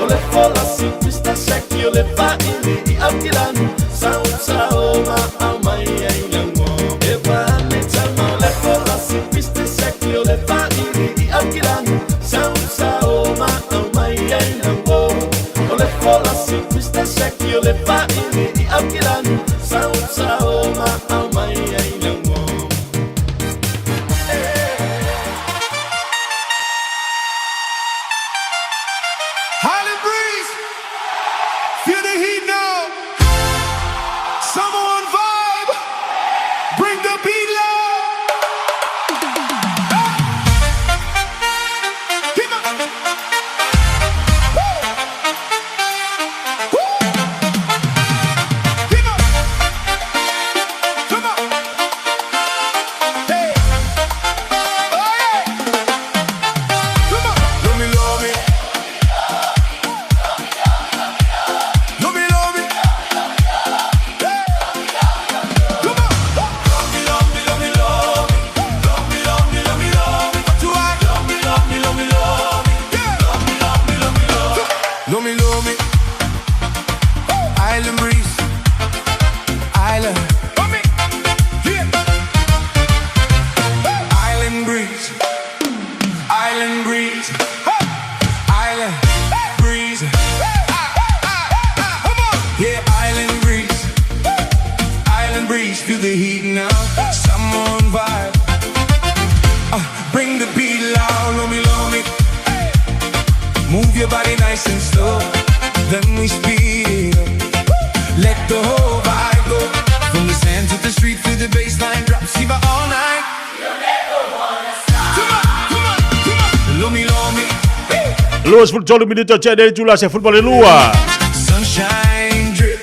Ole fola si pista secchio le fa il di alquilano Island breeze. Island breeze. Yeah, island breeze. Island breeze. Feel the heat now. Someone vibe. Bring the beat loud. Love me, love me. Move your body nice and slow. Then we speed it up. Let the whole vibe go. From the sand to the street, through the baseline drop. See for all night. You'll never wanna stop. Come on, come on, come on. Love me, love me. Luas futbol minuto c'è del Giulia se football lua. Sunshine drip.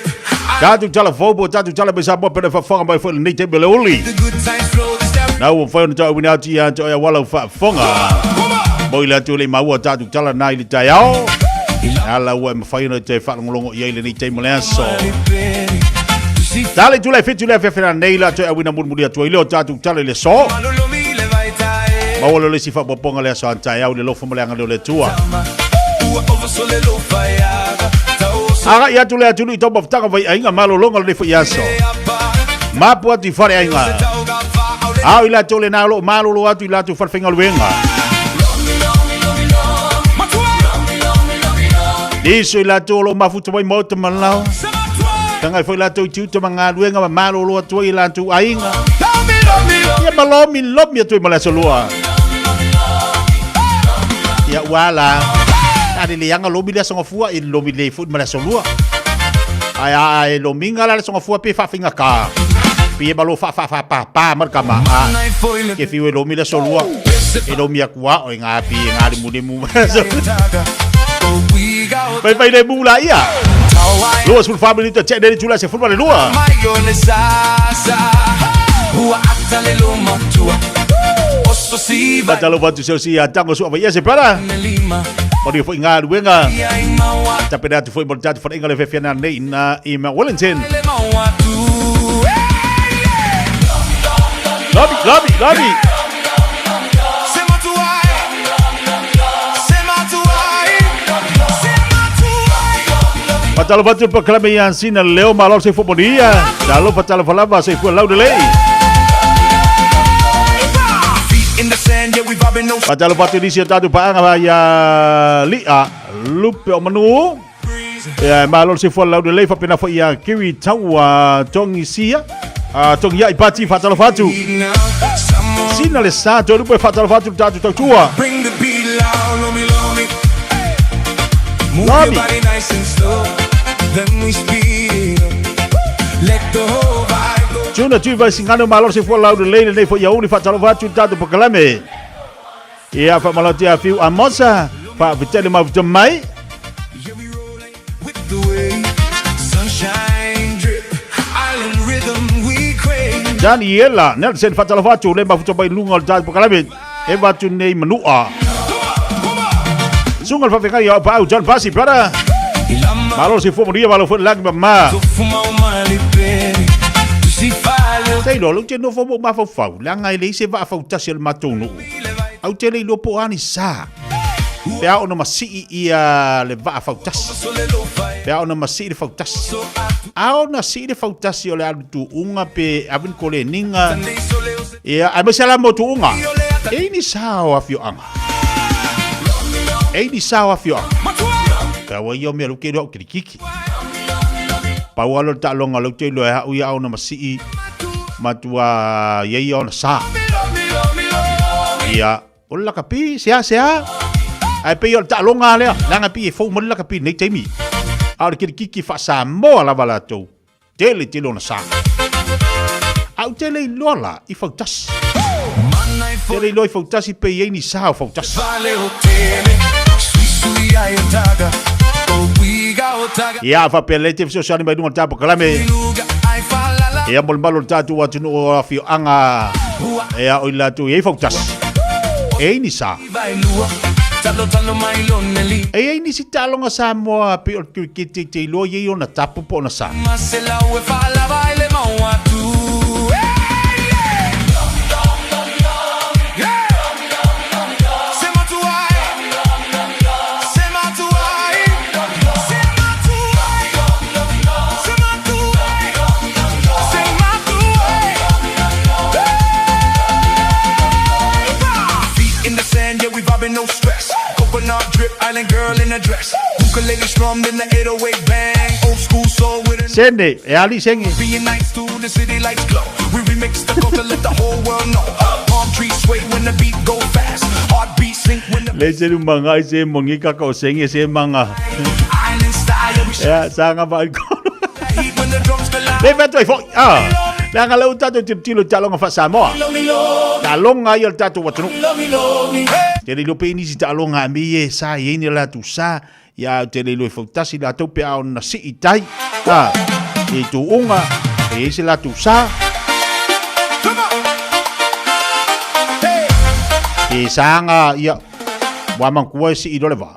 Tatu chala fobo, tatu chala bisa bo per fa fonga by for ni te bele oli. The good times flow. Now for no to wina ti an to ya wala fa fonga. Boy la tu le mau tatu chala nai li tayao. Ala wa me fa no te fa ngolongo ye le ni te molenso. Dale tu le fit tu le fe fa nei la to ya wina murmuria tu ile tatu chala le so. Mawolo le sifa poponga le so an tayao le lo fo molanga le tua. Aga ya tu le tu ni to bofta vai ainga malo longa le fo yaso. Mapu ti fare ainga. Au ila tu le na lo malo lo atu ila tu farfenga luenga. Diso ila tu lo mafuta vai moto malau. Tanga foi ila tu tu manga luenga malo lo atu ila tu ainga. Ya malomi lomi tu malaso loa. Ya wala. Ada lianga lobi dia songa fua il lobi le foot malaso loa. Ai lo minga la songa fua pe fa finga ka. Pia balo fa marka ma ke fiwe lo mi la solua e lo mi akua o ngapi ngari mudimu pai le mula ia lo sul family to check dari Julia se football lua batalo batu Chelsea tango su ya se para Odi foi ngadu wenga tapi datu foi mortado for engale Fiafia Mai na ima Wellington Lobby. Patalo batu proclame yang sina leo malor se footballia. Dalo patalo falava se fu lau de lei. Patalo batu di siatu paanga ya lia lupe o menu. Ya malor se fu lau de lei fa pena foi ya kiwi tawa tongi sia. Tong ya ipati fatalo fatu. Sina le sa to lupe fatalo fatu tatu tua. Bring the beat loud, love me. Move your body nice and slow. Then we speed up. Let the whole vibe go. Juna tu vai singano malor se for laude lane nei fo ya uni fatalo fatu tatu proclame. Ia fa malotia fiu amosa fa vitele ma mai. With the way sunshine drip, island rhythm. Daniela Nelson fatalo fatu le mafuto bai lunga tatu proclame. E vatu nei menua. Sungal fa venga ya pa John Pasi para. Malor se for moria malo for lag ma. Sei lo lu no fo ma fo fa. Langa ile se va fa tasel matunu. Au tele lo po ani sa. Pea ona masi ia le va fa tas. Pea ona masi le fa tas. Ao na si le fa tas yo le tu unga pe abin kole ninga. Ia abesala mo tu unga. E ni sao afio anga. E ni sao afio anga. Kawa yo me lo ke do kiki. Pa walo ta longa lo te lo ha uya ona masi matua ye yo na sa. Ia ola kapi sia. Ai pe yo ta longa le langa pi fo mo la kapi nei temi. Au kiki fa Samoa la balato. Tele na sa. Au tele lola I fautas. Tele lo I fautas I pe ye ni sa fautas. Ya fa pelete fso sani mai dunga tapo kalame. Ya bol balor tatu watu no afio anga. Ya oila tu ye fautas. E ni sa. E ni si talonga Samoa pe o kiti te lo ye ona tapu po na sa. rubbing, no stress. Coconut drip, island girl in a dress. Ukulele strummed in the 808 bang. Old school soul with a Sende, ali sengi. being nice to the city lights glow. We remix the culture, let the whole world know. Palm trees sway when the beat go fast. Heartbeat sync when the Le se mga ise mongi ka ko sengi se mga. island style. We Ya sanga ba ko. heat when the drums collide. Le veto fo. La ngala utato tilo talong fa Samoa. Talong ayol tato watunu. Tele lo pe ni si talong a mi sa yeni la tu sa ya tele lo fo tasi la to pe on na si itai. E tu unga e se la tu sa. E sanga ya wa man ko si idole va.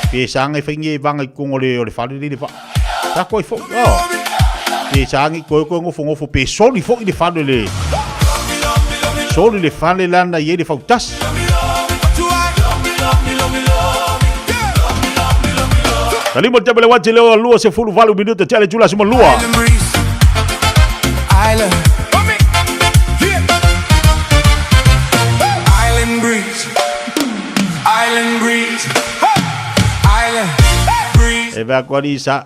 E sanga fingi vanga kongole o le fa le fa. Ta ko fo. E sangi ko ngofo pe soli fo i le fa le. Soli le fa le lana ye le fa tas. Tali mo tabele wa leo lua se fulu valu minuto tele jula simo lua. Island. Island breeze. Island breeze. Island breeze. E va kwa ni sa.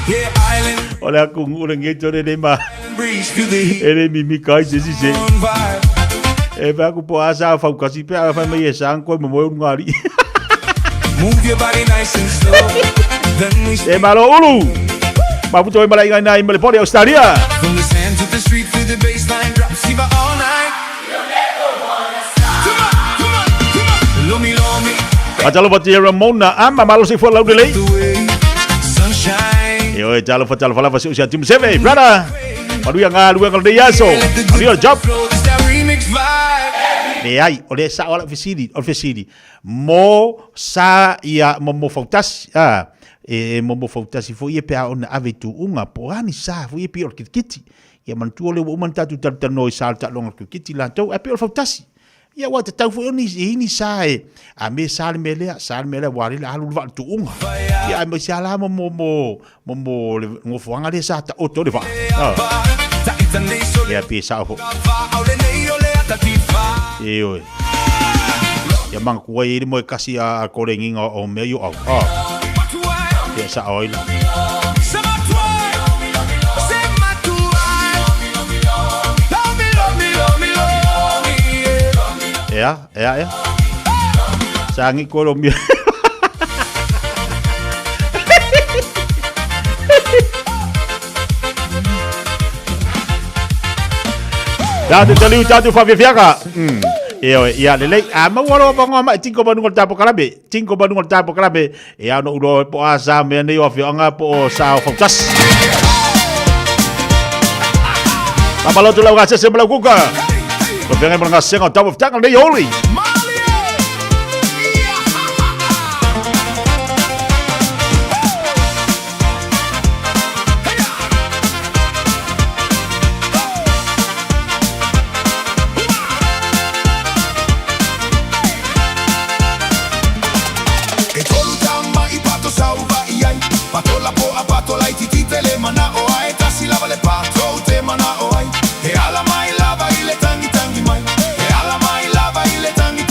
Yeah, island Ole aku ngurang gitu de ma. breeze. Feel the heat. Ele mi kai se si se. Vibe. E va ku po asa fa kasi pe fa me sang ko mo ngari. Move your body nice and slow. Then we E malo ulu. Ma puto e malai na imele pori Australia. from the sand to the street through the baseline drop. See all night. Come on. Lomi lomi. Atalo pati Ramona ama malo si fo lau de lei. Sunshine. Yo talo fala fa si usia tim seve brother. Padu yang alu yang de yaso. Adio job. It's that remix vibe. Le ai ole sa ola ofisidi. Mo sa ia mo fautas e mo fautas fo ia pe on ave tu unga po ani sa fo ia pe or kiti. Ia man tu ole o man tatu tata no sa ta longa kiti la to e pe or fautasi. Ia wa tau fo ni sa e a me sal mele wari la alu va tu unga. Ia me sa la mo ngo fo anga le sa ta o to le va. Ia pe sa ho. E oi. Ya mang kuai ni mo kasi a korengi o me yo au. Ya sa oi la. Ya. Sangi Colombia. Jatuh Fiafia Mai. Ya lele ama walo bango ma tinko banungol tapo kalabe ya no ulo po asa me ne yo anga po sa focus Pamalo tu lau gasa se melakuka ko venga mo ngase ngo tapo tangal ne yoli Ala mai lava ile tangi mai. E ala mai lava ile tangi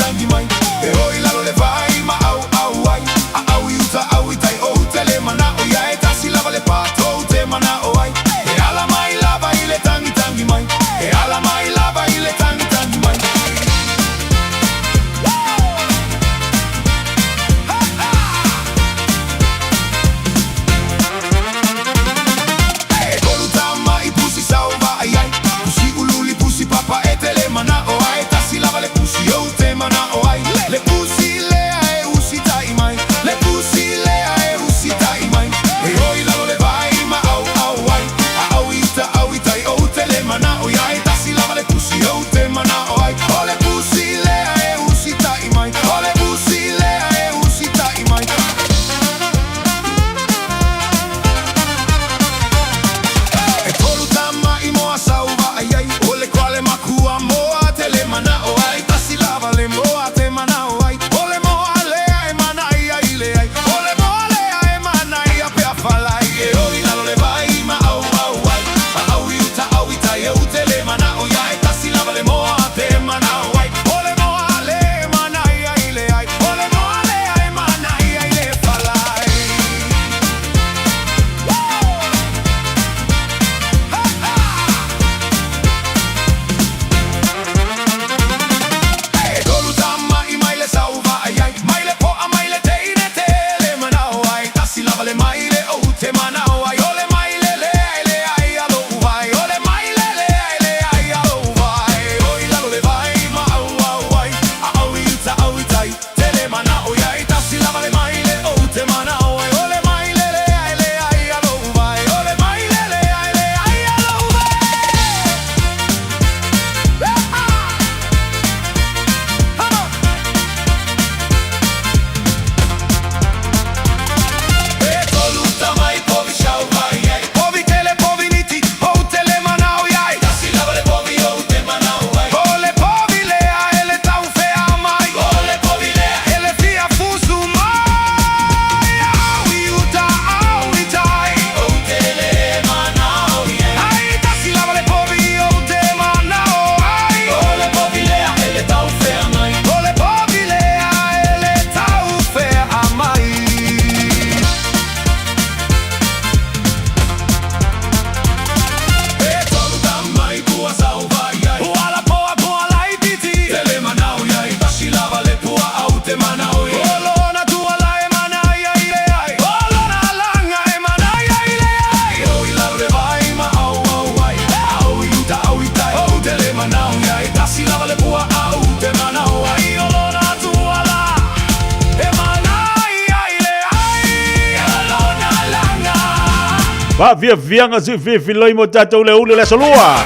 Fiafia ngasih filoi mo tatou le ule le solua.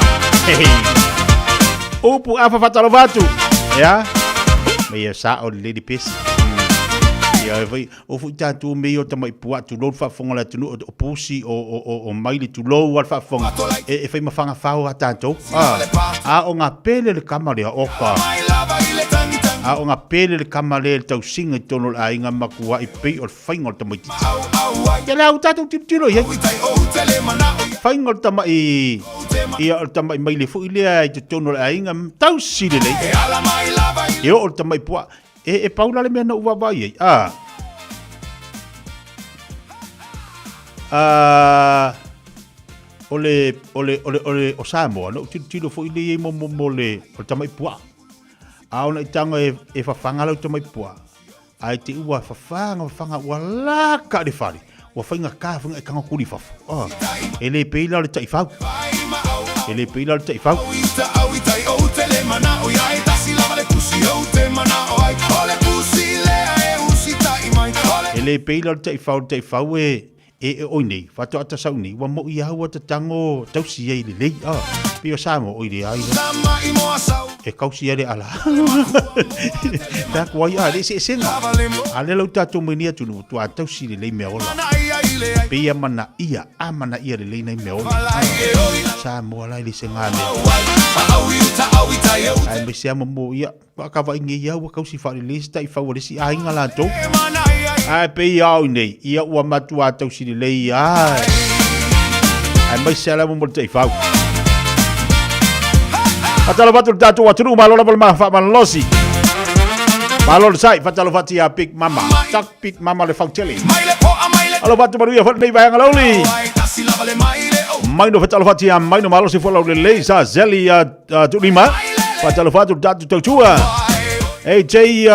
Upu apa fatalo vatu. Ya. Meia sa o le di pis. Ya vai o fu tatou meio tamai pua tu lo fa fonga la tu o pusi o mai le tu lo wa fa fonga. E fai mafanga fau a tatou. A o nga pele le kamare oka. A o nga pele le kamare tau singa tono a inga makua I pe o faingol tamai titi. Ya la o tatou titilo ye. Faingol tamai ia o tamai mai le fu ile ai te tono a inga tau sile le. Ia o tamai pua e paula le mena uwa vai ole o Samoa no tilo fo ile mo le o tamai pua a ona itanga e fafanga lau tamai pua ai te ua fafanga wala ka de fari wa fainga ka funga e kanga kuri fafu ele peila le taifau ele peila le taifau ele peila le taifau e oinei fato ata sauni wa mo ia wa tango tausi ai le pio samo oile ai e kausi ale ala ta kwai ale se senga ale lo tato menia tu no tu tausi le me ola pia mana ia amana ia le nei me ola samo ala le senga me ai me se mo ia ka va ngi ia wa kausi fa le lista I fa wa le si ai ngala to ai pe ia nei ia ua matua tau sili lei ai mai sela mo te fau fatalo fatu tatu watru malora bal ma fa malosi malor sai fatalo fati a pik mama tak pik mama le fauteli alo fatu baru ia fat nei vai ngaloli mai no fatalo fati a mai no malosi fo le lei sa zeli a tu lima fatalo fatu tatu tau tua ei jei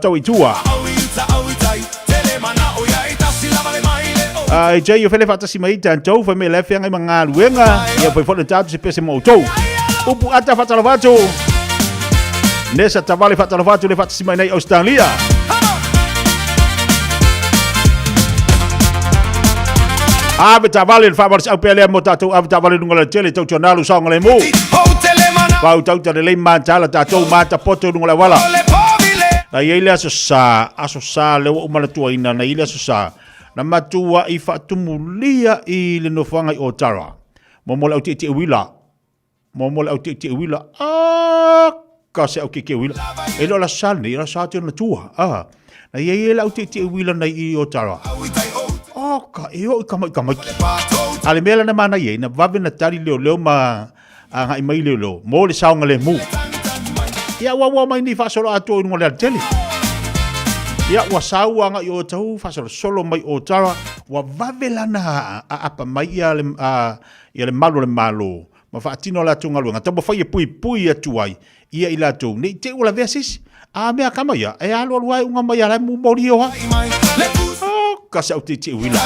tau itua ai jai o fele fatasi mai tantou fa me le fenga manga luenga ia foi fole tatu se pese mo tou upu ata fatalo vatu nesa tavale fatalo vatu le fatasi mai nei Australia ave tavale fa bar au pele mo tatu ave tavale nunga le tele tau tonalo sanga le mo fa tau tele le mantala tatu mata poto nunga le wala na ile aso sa le o malatua ina na ile aso sa na matua I fatumulia I le nofanga I Otara. Momola au te wila. Momola au te wila. Ka se au ke wila. E lo la sani, la sa te na tua. Na ye la au te wila na I Otara. Ka e o kamai. Ale mela na mana ye na vave na tari leo ma nga I mai leo. Mo le saunga le mu. Ia wa mai ni fa solo atu no le tele. Ia wa saua nga yo tau fa solo mai o tara wa vavelana apa mai ia le malo ma fa tino la tunga lunga tamo fa pui atuai ia ila tu nei te ula vesis a me kama ia e alo ai unga mai ala mu morio ha ka sa uti ti wila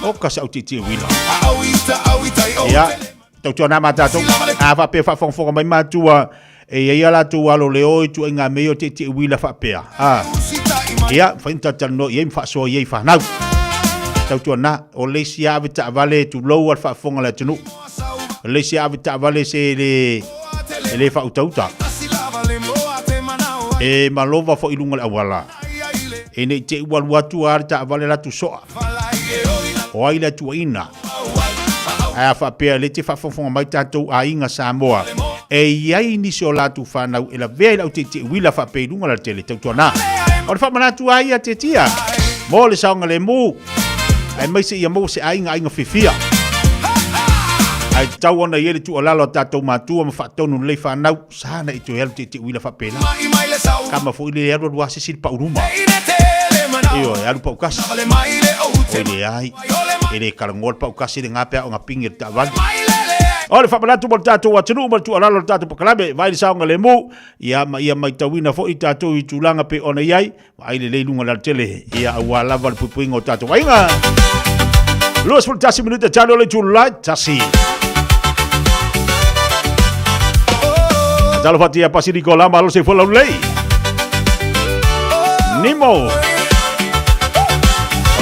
o ka sa uti ti wila ia tau tona mata tu a va pe fa fon mai matua e ia la tu alo le oi tu nga me o te wila fa pea ia fa inta tano ia fa so ia fa nau tau tu na o le sia vita vale tu lo al fa fonga la tunu le sia vita vale se le fa utauta e malova fo ilunga la wala e ne te wal watu ar ta vale la tu so o ai la tu ina a fa pea le te fa fonga mai tatu a inga Samoa e iai ni so la tu fanau e la vela o te wila fa pe lunga la tele tau tona o fa mana tu ai te tia mo le saunga le mu ai mai se ia mo se ainga fifia ai tau ona yele tu olalo tatu matu ma fa tonu le fanau sana I tu hel te wila fa pe la kama fo ile ero wa se sil pa uruma io e alu pa ukasi o ile ai ele kalangol pa ukasi de ngapea o ngapingir ta van ole fa balatu mo tatu wa tunu mo tu alalo tatu pakalabe vai le saunga le mu ia mai tawina fo I tatu I tulanga pe ona iai ai le lunga la tele ia wa lava le pupuingo tatu wainga los por tasi minuta tano le tu light tasi talo fatia pasiri ko lama lo se fo la lei Nimo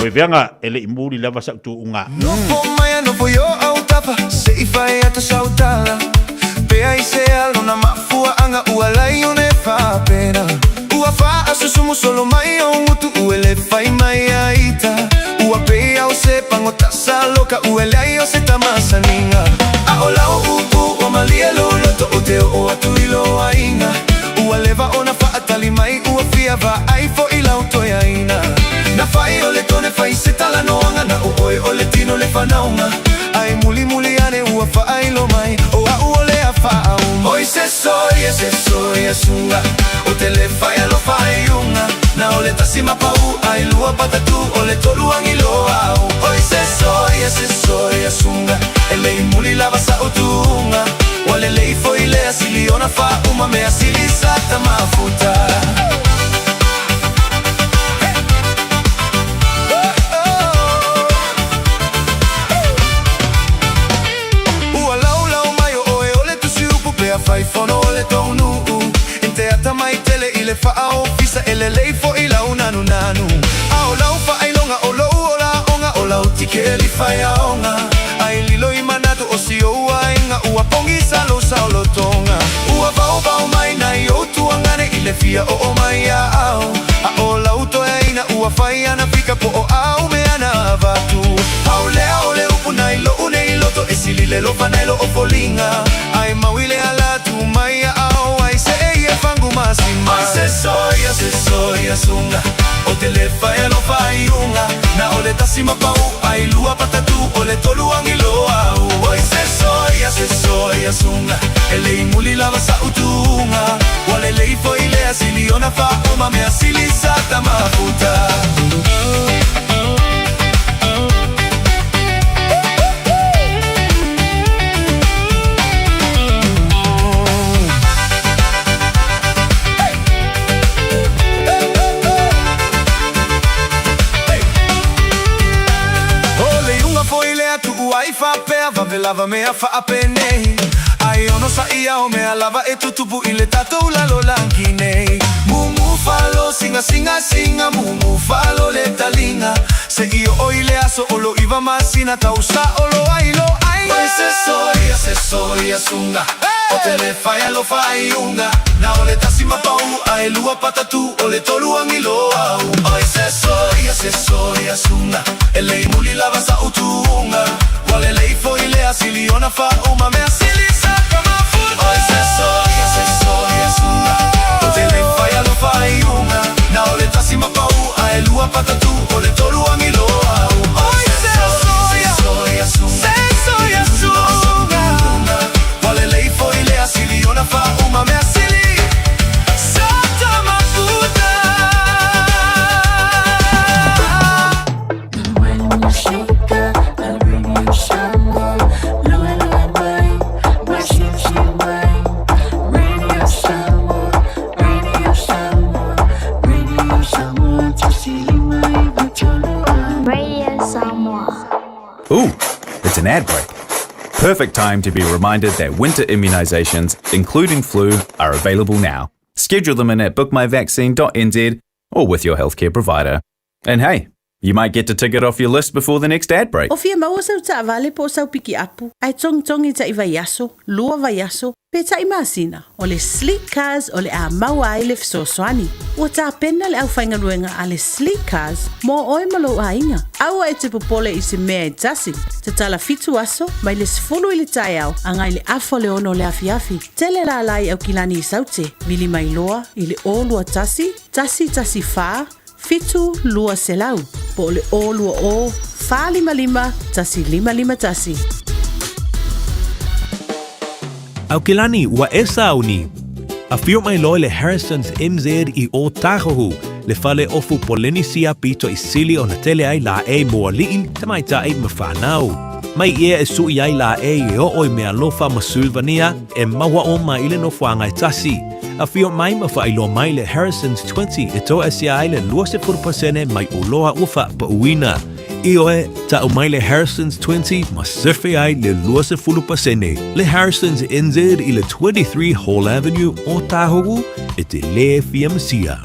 Koe veanga ele i muri lava sa tu unga. No po mai no po yo au tapa se I fai ata sautala. Pea I se alo na mafua anga ua lai one fa pena. Ua fa asusumu solo mai o ngutu uele fai mai aita. Ua pea o se pangota sa loka uele ai o se tamasa ninga. A o lau upu o malia lo loto o te o atu ilo ainga. Ua leva ona fa atali mai ua fia va ai fo I lau toia ina. Na fai o le tone fai se tala noanga na o oe o le tino le whanaunga. Ai muli muli ane ua fa ai lo mai o a ua le a fa au. Oi se soia sunga o te le fai alo fai unga. Na o le tasima pau ai lua patatu o le toluangi lo au. Oi se soia sunga e lei muli lava sa o tuunga. Wale lei foi le asili ona fa uma me asili sa tamafuta. Fai fono le tonu inte ata mai tele ile fa au fisa ele lei fo ila unanu nanu au lau fa ai longa o lo ola onga o lau tike eli fai aonga ai lilo I manatu o si o inga ua pongi salo sa lo tonga ua bau mai na yo tuangane ile fia o mai au a o lau to ina ua fai ana fika po o au me ana vatu au le ole upu na ilo une ilo to esilile lo fanelo o folinga ai mawile ala Maya au ai se e fangu masima. Ai se soia sunga o te le fai lo fai unga. Na o le tasima pau ai lua patatu o le toluangi lo au. Ai se soia sunga e le imuli lava sa utunga. Wale le ifo ile asili ona fa uma me asili sa tamafuta. Ai fa pea va velava me fa apene ai ono sa ia o me alava e tutupu ile tato la lo lankine mumu falo singa mumu falo le talinga se io o ile aso o lo iva masina tausa o lo ai se soia sunga o te le fai lo fai unga na o le tasima pau ai lua patatu o le toluangi lo au ai se soia sunga e le muli lava sa utunga wale le fo ile asili ona fa uma me asili sa kama futa ai se soia sunga o te le fai lo fai unga na o le tasima pau ai lua patatu o le toluangi lo au ai se soia sunga wale le fo ile asili ona fa uma me asili sa kama futa. When you shake up I'll bring you Samoa. Lua mai, washi mai. Radio Samoa, tasili mai vatolo. Radio Samoa. Ooh, it's an ad break. Perfect time to be reminded that winter immunisations, including flu, are available now. Schedule them in at bookmyvaccine.nz or with your healthcare provider. And hey, you might get a ticket off your list before the next ad break. O fia maua sau ta vale po sau piki apu. Ai tong ta iwa yaso, lua va yaso, pe ta imasina. O le sleek cars o le a maua ai le fsoswani. O ta pena le au whainga ruenga a le sleek cars mo oi malo a inga. Au ai te popole I se mea I tasi. Te tala fitu aso, mai le sfulu I le tai au, angai le afo le ono le afiafi. Tele la lai au kilani I saute, mili mai loa, I le o lua tasi fa, fitu lua selau, po le o lua o, fa lima, tasi lima tasi. Au kilani wa esa au ni. A fio mai loe le Harrison's MZ I o tahohu, le fale ofu polenisia pito I sili o na tele ai la e moa liin, tamaita ai mawhanau. Mai ia e sui ai la e o oi mea lofa masulvania, e maua o ma ile no whangai tasi. A fio mai mawha ilo mai le Harrison's 20 e toa sia ai le 20% mai uloa ufa pa uina. Ioe, ta o mai le Harrison's 20 ma surfe ai le 20%. Le Harrison's NZ I le 23 Hall Avenue o Tahogu e te le Fiamsia.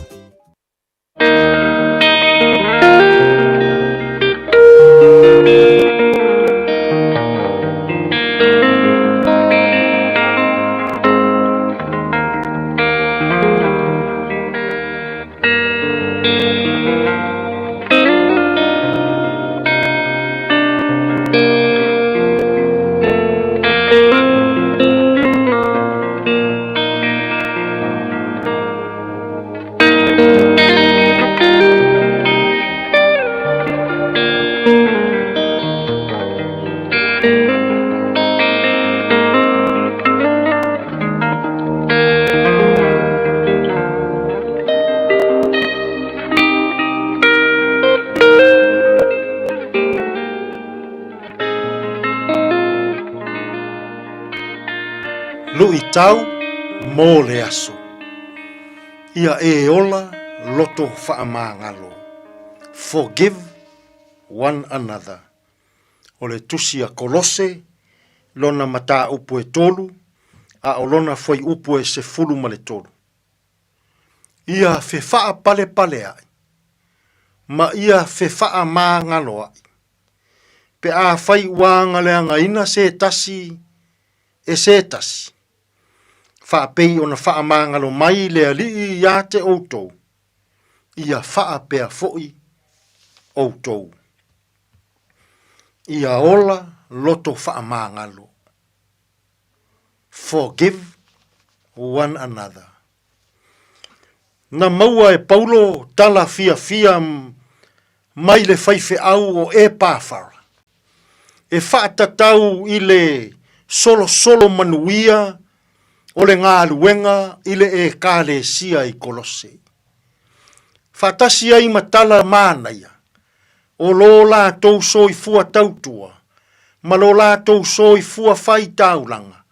i tau mō le aso. Ia e ola loto whaamangalo. Forgive one another. O le tusi a Kolose, lona mata upu e tolu, a o lona foi upu e se fulu ma le tolu. Ia fe faa pale pale ai. Ma ia fe faa maa ngalo ai. Pe a fai wanga le anga ina se tasi e se tasi. Faa pei ona faa maa ngalo mai le ali ia te outou. Ia faa pea foi outou. Ia ola loto faa maa ngalo. Forgive one another. Na maua e Paulo tala Fiafia mai le faife au o e pāwhara. E whaatatau i le solo manuia o le ngā luenga i le e kāle sia i Kolose. Whaatasi ai matala mānaia o lo lātou soi fua tautua ma lo lātou soi fua whai taulanga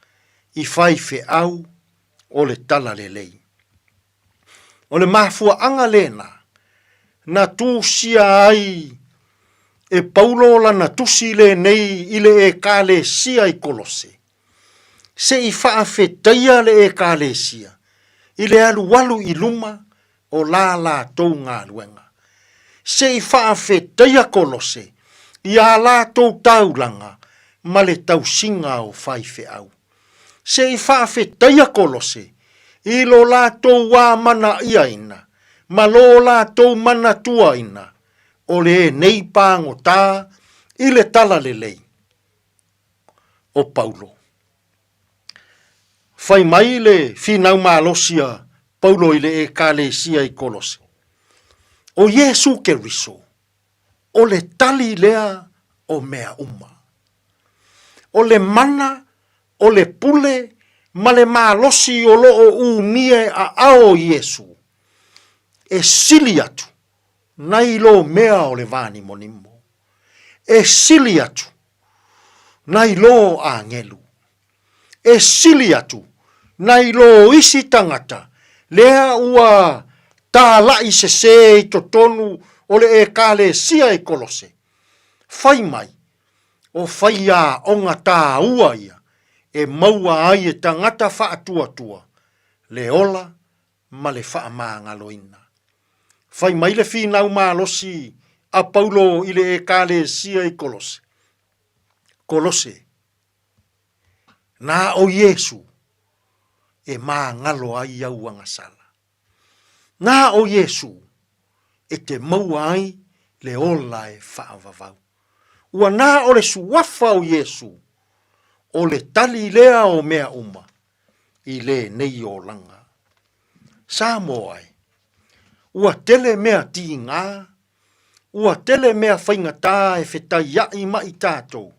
i whaife au o le tala le lei. O le mafua anga lena, na tūsia ai e Paulo la na tusi le nei i le e kāle sia i Kolose. Se i whaafetaia le e kāle sia, i le alu i luma o la tau ngā luenga. Se i whaafetaia Kolose, i a la tau taulanga ma le tausinga o whaife au. Se i whaafetaia Kolose, i lo lātou wā mana iaina, ma lo lātou mana tuaina, o le nei pāngo tā, i le tala le lei. O Paulo. Whai mai le whinau mālosia, Paulo i le e kāle sia i Kolose. O Jesu Keriso, o le tali lea o mea uma. O le mana, o le pule, ma le mālosi o loo umie a ao Jesu. E sili atu, nai lo mea o le vani monimo. E sili atu, nai lo a ngelu. E sili atu, nai lo isi tangata, lea ua tā lai se i totonu o le e kāle sia i Kolose. Whai mai, o whai a onga tā ua ia, e maua ai e tangata whaatua, le ola ma le whaamangaloina. Whai mai le whinau mālosi a Paulo i le e kāle sia i Kolose. Kolose, nā o Jesu e mā ngalo ai au angasala. Nā o Jesu e te maua ai le ola e whaavavau. Ua nā o le suafa o Jesu o le tali lea o mea uma i le nei o langa. Samoa ai, ua tele mea ti ngā, ua tele mea whaingatā e whetai ai mai tātou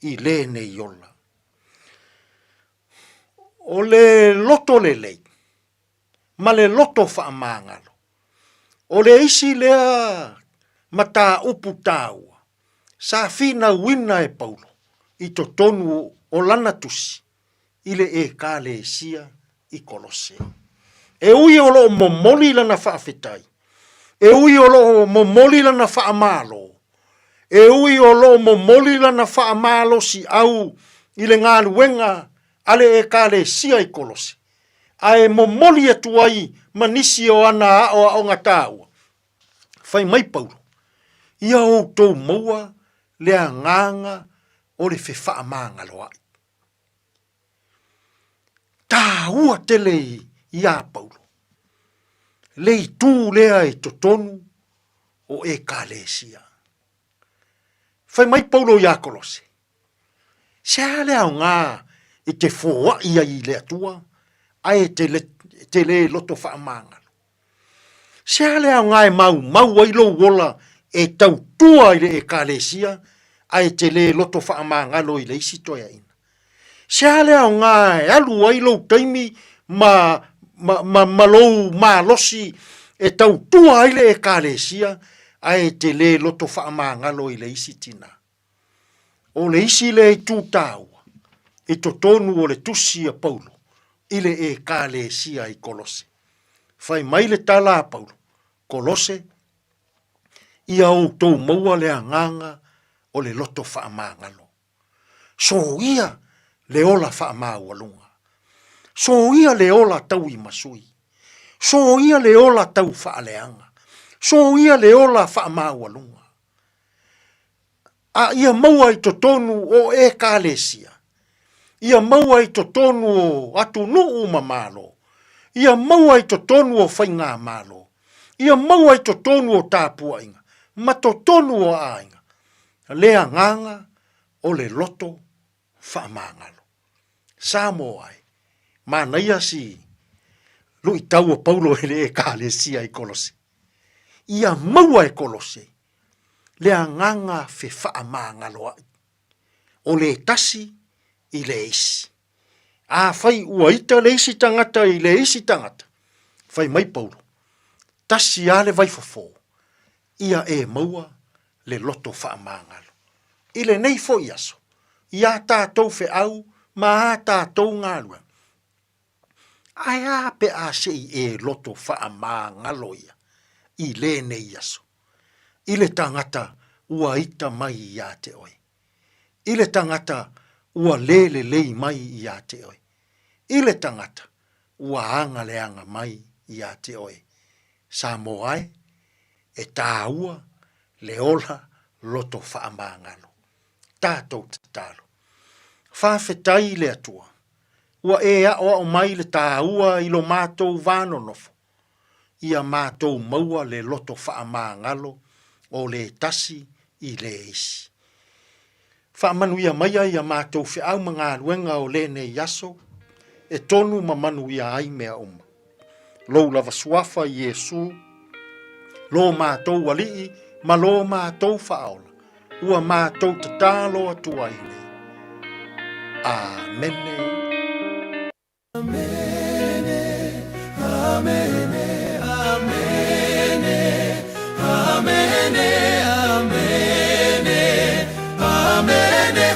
i le nei ola. O le loto le lei, ma le loto whaamangalo, o le isi lea mata upu tāua, sa whina wina e Paulo, i to tonu o lana tusi, i le e kāle sia i Kolose. E ui o lo momoli lana whaafetai, e ui o lo momoli lana whaamalo, e ui o lo momoli lana whaamalo si au i le ngā luenga ale e kāle sia i Kolose. A e momoli atu ai manisi o ana o aonga tāua. Whai mai Paulo, ia o tau maua lea nganga o le whewha mangalo ai. Tā ua tele i a Paulo. Lei tū lea e totonu o e kālesia. Whai mai Paulo i a Kolose. Sea lea o ngā i te fōa ia i lea tua, ai te le loto wha mangalo. Sea lea o ngā e mau ai lo wola e tau tua i le e kālesia, ai te le loto wha mangalo i le isi toia ina. Sea lea o ngā e alu ai lo taimi ma lou ma losi e tau tua ai le e kālesia, ai te le loto wha mangalo i le isi tina. O le isi le i tūtāua, i to tonu o le tusi a Paulo, ile e ka le sia i kolose. Fai mai le tala a Paulo, kolose, ia o tau maua le anganga o le loto wha mangalo. So ia le ola wha walunga. So ia le ola tau i masui. So ia le ola tau wha leanga. So ia le ola wha walunga. A ia maua i to tonu o e ka le sia. Ia maua i to tonu o atu nuu mamalo. Ia maua i to tonu o whainga malo. Ia maua i to tonu o tāpua inga. Ma to tonu o ainga. Lea nganga o le loto whaamangalo. Samoa ai. Mana ia si lui tau o Paulo ele e ka le sia i kolose. Ia maua e kolose. Lea nganga fe whaamangalo ai. O le tasi i le isi. A fai ua ita le isi tangata i le isi tangata. Fai mai Paulo. Tasi ale vai fofo. Ia e maua le loto whaamangalo. Ile nei fo iaso. Ia tātou fe au, ma a tātou ngālua. Ai a pe a sei e loto whaamangalo ia. I le nei iaso. Ile tangata ua ita mai i a te oi. Ile tangata ua lele lei mai i a te oi. Ile tangata ua anga leanga mai i a te oi. Samoa e tā ua le ola loto whaamangalo. Tātou te talo. Whawhetai le atua. Ua e a o mai le tā ua ilo mātou vāno nofo. Ia mātou maua le loto whaamangalo o le tasi i le isi. Whaamanu ia maia ia mātou whiau mga luenga o le ne yaso. E tonu mamanu ia ai mea uma. Lou lava suafa i Yesu. Lo mātou walii, ma lo mātou whaola. Ua mātou te tālo atua i nei. Amene. Amene, amene, amene, amene, amene, amene,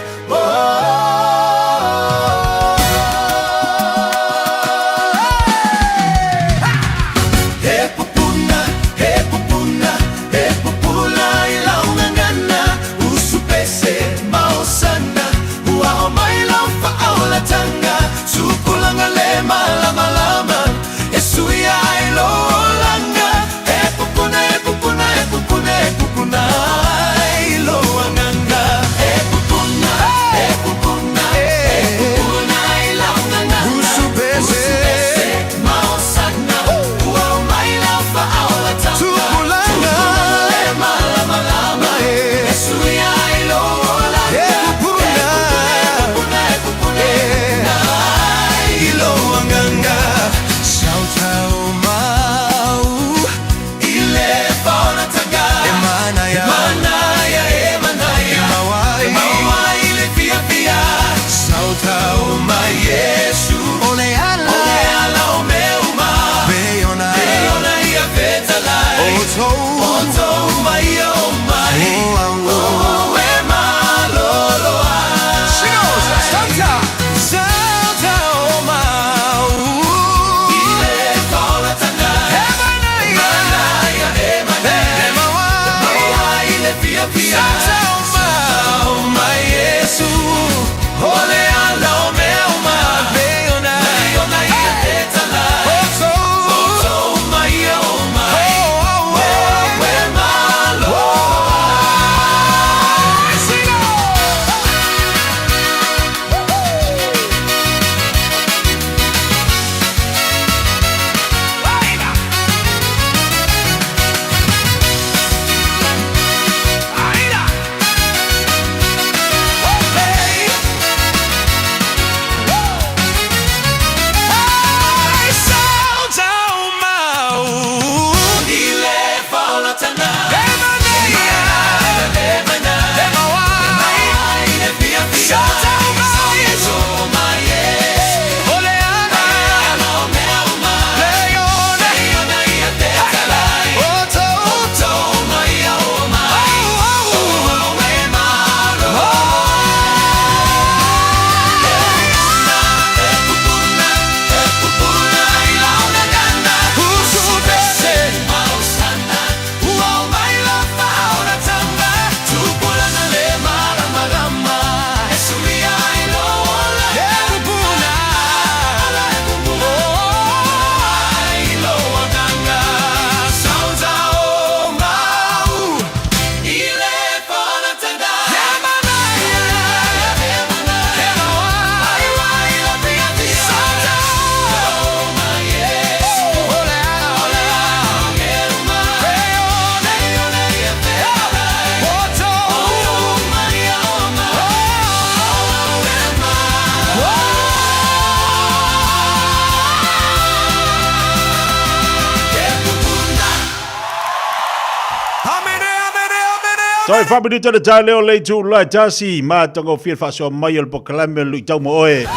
Toi fa minuto de tai leo le tu la tasi ma tongo fia fa so mai el pokalame lu tau mo oe.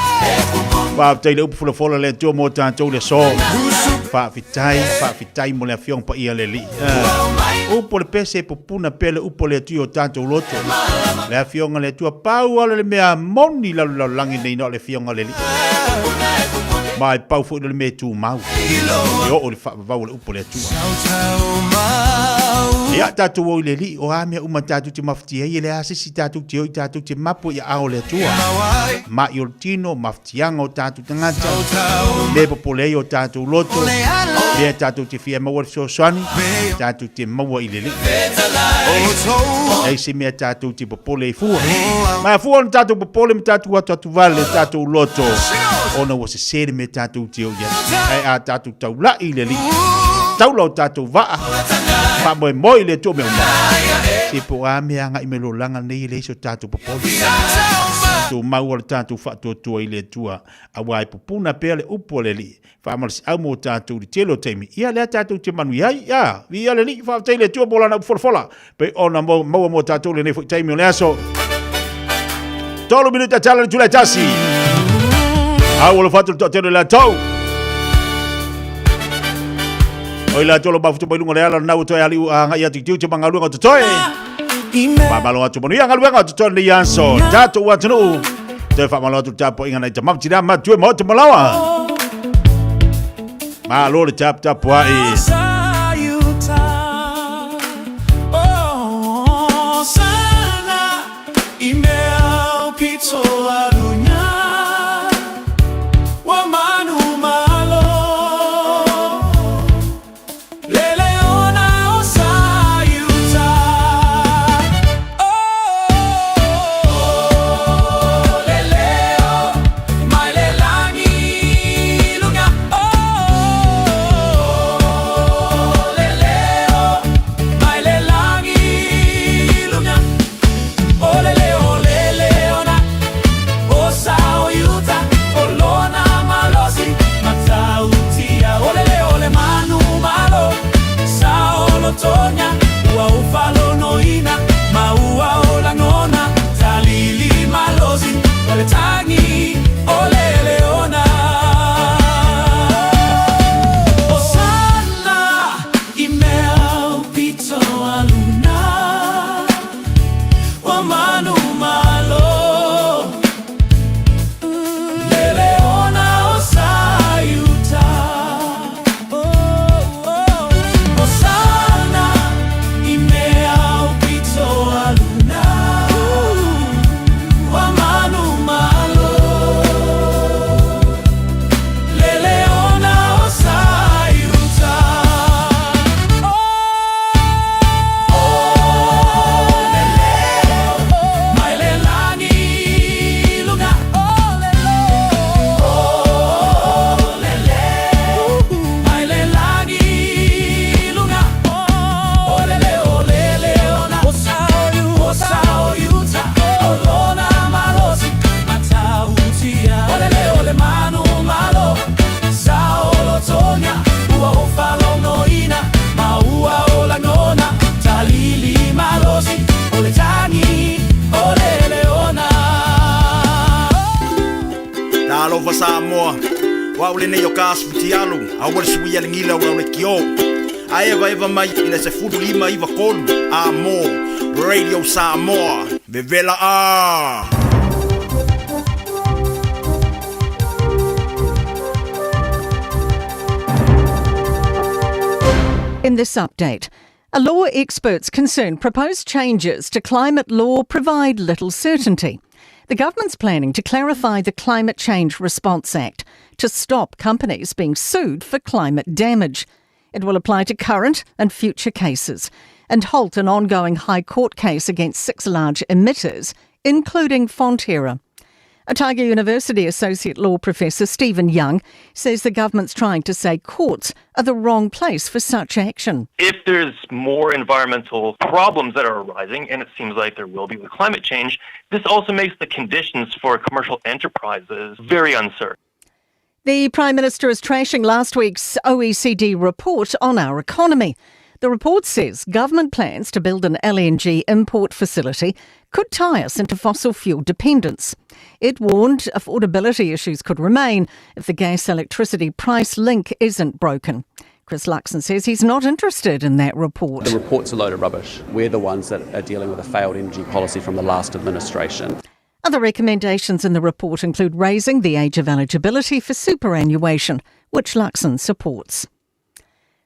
Fa tai le upu fola le tu mo tanto le so. Fa fitai mo le afiong pa ia le li. Upo le pese popuna pele upo le tu o tanto loto. Le afiong le tu pau ala le mea moni la langi nei no le fiong le li. Mai pau fu le me tu mau. Yo o le fa va le upo le tu. Ia tatu o le li o ame uma tatu te maftia i le asisi tatu te oi tatu te mapo ia ao le tua. Ma i o tino maftianga o tatu tangata. Le popole o tatu loto. Le tatu te fia maua so swani. Tatu te maua i le li. Ei se mea tatu te popole i fua. Ma fua on tatu popole me tatu watu atu vale tatu loto. Ona wa se sere me tatu te oi. Ei a tatu tau la i le li. Tau lau tatu vaa. Pa moi le to me uma. Se po a me anga i me lo langa nei le so tatu popoli. Tu mau le tatu fa to i le tua. A wai popuna pele upo le li. Fa mal au mo tatu di telo temi. Ia le tatu te manu ai. Ya, ia le li fa te le tua bola na fola. Pe ona mo tatu le nei fo temi le aso. Tolo minuta tala tu le tasi. A wo le fatu to telo la tau. Oi la tolo bafuto pai lunga le ala na uto ali nga ia tiu te mangalu nga totoe. Ba malo atu monu ia ngalu nga totoe ni yanso. Tato watunu. Te fa malo atu tapo inga na te mamtira ma tu mo te malawa. Ma lo le tap wa e. Alova Samoa. Waule ne yokas putialu. Awal suia lingila wale kio. Aeva eva mai ina se fudu lima iva kolu. Amo. Radio Samoa. Vevela a. In this update, a law expert's concern proposed changes to climate law provide little certainty. The government's planning to clarify the Climate Change Response Act to stop companies being sued for climate damage. It will apply to current and future cases and halt an ongoing High Court case against 6 large emitters, including Fonterra. Otago University Associate Law Professor Stephen Young says the government's trying to say courts are the wrong place for such action. If there's more environmental problems that are arising, and it seems like there will be with climate change, this also makes the conditions for commercial enterprises very uncertain. The Prime Minister is trashing last week's OECD report on our economy. The report says government plans to build an LNG import facility could tie us into fossil fuel dependence. It warned affordability issues could remain if the gas-electricity price link isn't broken. Chris Luxon says he's not interested in that report. The report's a load of rubbish. We're the ones that are dealing with a failed energy policy from the last administration. Other recommendations in the report include raising the age of eligibility for superannuation, which Luxon supports.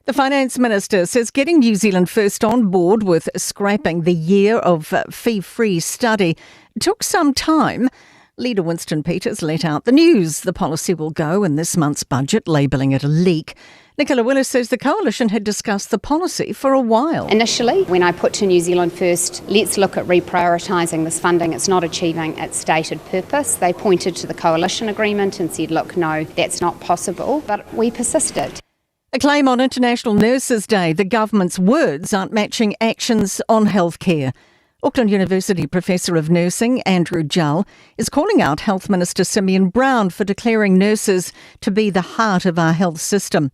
The Finance Minister says getting New Zealand First on board with scrapping the year of fee-free study took some time. Leader Winston Peters let out the news. The policy will go in this month's budget, labelling it a leak. Nicola Willis says the Coalition had discussed the policy for a while. Initially, when I put to New Zealand First, let's look at reprioritising this funding, it's not achieving its stated purpose. They pointed to the Coalition agreement and said, look, no, that's not possible. But we persisted. A claim on International Nurses Day, the government's words aren't matching actions on healthcare. Auckland University Professor of Nursing, Andrew Jull, is calling out Health Minister Simeon Brown for declaring nurses to be the heart of our health system.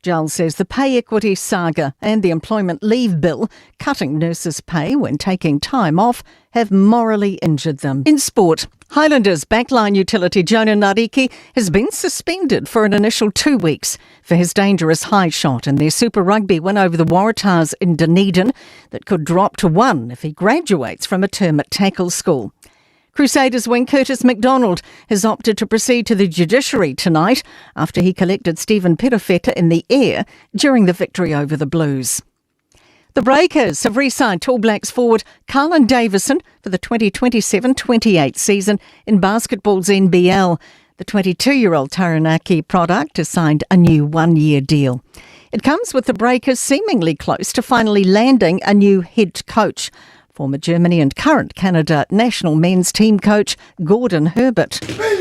Jull says the pay equity saga and the employment leave bill, cutting nurses' pay when taking time off, have morally injured them. In sport, Highlanders backline utility Jonah Nariki has been suspended for an initial 2 weeks for his dangerous high shot in their Super Rugby win over the Waratahs in Dunedin that could drop to 1 if he graduates from a term at tackle school. Crusaders wing Curtis McDonald has opted to proceed to the judiciary tonight after he collected Stephen Perofeta in the air during the victory over the Blues. The Breakers have re-signed All Blacks forward Carlin Davison for the 2027-28 season in basketball's NBL. The 22-year-old Taranaki product has signed a new one-year deal. It comes with the Breakers seemingly close to finally landing a new head coach. Former Germany and current Canada national men's team coach Gordon Herbert. Pepe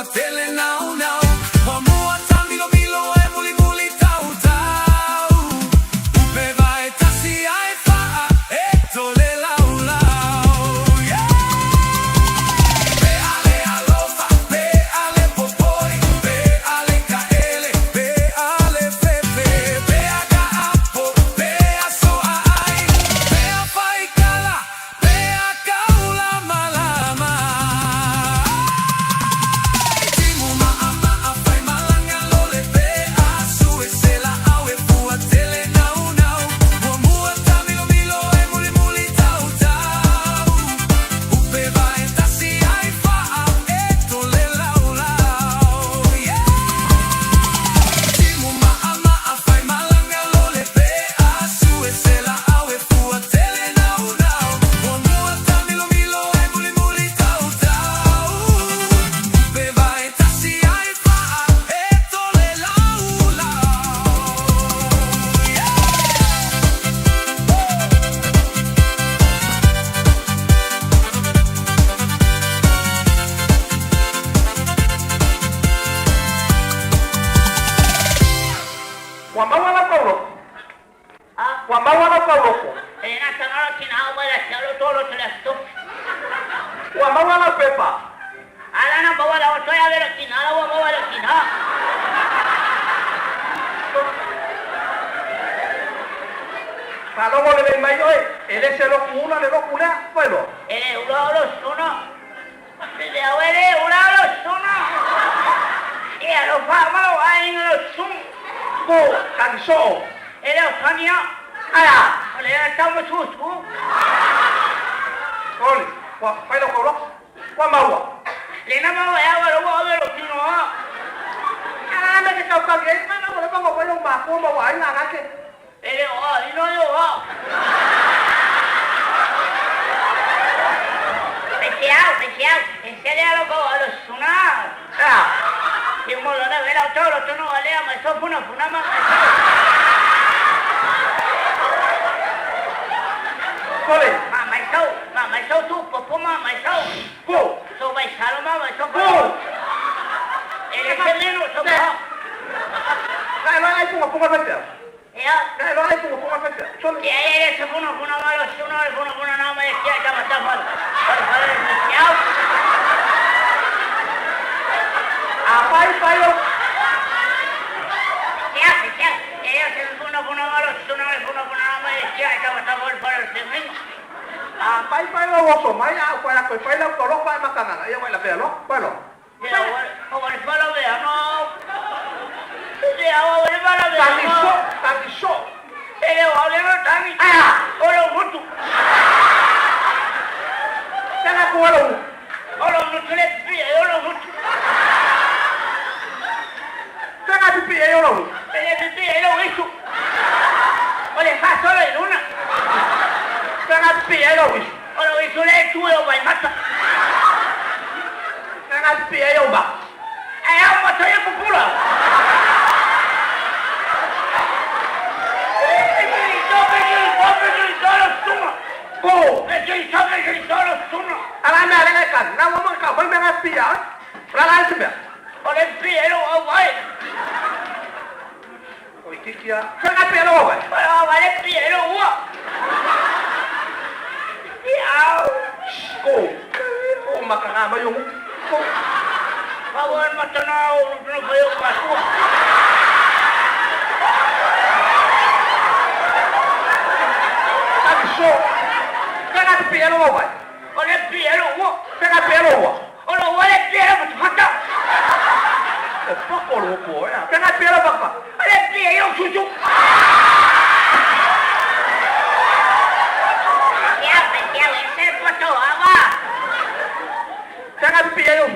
fua tele nau nau. Wa mua tamilo milo e muli muli tau tau. Upe vai tasi ai faa e tole lau lau. Pe ale alofa, pe ale popoi, pe ale kaele, pe ale pepe, pe aga apo, pe aso ai, pe a fai kala, pe a kaula malama. Timu maama a fai malanga lole, pe asu e sela au e fua tele nau nau. Mua mua tamilo milo e muli muli tau tau. Upe vai tasi ai faa e tole lau lau. Timu maama a fai malanga lole, pe asu e sela au e fua tele nau nau. Mua mua tamilo milo e muli muli tau tau. Upe vai tasi ai faa e tole lau lau. Wa mawana kaulo. Wa mawana kaulo. Ena tangara kina awala chalo tolo telesto. Wa mawana pepa. Ala na bawala otoya vero kina ala wa bawala kina. Kalau boleh mai oi, ele se lo kuna le lo kuna, bueno. Ulo sono. De awere ulo sono. Alo fama wa inglo sum. Ko kan so. Ele otania. Aya. Ole tamu susu. Oli, wa pai lo kaulo. Wa mawa. Le na mawa ya wa vero kino. Ala me ke kau kau ye, mana boleh bawa boleh ma ko ma wa ina ngake. Ele ino yo wa. Peciao. Ese alo go alo suna. Y mo lo na vera tolo tono alea ma so funa ma. Kole. Ma so tu popo ma so. Ko. So vai salo ma so ko. Ele se meno so ko. Kai lo ai punga fete. Ya. Kai lo ai punga fete. Solo. Ya se funa ma lo funa na ma ya ya ma ta fal. Ya. Pai lo. Ya. Ella se funa ma lo funa na ma ya ya ma ta fal para el semen. Pai lo oso mai a para ko pai lo kaulo pai makanga. Ya mai la velo. Bueno. Ya, o va a ver, no. Ya, o va a ver. Taniso. Ele o ale no tani. Olo mutu. Tena ko olo. Olo mutu le pie, olo mutu. Tena pipi e olo. Ele pipi elo isu. Ole fa solo en una. Tena pipi e olo isu. Olo isu le tu e vai mata. Tena pipi e olo ba. Ai a moto e popula. Ko. Ele sabe que solo suma. Ala me ale kan. Na mo ka ba me na pia. Ala se me. Ole pie elo o vai. Oi kikia. Tena pia elo ba. Vale pie elo o. Iau. Ko. Ko makanga ba yung. Ko. Favor matanao no foi o pasua. Taniso. Tena pia elo ba. Ole pie elo o. Tena pia elo ba. Ole ole pie elo mata. Poko lo ko ya. Tena pia elo ba. Ole pie elo susu. Ya, ese foto agua. Tena pia elo.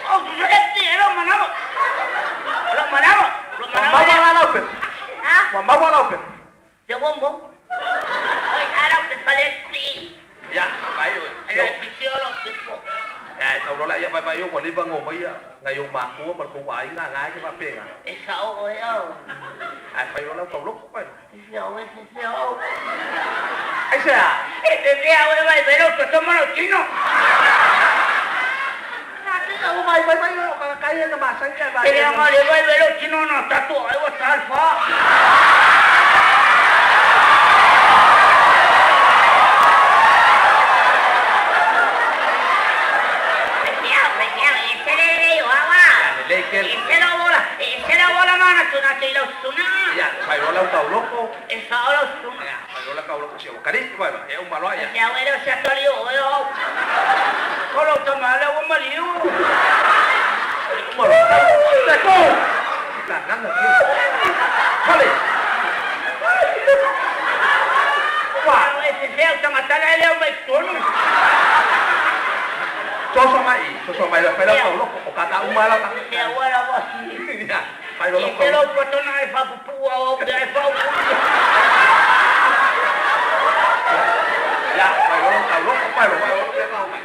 Oh, yo le pie elo manamo. Lo manamo. Mama la open. Mama la open. De bombo. Ay, ahora te sale pie. Ya, bayo. Ele pisio lo tipo. Sau đó lại bay bay còn đi vào ngủ mấy ngày dùng bạc của mình cũng phải ngã ngái cái bắp tiền à. Sao rồi đâu? Phải nó cầu lúc phải. Sao? Anh xe à? Este día voy a ver lo que somos los chinos. Bay bay bay Ai na masang ka ba? Kaya nga le vai velo kino no tatu ai wa salfa. Isela wala mana tuna tilo suna. Ya, fai rola un tauloko. Esa ola suna. Ya, fai rola tauloko si o cari, bueno, é un malo ya. Ya wero se atolio yo. Solo tomale un malio. Malo. Teko. Nanda tío. Vale. Wah, ese feo tamatala ele o mai tono. Soso mai la fai rola tauloko, o kata un malo ta. Ya wala wasi. Ya, fai rola tauloko. Pero potona e fa pua o de fa. Ya, fai rola tauloko, pai rola.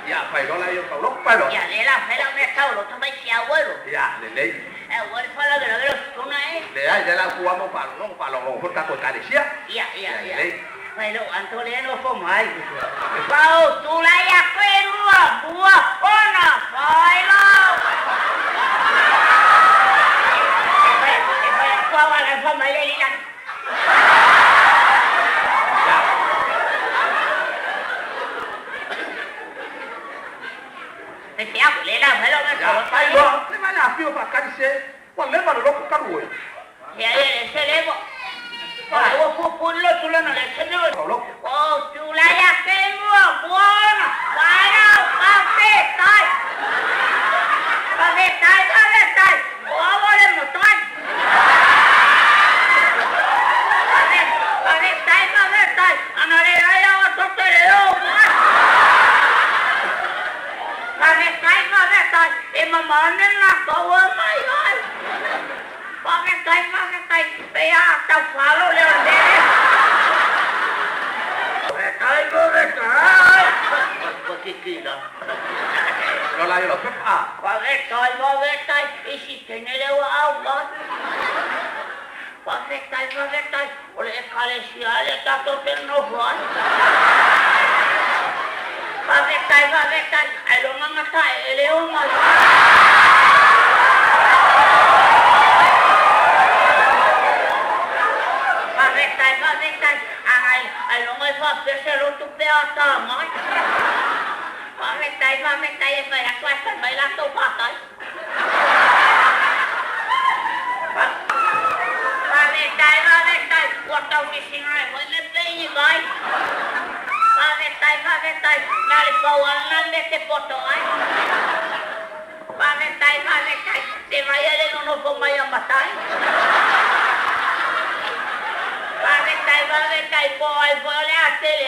Ya, fai rola yo tauloko, pai rola. Ya le la fera me taulo, tu mai si abuelo. Ya, le lei. Abuelo fala de la suna Le ai de la jugamos para lo por ta carecia. Ya. Pero Antoleno fo mai. Pau, tu la ya perua, bua, ona, failo. Vaya cuava la fama de Lina. Ese abuelo la felo me Ya, pai lo, le vai a fio para carice. Qual leva lo que caru. Ya ese levo. Pullo tu la no le cheno. Oh, tu la ya perua, buona. Vaya, pape, tai. Oh, vale no tai. Tai. Anare ya wa toteleo. Tai. E mamma nella tua mai. Tai. Vea, ta falo le ordene. Tai. Poquitito. No la yo lo pepa. Tai. E si tenere agua. Tai. Ole calesiale tanto per no fai. Tai. Ai lo manga tai, ele o mal. Tai. Ai lo mai fa pesero tu peata mai. Tai, e vai a questa vai la to patai. Tai. Guarda un vicino e voi le pegni vai. Tai. Dale paura non mette poto ai. Tai. Se vai a non lo può mai ammattare. Tai, poi le a tele,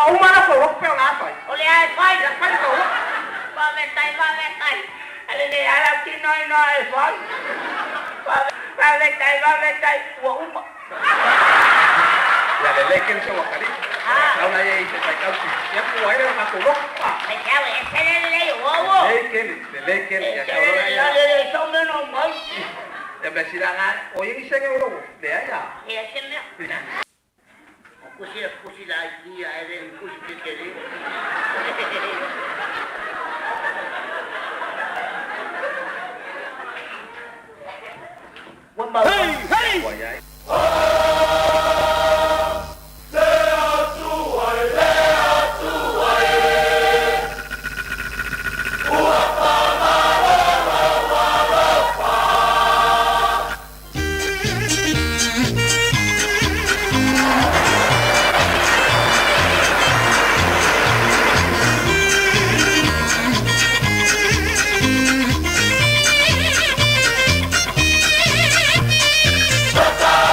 Umana ko rock pe na fai. Ole ai fai ko. Tai. Ale le ala ti no ai fai. Tai. Wa uma. Ya le leken se wakari. Una ya dice sai causi. Ya ko ai na ko rock. Me cago en ese le wo. Leken ya ka Le son de no mal. Ya me siranga. Oye ni se que ro. De allá. Ese me. Kusi la idea es kusi que le. Hey! Bye.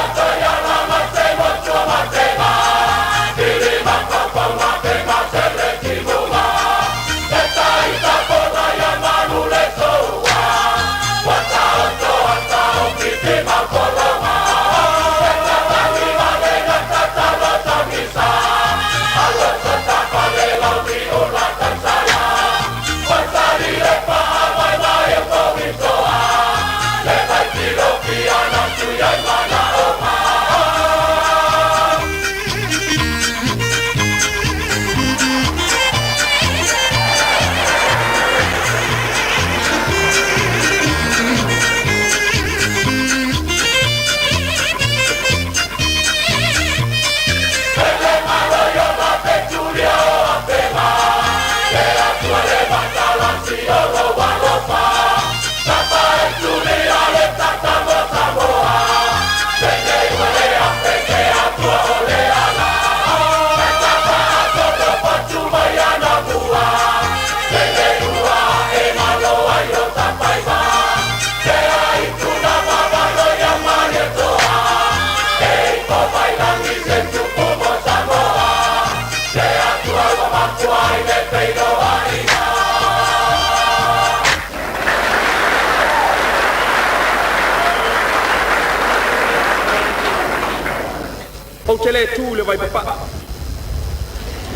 O te le tū le vai papa.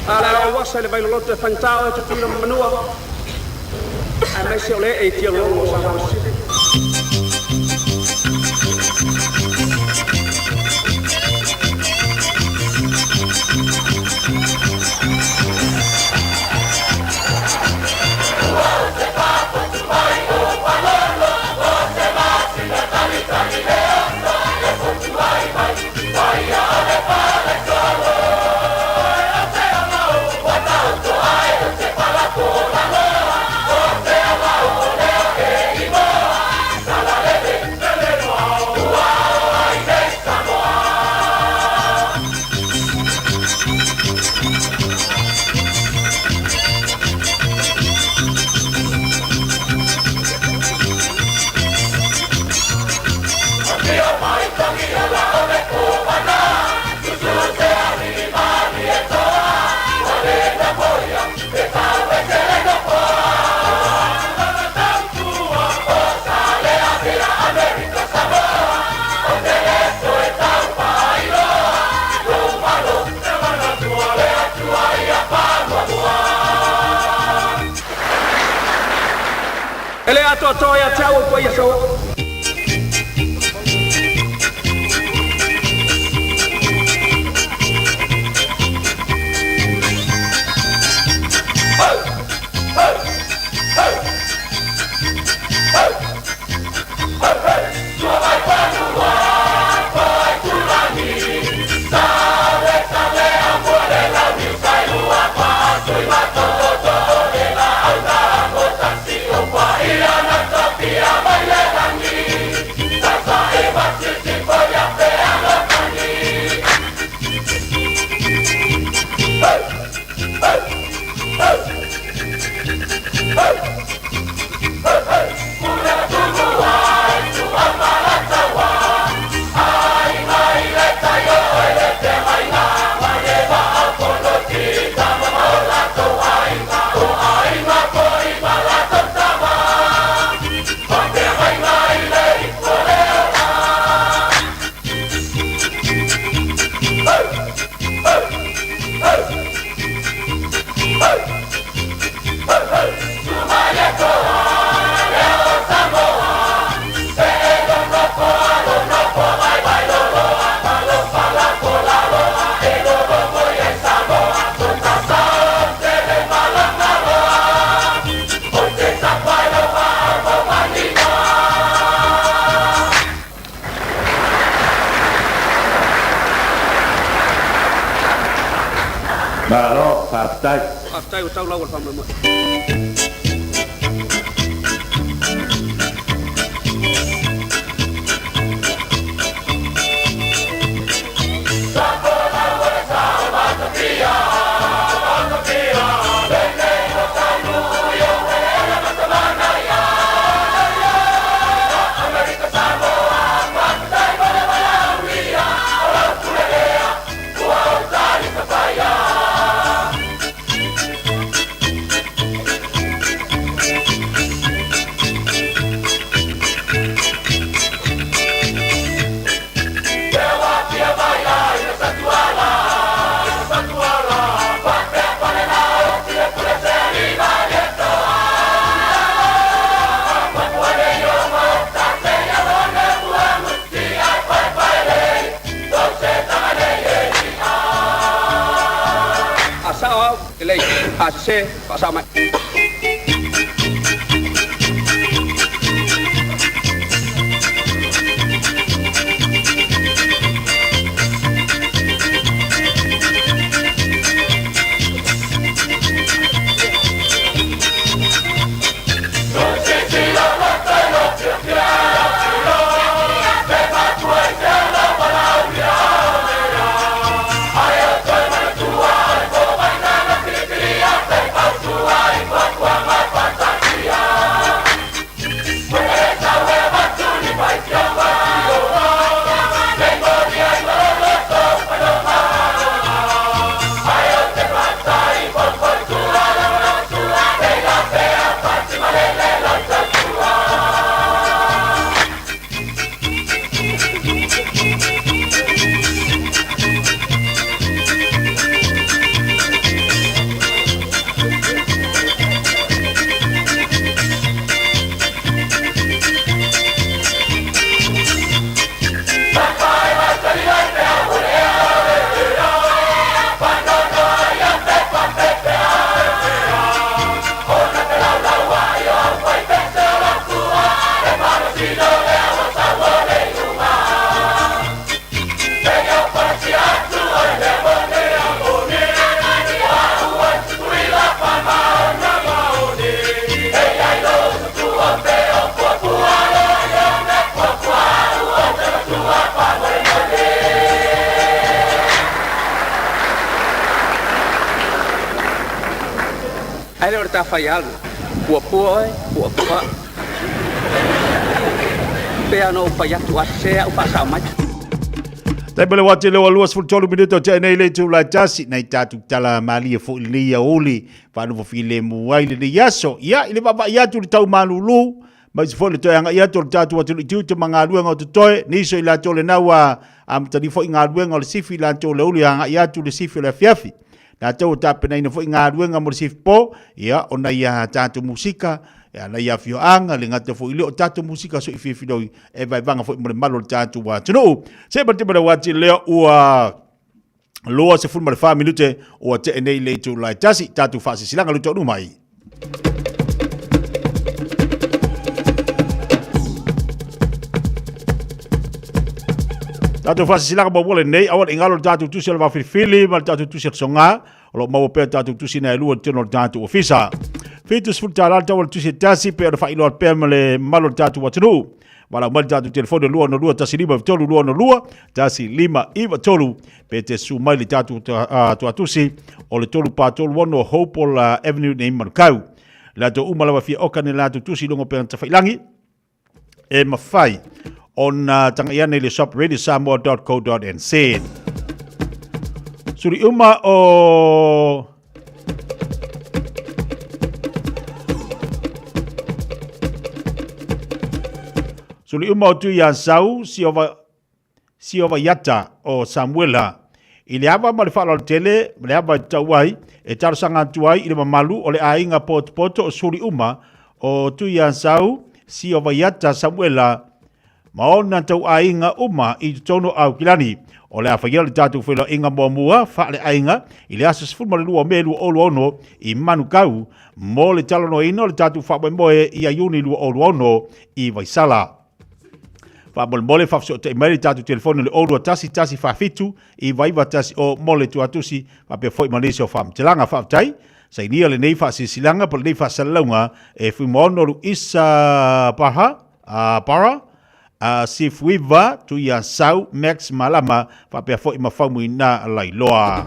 Ala o wasa le vai lolote whangtao e te tūra manua. A mai se o le e tia longo sa hausi. Ele ato toya tau po yeso. Malo, partai. Partai o tau lau al pamama. Se pasama. Bye. Ai le ta fai alu. Pua pua. Pe ano pa ya tu ase au pa sa mai. Tai pele wate leo alua sfultolu minuto te nei le tu la tasi nei tatu tala mali fo lia oli pa no file mu ai le yaso ya ile baba ya tu tau malulu ma se fo le to anga ya tu tatu watu tu te manga luenga to toe ni so ila tole na wa am tani fo inga luenga le sifi la tole oli anga ya tu le sifi la fiafi na tau tape nei no fo inga luenga mo sifi po ya ona ya tatu musika ya na ia fio anga le ngata fo ile o tatu musika so ifi doi e vai vanga fo mo malo tatu wa tino se ba tibele wati le ua loa se fulma le fa minute o te nei le tu lai tasi tatu fa silanga lu tonu mai tatu fa silanga bo wole nei awal ingalo tatu tu se va fili mal tatu tu se songa lo mo pe tatu tu sina lu teno tatu ofisa Fitus futala tawal tu se tasi pe fa ilo pe male malo tatu watunu wala mal tatu telefone lua no lua tasi lima tolu lua no lua tasi lima iva tolu pe te su mai tatu tu atusi o le tolu pa tolu wono Hopewell Avenue nei Manukau la to umala wa fi okane la tu tusi longo pe tafailangi e mafai on tangayane le shop radiosamoa.co.nz suri uma o Suli uma tu ya sau si ova yata o Samuela. Ile ava ma le falo tele, le ava tawai e tar sanga tuai ile mamalu o le ainga poto o suli uma o tu ya sau si ova yata Samuela. Maona tau ainga uma I tono au kilani. O le afagela le tatu felo inga mua fa le ainga ile asas fulma le lua melu olu ono I Manukau mo le talono ino le tatu fa moe I ayuni lua olu ono I Vaisala. Fa mole fa so te mai tatu telefone le olu tasi fa fitu I vaiva tasi o mole tu atusi fa pe foi Malaysia fa mtelanga fa tai sai ni le nei fa sisilanga por nei fa salunga e fu mono lu isa para si fuiva tu ya sau max malama fa pe foi ma fa muina lai loa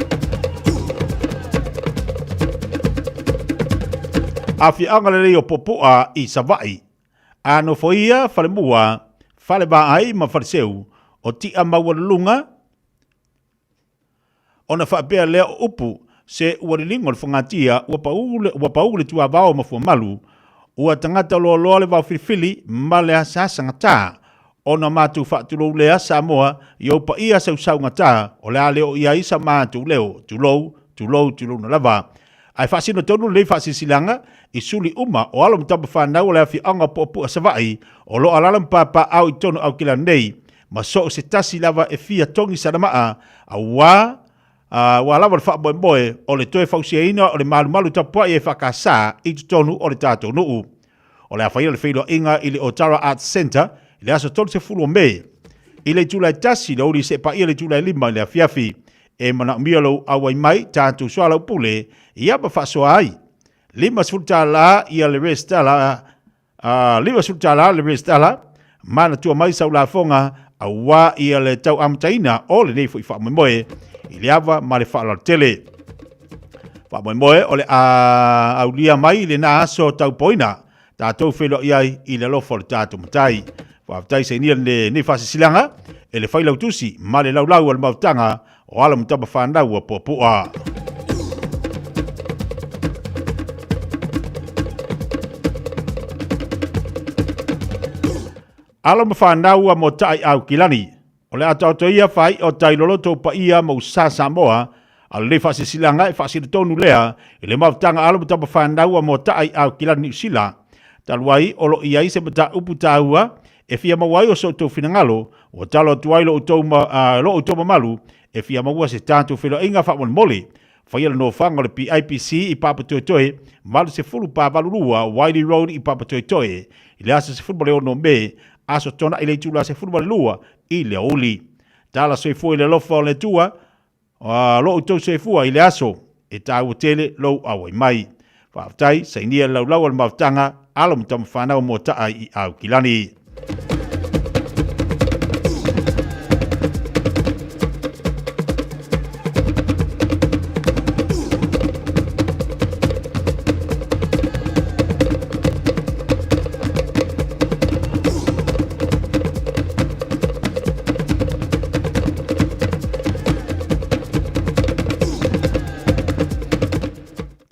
afi angale le popoa I savai ano foia fa le mua fale ba ai ma farseu o ti amawalunga ona fa pe le upu se warilingo le fangatia wa paule tu avao ma fu malu o tangata lo le va fili male asasa ngata ona matu fa tu lo le Samoa yo pa ia sau ngata o le ale o ia isa matu leo tu lo na lava ai fa sino tonu le fa silanga I suli uma o alo mtaba whanau o le afi anga popu a savai o lo alalam papa au I tono au kila nei ma so se tasi lava e fia tongi sanamaa a wa lava le wha moe o le toe fausia ina o le malu tapua I e whakasa I tonu o le tātou nuu o le awhaia le whilo inga I le Otara Arts Centre I le aso tonu se fulu o me I le tūlai tasi le ori se pa I le tūlai lima I le afiafi e mana mialo awai mai tātou soala upule I apa whasoa ai lima sultala ia le restala le restala mana tua mai sau la fonga awa ia le tau amtaina o le nei foi fa moe I le ava ma le fa la tele fa moe o le aulia mai le na aso tau poina tatou felo ia I le lofo le tatou matai fa tai se ni le ni fa silanga e le fai lautusi ma le laulau al mautanga o ala mtaba fa ndau popua Alo mawhanau a mo tai au kilani. O le atau to ia fai o tai loloto pa ia mo sa Samoa. Alo le fasi silanga e fasi tonu lea. E le mautanga alo mta mawhanau a mo tai au kilani sila. Taluai olo ia se mta upu taua. E fia mawai o so tau finangalo. O talo tuai lo utoma malu. E fia maua se tātou whilo inga wha mole. Whaiala no whanga le PIPC I Papa Toetoe. Malu se fulu pa valurua Wiley Road I Papa Toetoe. I le asa se fulu leo no me. Aso tona I le tula se fulu lua I le oli. Tala se fua I le lofa o le tua. Lo utou se fua I le aso. E tau tele lo awai mai. Whaftai sa inia lau al mautanga. Alo mtamu whanau mo taa I au kilani.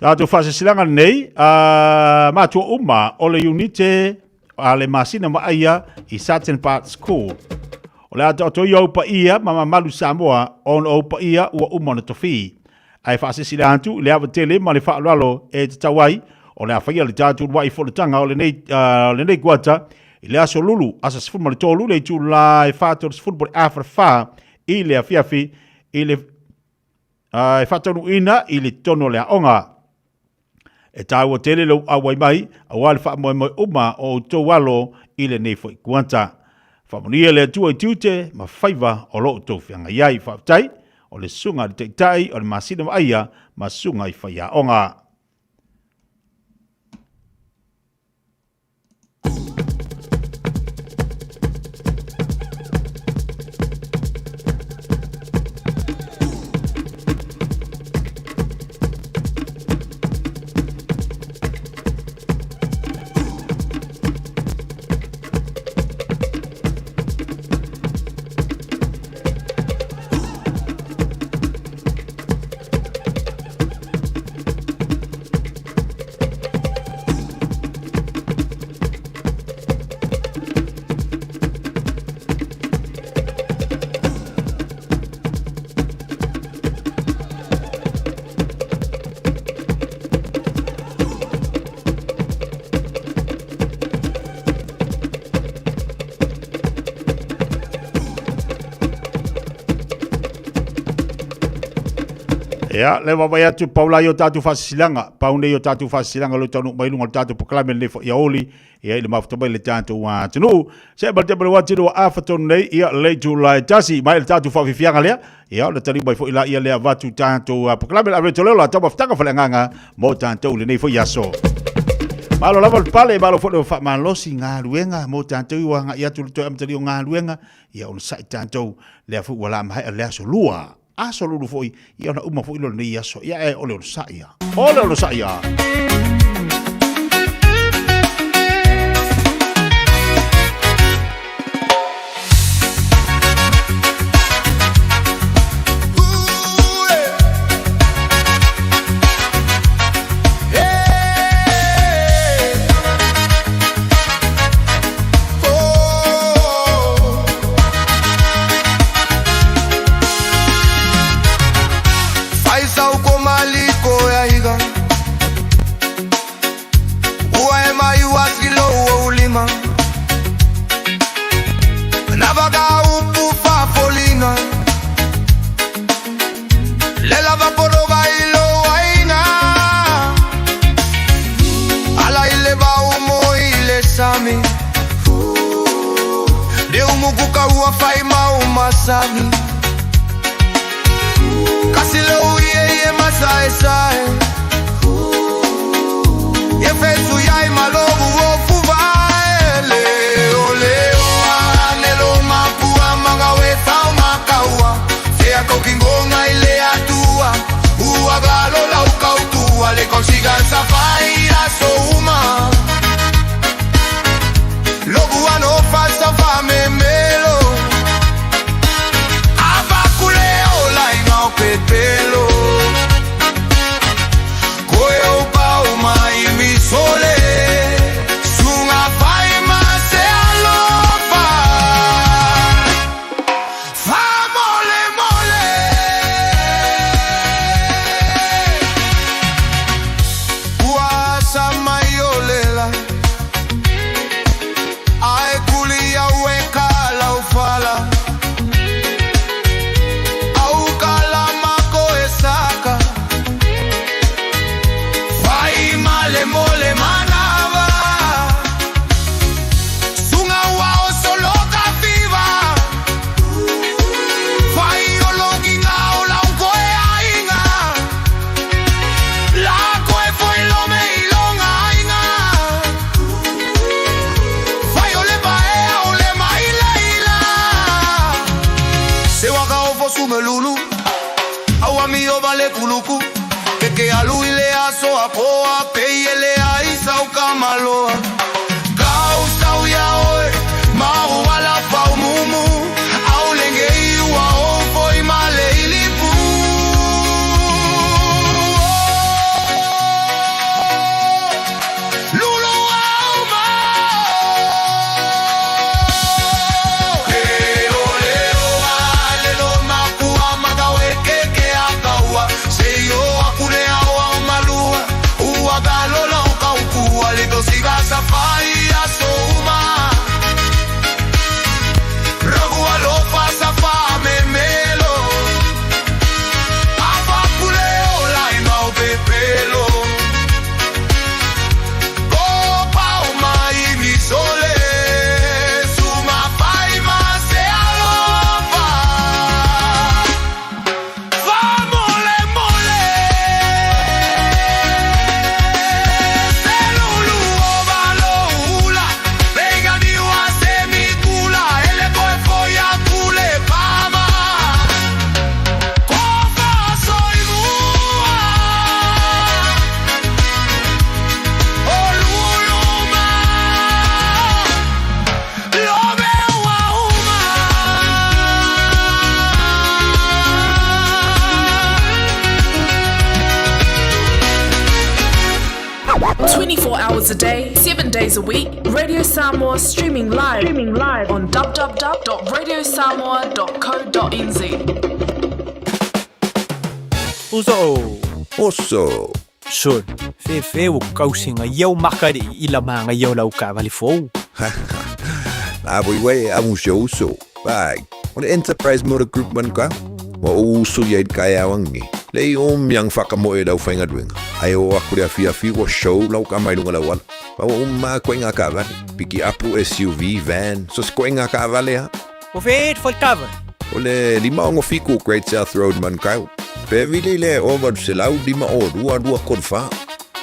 Tātou whasesilanga nei, mātua uma o le unite a le masina maaia I Sutton Park School. O le ata o toi au pa ia, mama malu Samoa, on au pa ia ua uma na tofi. Ai whasesila antu, le awa tele ma le whaalalo e te tawai, o le awhaia le tātou wai wholetanga o le nei guata, I le aso lulu, asa sifuru ma le tōlu, le tu la e whātou le sifuru le awhara whā, I le afiafi, I le whātonu ina, I le tono le aonga. E tāua tele lau awai mai, a wale wha moe uma o tō walo I le nei fwoi kuanta. Whamonia le atua I tiute, ma whaiva o lo tō whianga iai whaatai, o le sunga le teitai, o le masina maia, ma sunga I whaia onga. Ya, le wawai atu paula yo tatu whasilanga, paune yo tatu whasilanga lo tanu mai lunga tatu poklame le ia oli, ia ile mafutamai le tatu wa tunu. Se balte bale watiru wa afatonu nei, ia le tu la tasi, mai le tatu whafifianga lea, ia le tani mai fo ila ia lea watu tatu poklame le avetoleo la tau maftanga whalenganga, mo tatu le nei fo yaso. Malo lava le pale, malo fo le whamalosi ngā luenga, mo tatu iwa ngā iatu le toi amtari o ngā luenga, ia on sai tatu lea fu wala mahai a lea so lua. Aso lulu foi ia ona uma foi lo nei aso ia e ole on saia Sabi kasi leo ye masai sai ye fesu yai malobu ofu vale ole anelo mapua magawe sao makaua sea kokingonga ile atua uagalo la ukautua le consiga safai asoma lobu ano fasa fame melo pelo koyo pa mai mi sole sunga fai ma se alofa fa mole mole uasa mayolela ai kulia weka la ufala mole manava sunga wao solo viva fai ologi ngao la unkoe ainga la koe foi lo me ilonga ainga fai ole bae ole mai leila se waka ofo sumelulu au amio vale kuluku que alu ile aso apoa peiele aisa o kamaloa kausa uya oi mau wala pau mumu au lengei wa o foi male ilipu 24 hours a day, 7 days a week. Radio Samoa streaming live on www.radiosamoa.co.nz. Oso. Son, fe o kausinga iau makari ila manga iau lau ka vali fou. Abui amusyo uso. Bag. On Enterprise Motor Group man ka. Wa uso yait kaya wangi. Lei yang whakamoe lau whaingadwing. Ai o aku rea Fiafia wa show lau ka mai lunga lawala. Pa wa koe ngā ka vale. Piki apu SUV van. So koe ngā ka vale ha. O feet for cover. O le lima ongo fiku Great South Road man kau. Pe vile le over se lau lima o rua korfa.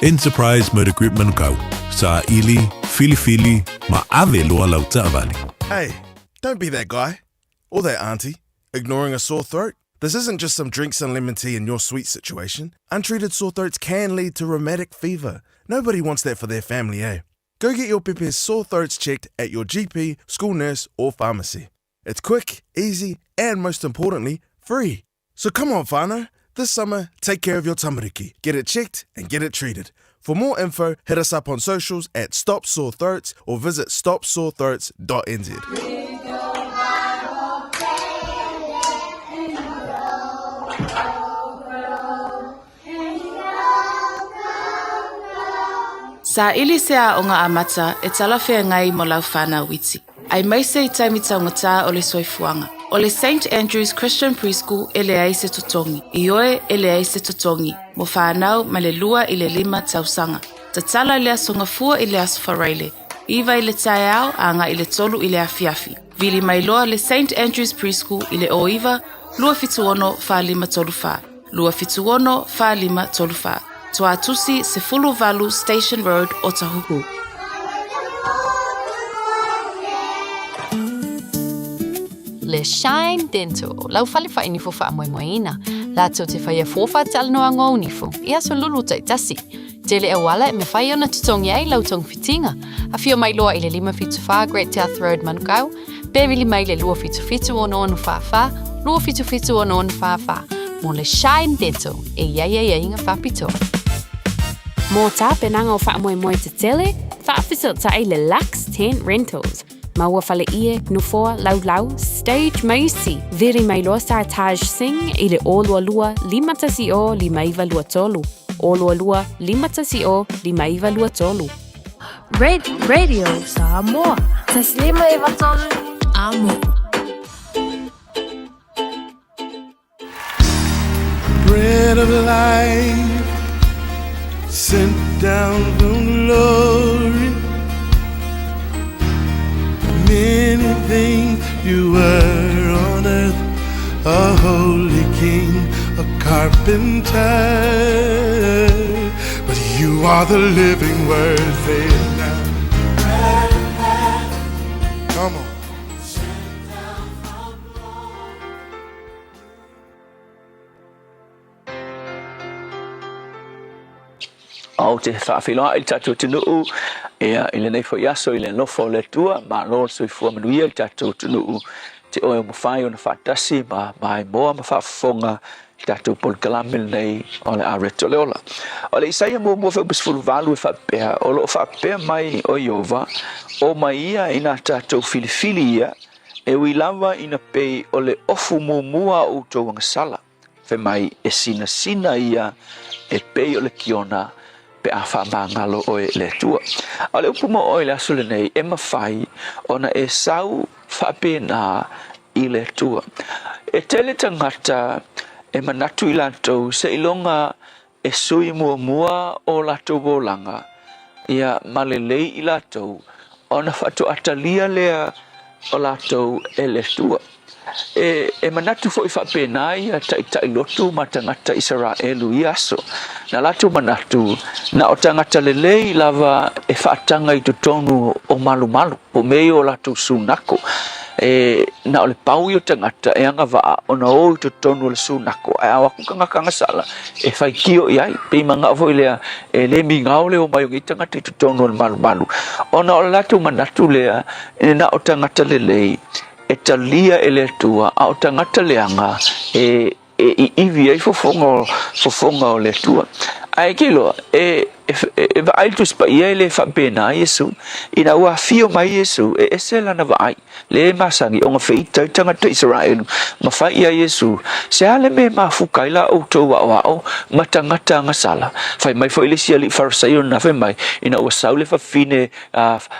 Enterprise Motor Group Manukau. Sa ili, fili, ma ave loa lau ta'avali. Hey, don't be that guy. Or that auntie. Ignoring a sore throat. This isn't just some drinks and lemon tea in your sweet situation. Untreated sore throats can lead to rheumatic fever. Nobody wants that for their family, eh? Go get your Pepe's sore throats checked at your GP, school nurse, or pharmacy. It's quick, easy, and most importantly, free. So come on, whānau. This summer, take care of your tamariki. Get it checked and get it treated. For more info, hit us up on socials at Stop Sore Throats or visit stopsorethroats.nz. Sa ili sea o ngā amata e talawhea ngai mo lau whānau witi. Ai maise I taimita o ngata o le soifuanga. O le St. Andrew's Christian Preschool e le ai se totongi. I oe e le ai se totongi. Mo whānau ma le lua I le 5 tausanga. Ta tala I le asonga fua I le aswharaile. Iwa I le tae au anga I le tolu I le afiafi. Vili mai loa le St. Andrew's Preschool I le oiva, lua fituono wha 5 tolu wha. Lua fituono wha 5 tolu wha. Toa tusi se Fulu Valu Station Road o Tahuku. Le Shine Dental, lau fale fa inifo fa moina. La tau te whaia fofa tal no ango unifo. Ia so lulu tai tasi. Tele e wala e me whaia na tutongi ai lau tong fitinga. A fio mai loa I le 5 fitu wha Great South Road Manukau. Bevili mai le lua fitu fitu o no wha. Lua fitu fitu o no wha. Mo le Shine Dental e ia inga whapito. Mō tā penanga o wha te tele, whaafisot ta I le Lux Tent Rentals. Maua whale ie, nufoa, lau, stage maisi. Veri mai loa sa Taj Singh I le olua lua, 5 tasi o, 5 lua tolu. Olua lua, 5 tasi o, 5 lua tolu. Radio Samoa. Tas 5 tolu. Amo. Bread of life sent down from glory. Many things you were on earth, a holy king, a carpenter, but you are the living word. Say it now. Come on. Au te whaawiloa I tātou tunuu, ea I le nei fo iaso I le nofo le tua, ma lor soi fua manuia I tātou tunuu, te oe mo whai o na whaatasi, ma mai moa ma whaafonga I tātou polkalame nei o le areto leola. O le isaia mua mua whau bisfulu valu e whaapea, o lo whaapea mai o Iova, o mai ia I nā tātou filifili ia, e wilawa I na pei o le ofu mua o tau wangasala, whe mai e sina ia, e pei o le kiona, pe a whaamangalo o le tua. A le upuma o le asu le nei, e mawhai, ona e sau whaapena I le tua. E tele tangata, e manatu I lantou, se ilonga e sui mua o latou bolanga, ia malelei I latou, ona whatu atalia lea o latou e le tua. E manatu fo I whapena ia tai lotu ma tangata Israelu I aso. Na latu manatu, na o tangata lelei lava e whaatanga I tutonu o malu, po mei o latu sunako. Na o le pau I o tangata e anga waa o na o I tutonu o le sunako. E awaku kanga sala, e whaikio I ai, pe manga avo I lea, e le mingao leo mai o ngi tangata I tutonu o le malu. O na o latu manatu lea, na o tangata lelei, e talia e le tua a o tangata leanga e iwi ai fofonga o le tua. Ai kilo, e e vai tu spa ia le fa pena Yesu ina wa fio mai Yesu e sela na vai le masangi o nga feita tanga te Israel ma fa ia Yesu se ale me ma fukai la o to wa o matangata nga sala fai mai foi le sia li farsaio na fai mai ina o saule fa fine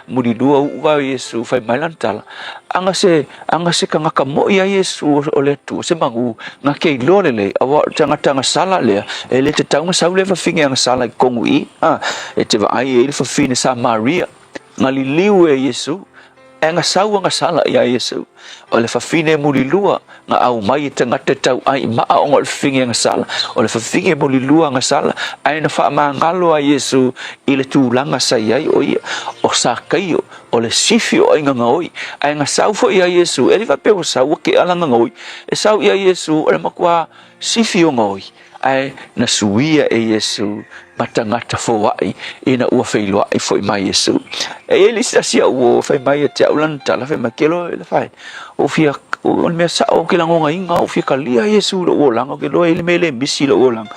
muri dua wa Yesu fai mai lantala anga se kanga kamo ia Yesu o le tu se mangu nga ke lole le awa tanga sala le e le te tanga saule fa finge nga sala kongui e te vai e fa fine sa Maria ngali liu e Yesu nga sau nga sala ia Yesu o le fa fine muri lua nga au mai te ngate tau ai ma o ngol finge nga sala o le fa finge muri lua nga sala ai na fa mangalo a Yesu i le tūlanga sa iai o ia o sa kaio o le sifi o inga ngoi ai nga sau fo ia Yesu e le fa pe o sau ke ala ngoi e sau ia Yesu o le makua sifi o ngoi ai na suia e Yesu matangata fo wai ina ua feilwa i fo mai Yesu e ele sia o fai mai te aulan tala fai makelo le fai o fia o me sa o ke langonga inga o fia kalia Yesu lo langa ke lo ele mele misi lo lang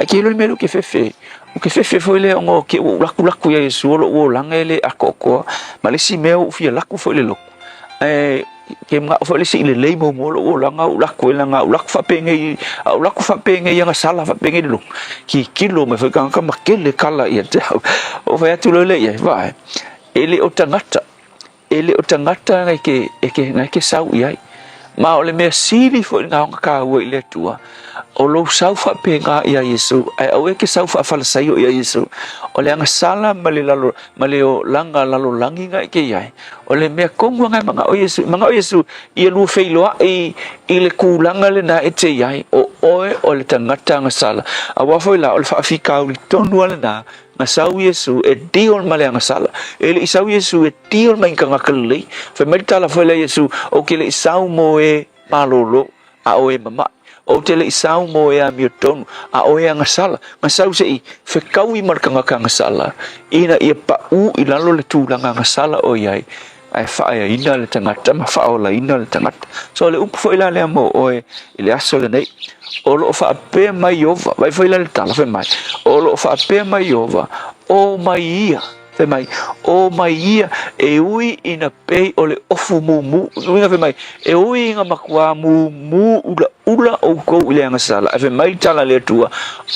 a ke lo melo ke fefe o ke fefe fo ele ngo ke o laku ya Yesu lo langa ele akoko ma le si me o fia laku fo ele lo ke mga fo le si le leimo mo lo langa o laku langa o laku fa penge yang sala fa penge lo ki kilo me fa ka makele kala ia te o fa atu lo le ia vai ele o tangata ngai ke sau iai ma o le mea siri fo nga ka wo ile tua o lo sau fa penga ia Yesu ai o ke sau fa fala sai o ia Yesu o le anga sala male o langa lalo langi ngai ke iai o le mea kongu ngai manga o Yesu ia lu feilo ai ile kulanga le na ete iai o le tangata nga sala a wa foi la o le fa fika o tonu ala na nga sau Yesu e diol male nga sala ele isau Yesu e diol mai kanga kale fa mertala foi la Yesu o ke le isau mo e malolo a o e mama o te le isau mo e a miotonu a o e nga sala nga sau se i fe kaui mar kanga sala ina ia pa u ilalo le tūlanga nga sala o iai ai fa ia ina le tangata ma fa o la ina le tangata so le upu foi la le mo o e ile aso le nei o lo fa pe mai ova vai foi la le tala fe mai o lo fa pe mai ova o mai ia fe mai o mai ia e ui ina pei o le ofu mumu nuinga fe mai e ui inga makua mumu ula o kou ile anga sala fe mai tala le tua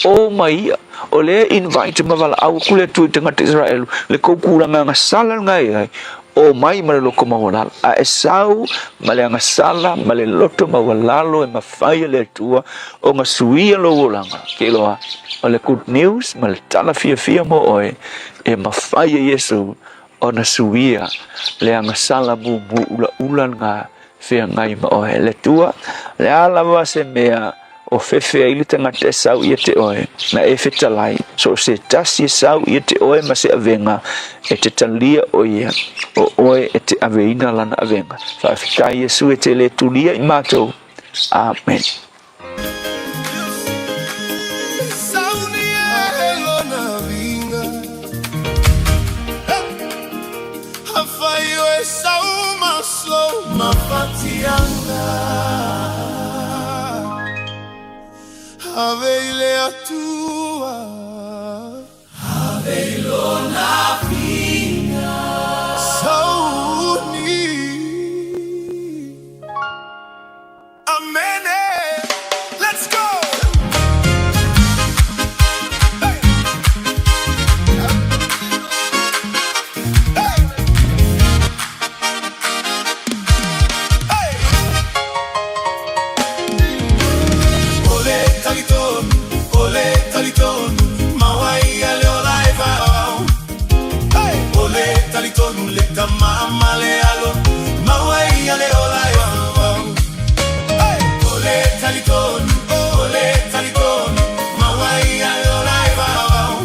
o mai ia o le invite mavala au kule tu tangata Israel le kou kuranga anga sala ngai o mai male loko mawalala a esau male anga sala male loto mawalalo e mawhai le tua o nga suia lo wolanga ke loa o le good news male tala Fiafia mo oe e mawhai Yesu o na suia le anga sala mu ula nga fea ngai ma oe le tua le ala wase mea o fefe ili tangata e sau ia te oe na e fetalai so se tasi e sau ia te oe ma se avenga e te talia o ia o oe e te aveina lana avenga whaafika Yesu e te le tulia i mātou Amen. Aveile atua, aveilo na vinha, sauni, amen. Let's go. Mama le alo, mawai ale olai wow. Ole taliton, mawai ale olai wow.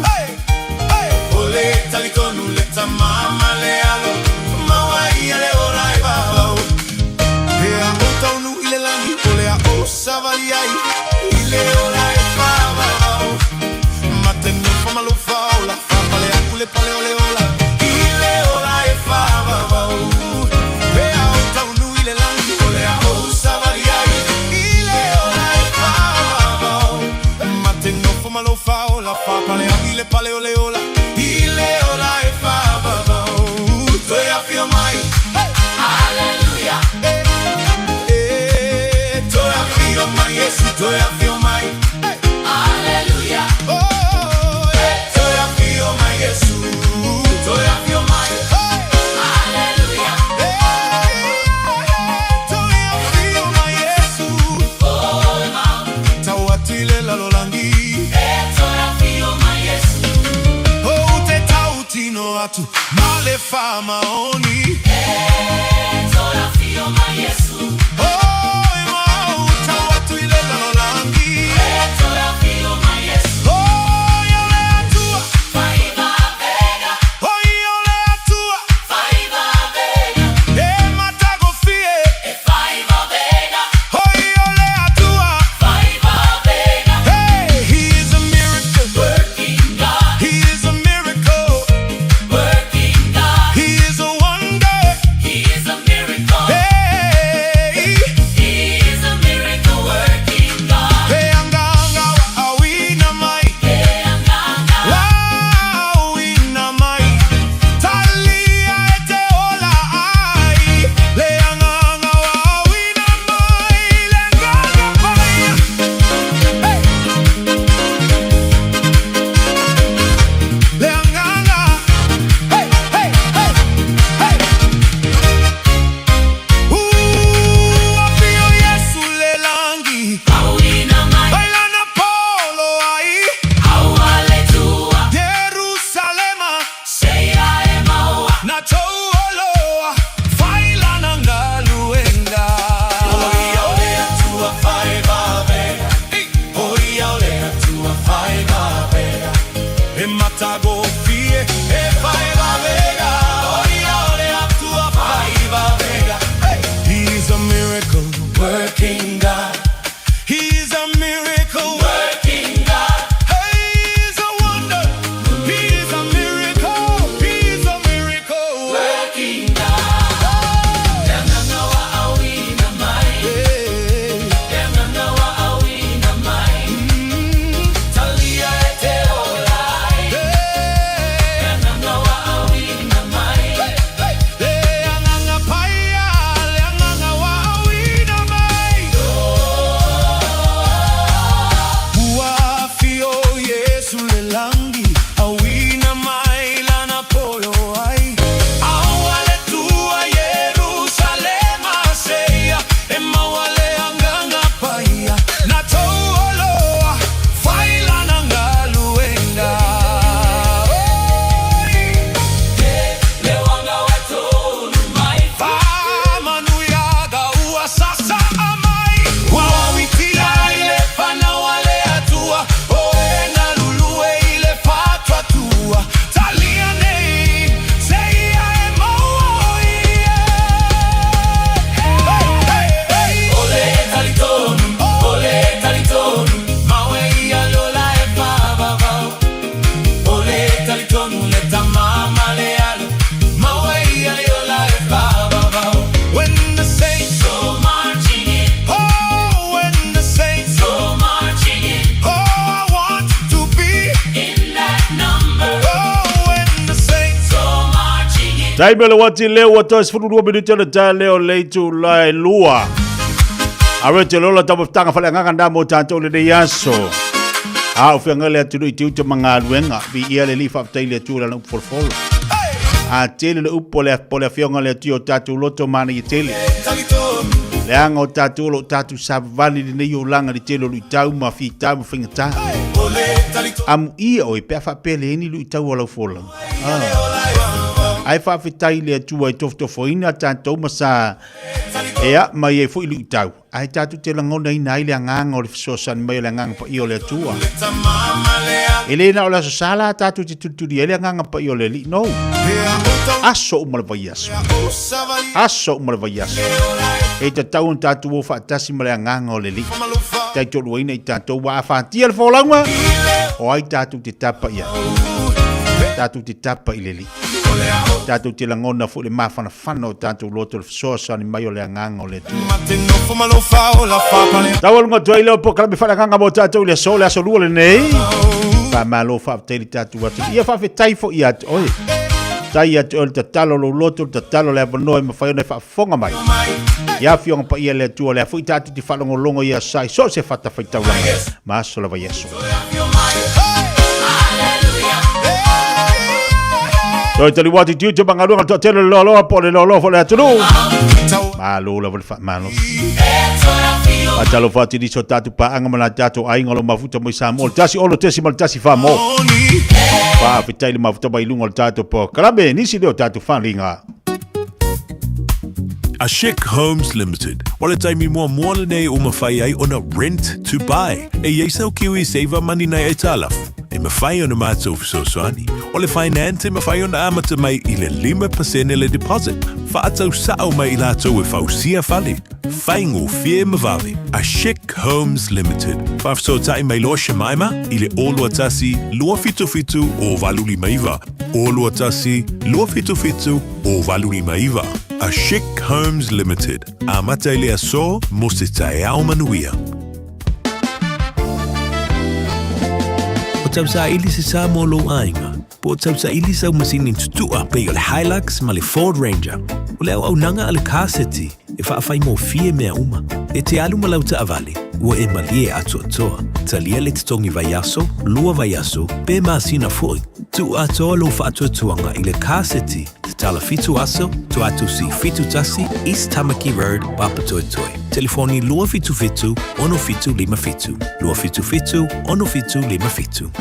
Ole taliton leta mama le alo, mawai ale olai wow. He a otonu ile langi, ole a osavali ai, ile olai wow. Matenu famalo faula, famale akule pale ole ola. Pale ole ola Toya fio mai. Hallelujah. Oh, yeah. Toya fio mai Yesu. Toya fio mai. Hallelujah. Toya fio mai Yesu. Oh, ma. Tawatile la lolangi. Toya fio mai Yesu. Oh, te tautino atu. Male fa maoni. Toya fio mai Yesu. Taimele wati leo watos furu minuti na ta leo leitu lai lua. Arete lola tamu tanga fale nganga ndamo tanto le yaso. Au fengale atu itu te mangaluenga bi ile lifa taile tu la folfol. A tele le upole pole fiongale tu tatu loto mani tele. Leango tatu lo tatu savani ni yolanga di tele lu tau ma fi tau fingata. Am ia o pe fa pele ni lu tau wala fola. Ai fa fitai le tu ai tofto ina tanto masa ea mai e fu ilu tau ai tatu te langona ina ile nganga o le sosan mai le nganga pa io le tua elena o la sala tatu te tutu ile nganga pa io le li no aso mal vaias e te tau tatu o fa tasi mai nganga o le li tai to luina i tatu wa fa tiel folanga o ai tatu te tapa ia tatu te tapa ile li tatu te langona fu le mafana fano tatu loto sosa ni mayo le nganga o le tu tawal ngo toile o pokala me fala nganga mo tatu le sole aso lu le nei pa malo fa te tatu wa ia fa fe taifo ia oi tai at o te talo lo loto te talo le bono me fa ne fa fonga mai Ia fiong pa ia le tua le fu tatu ti falongolongo ia sai so se fata faitau ma so la Yesu. Toi tali wati tiu te bangaru to tele lo po le lo fo le tulu. Ma lo la fa ma lo. Atalo fati di so tatu pa anga mala tatu ai ngolo mafuta mo Samoa. Tasi olo tesi mal tasi fa mo. Pa fitai le mafuta ba ilungo tatu po. Kalabe nisi leo tatu fa linga. Ashik Homes Limited. Wala taimi mua moana nei o mawhai ai ona rent to buy. E yeisau kiwi save money nei e talafu. E mawhai ona mātou fisoswani. O le finance e mawhai ona amata mai I le 5% le deposit. Whaatau sao mai I lātou e whausia whale. Whaingo fie mawale. Ashik Homes Limited. Whafso tai mai loa Shemaima I le olua tasi lua fitu o valuli maiva. Olua tasi lua fitu o valuli maiva. Ashik Homes Limited. Amata ile aso mo se tae au manuia. O tau sa ili se sa mo lo ainga. Po tau sa ili sa masini tutua pe o le Hilux ma le Ford Ranger. O le au nanga ale kaseti e whaafai mo fie mea uma. E te alu malau ta avale. Ua e malie atu atoa. Talia le titongi vaiaso, lua vaiaso, pe maasina foi. Tu atoa lo whaatuatuanga I le kaseti. Tala fitu aso, tu atu si fitu tasi, East Tamaki Road, Papatoetoe. Telefoni lua fitu fitu, ono fitu lima fitu. Lua fitu fitu, ono fitu lima fitu.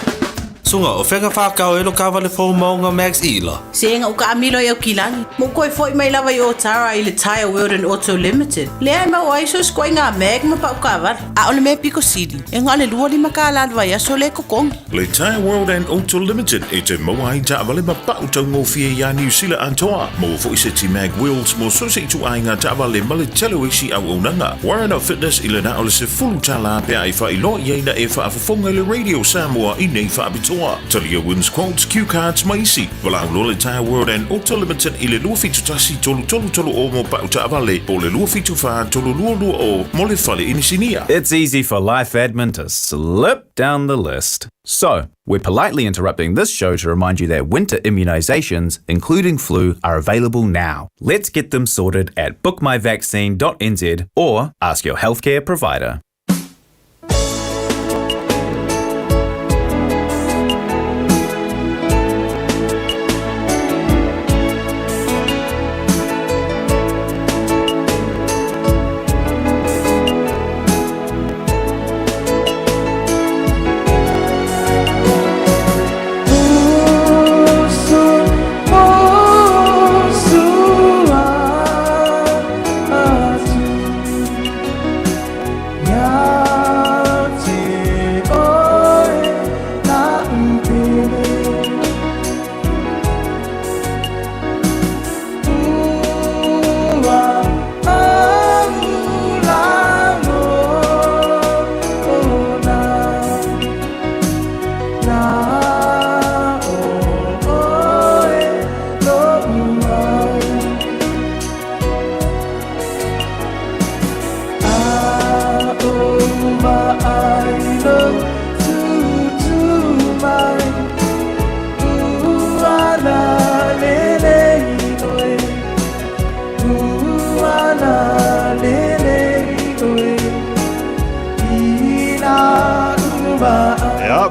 Sunga, o whenga whakao elo ka wale fō maunga Max Ila. Senga uka amilo i au kilani. Mo koe fōi mai lawa I o tara I le Tire World and Auto Limited. Lea mau aiso skoi ngā mag ma pa uka avar. A ole me piko sidi. E ngā le lua lima ka alalwa ia so le kokong. Le Tire World and Auto Limited e te maua I ta wale ma pa utau ngō fie ia New Zealand antoa. Mo fo I se ti mag wheels mo so se tu ai ngā ta wale ma le telo isi au unanga. Warren Fitness I le na ole se fulu tala pe ai wha I lo i eina e wha afafonga le Radio Samoa I nei wha abitoa. Talia wins quotes, cue cards, maisi. Walau lo le Tire World and Auto Limited I le lua fitu tasi tolu o mo pa uta avale. Po le lua fitu wha tolu lua o mo le fale inisinia. It's easy for life admin to slip down the list. So, we're politely interrupting this show to remind you that winter immunisations, including flu, are available now. Let's get them sorted at bookmyvaccine.nz or ask your healthcare provider.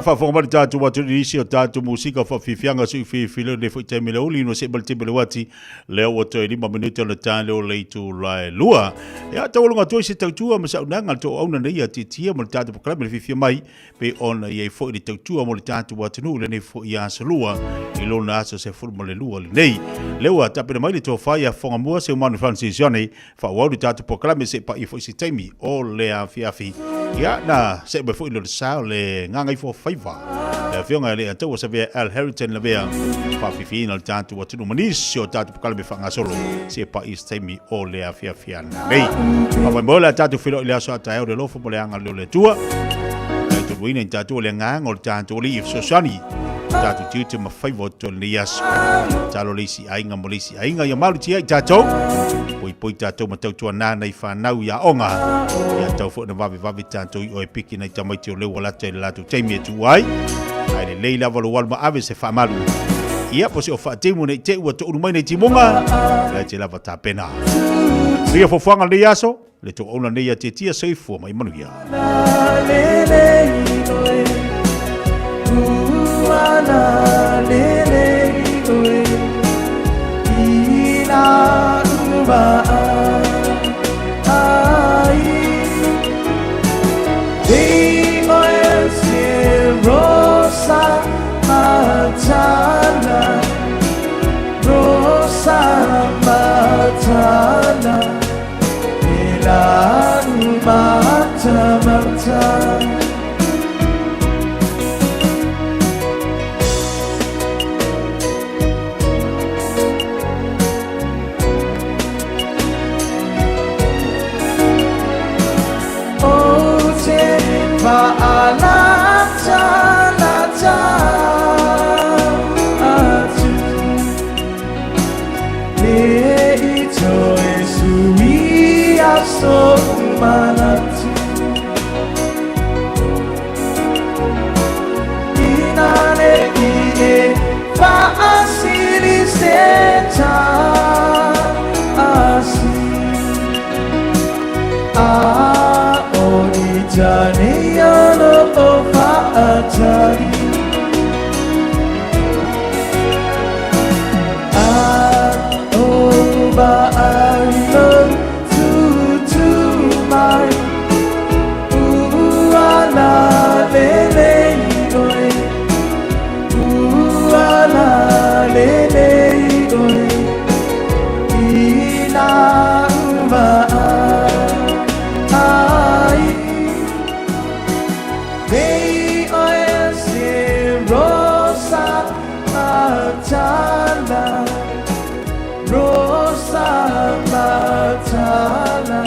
Whawhongamari tātu watu risi o tātu musika whawhiwhianga sui whiwhilo le whaite mele uli no se malte mele wati leo o toi 5 minuta o le tāne o leitu lai lua. Ea tawalunga toi se tautua ma saunanga to auna nei a titia mo le tātu pakalame le whiwhia mai pe ona iei fo i le tautua mo le tātu watu nu le nei fo i asa lua I lona asa se furu mo le lua le nei. Leo a tapena mai le tō whai a whonga mua se umanu Francis Yone whawau le tātu pakalame se pa I fo I se taimi o le a fiafi. Ia na se mai fo I lo le sao le ngangai fo whaiva. Whionga le atau sa vea Al Harrington la vea whawhiwhina le tātu watu numanisi o tātu pakalame whanga solo se pa I se taimi o le a fiafia nei. Pawai mola tātu whilo I le aso ata eo le lofo mo le anga leo le tua. Tātu wina I tātu o le ngang o le tātu o le I Sosani. Tātu tiu te mawhaiva o tō le aso. Tālo leisi ainga mo leisi ainga ia malu tia I tātou. Poi tātou ma tautua nānei whanau ia onga. Ia tau fo na wawe tātou I oe piki nei tamaiti o leo walata I le lātou teimi e tu ai. Ai le leila walo walma ave se whamaru. Ia po se o whaatemu nei te ua tō unumai nei timonga. Lai te lava tā pena. Ria fofuanga le aso, le to ona nei te tia soifua mai manuia. Rosa Matala,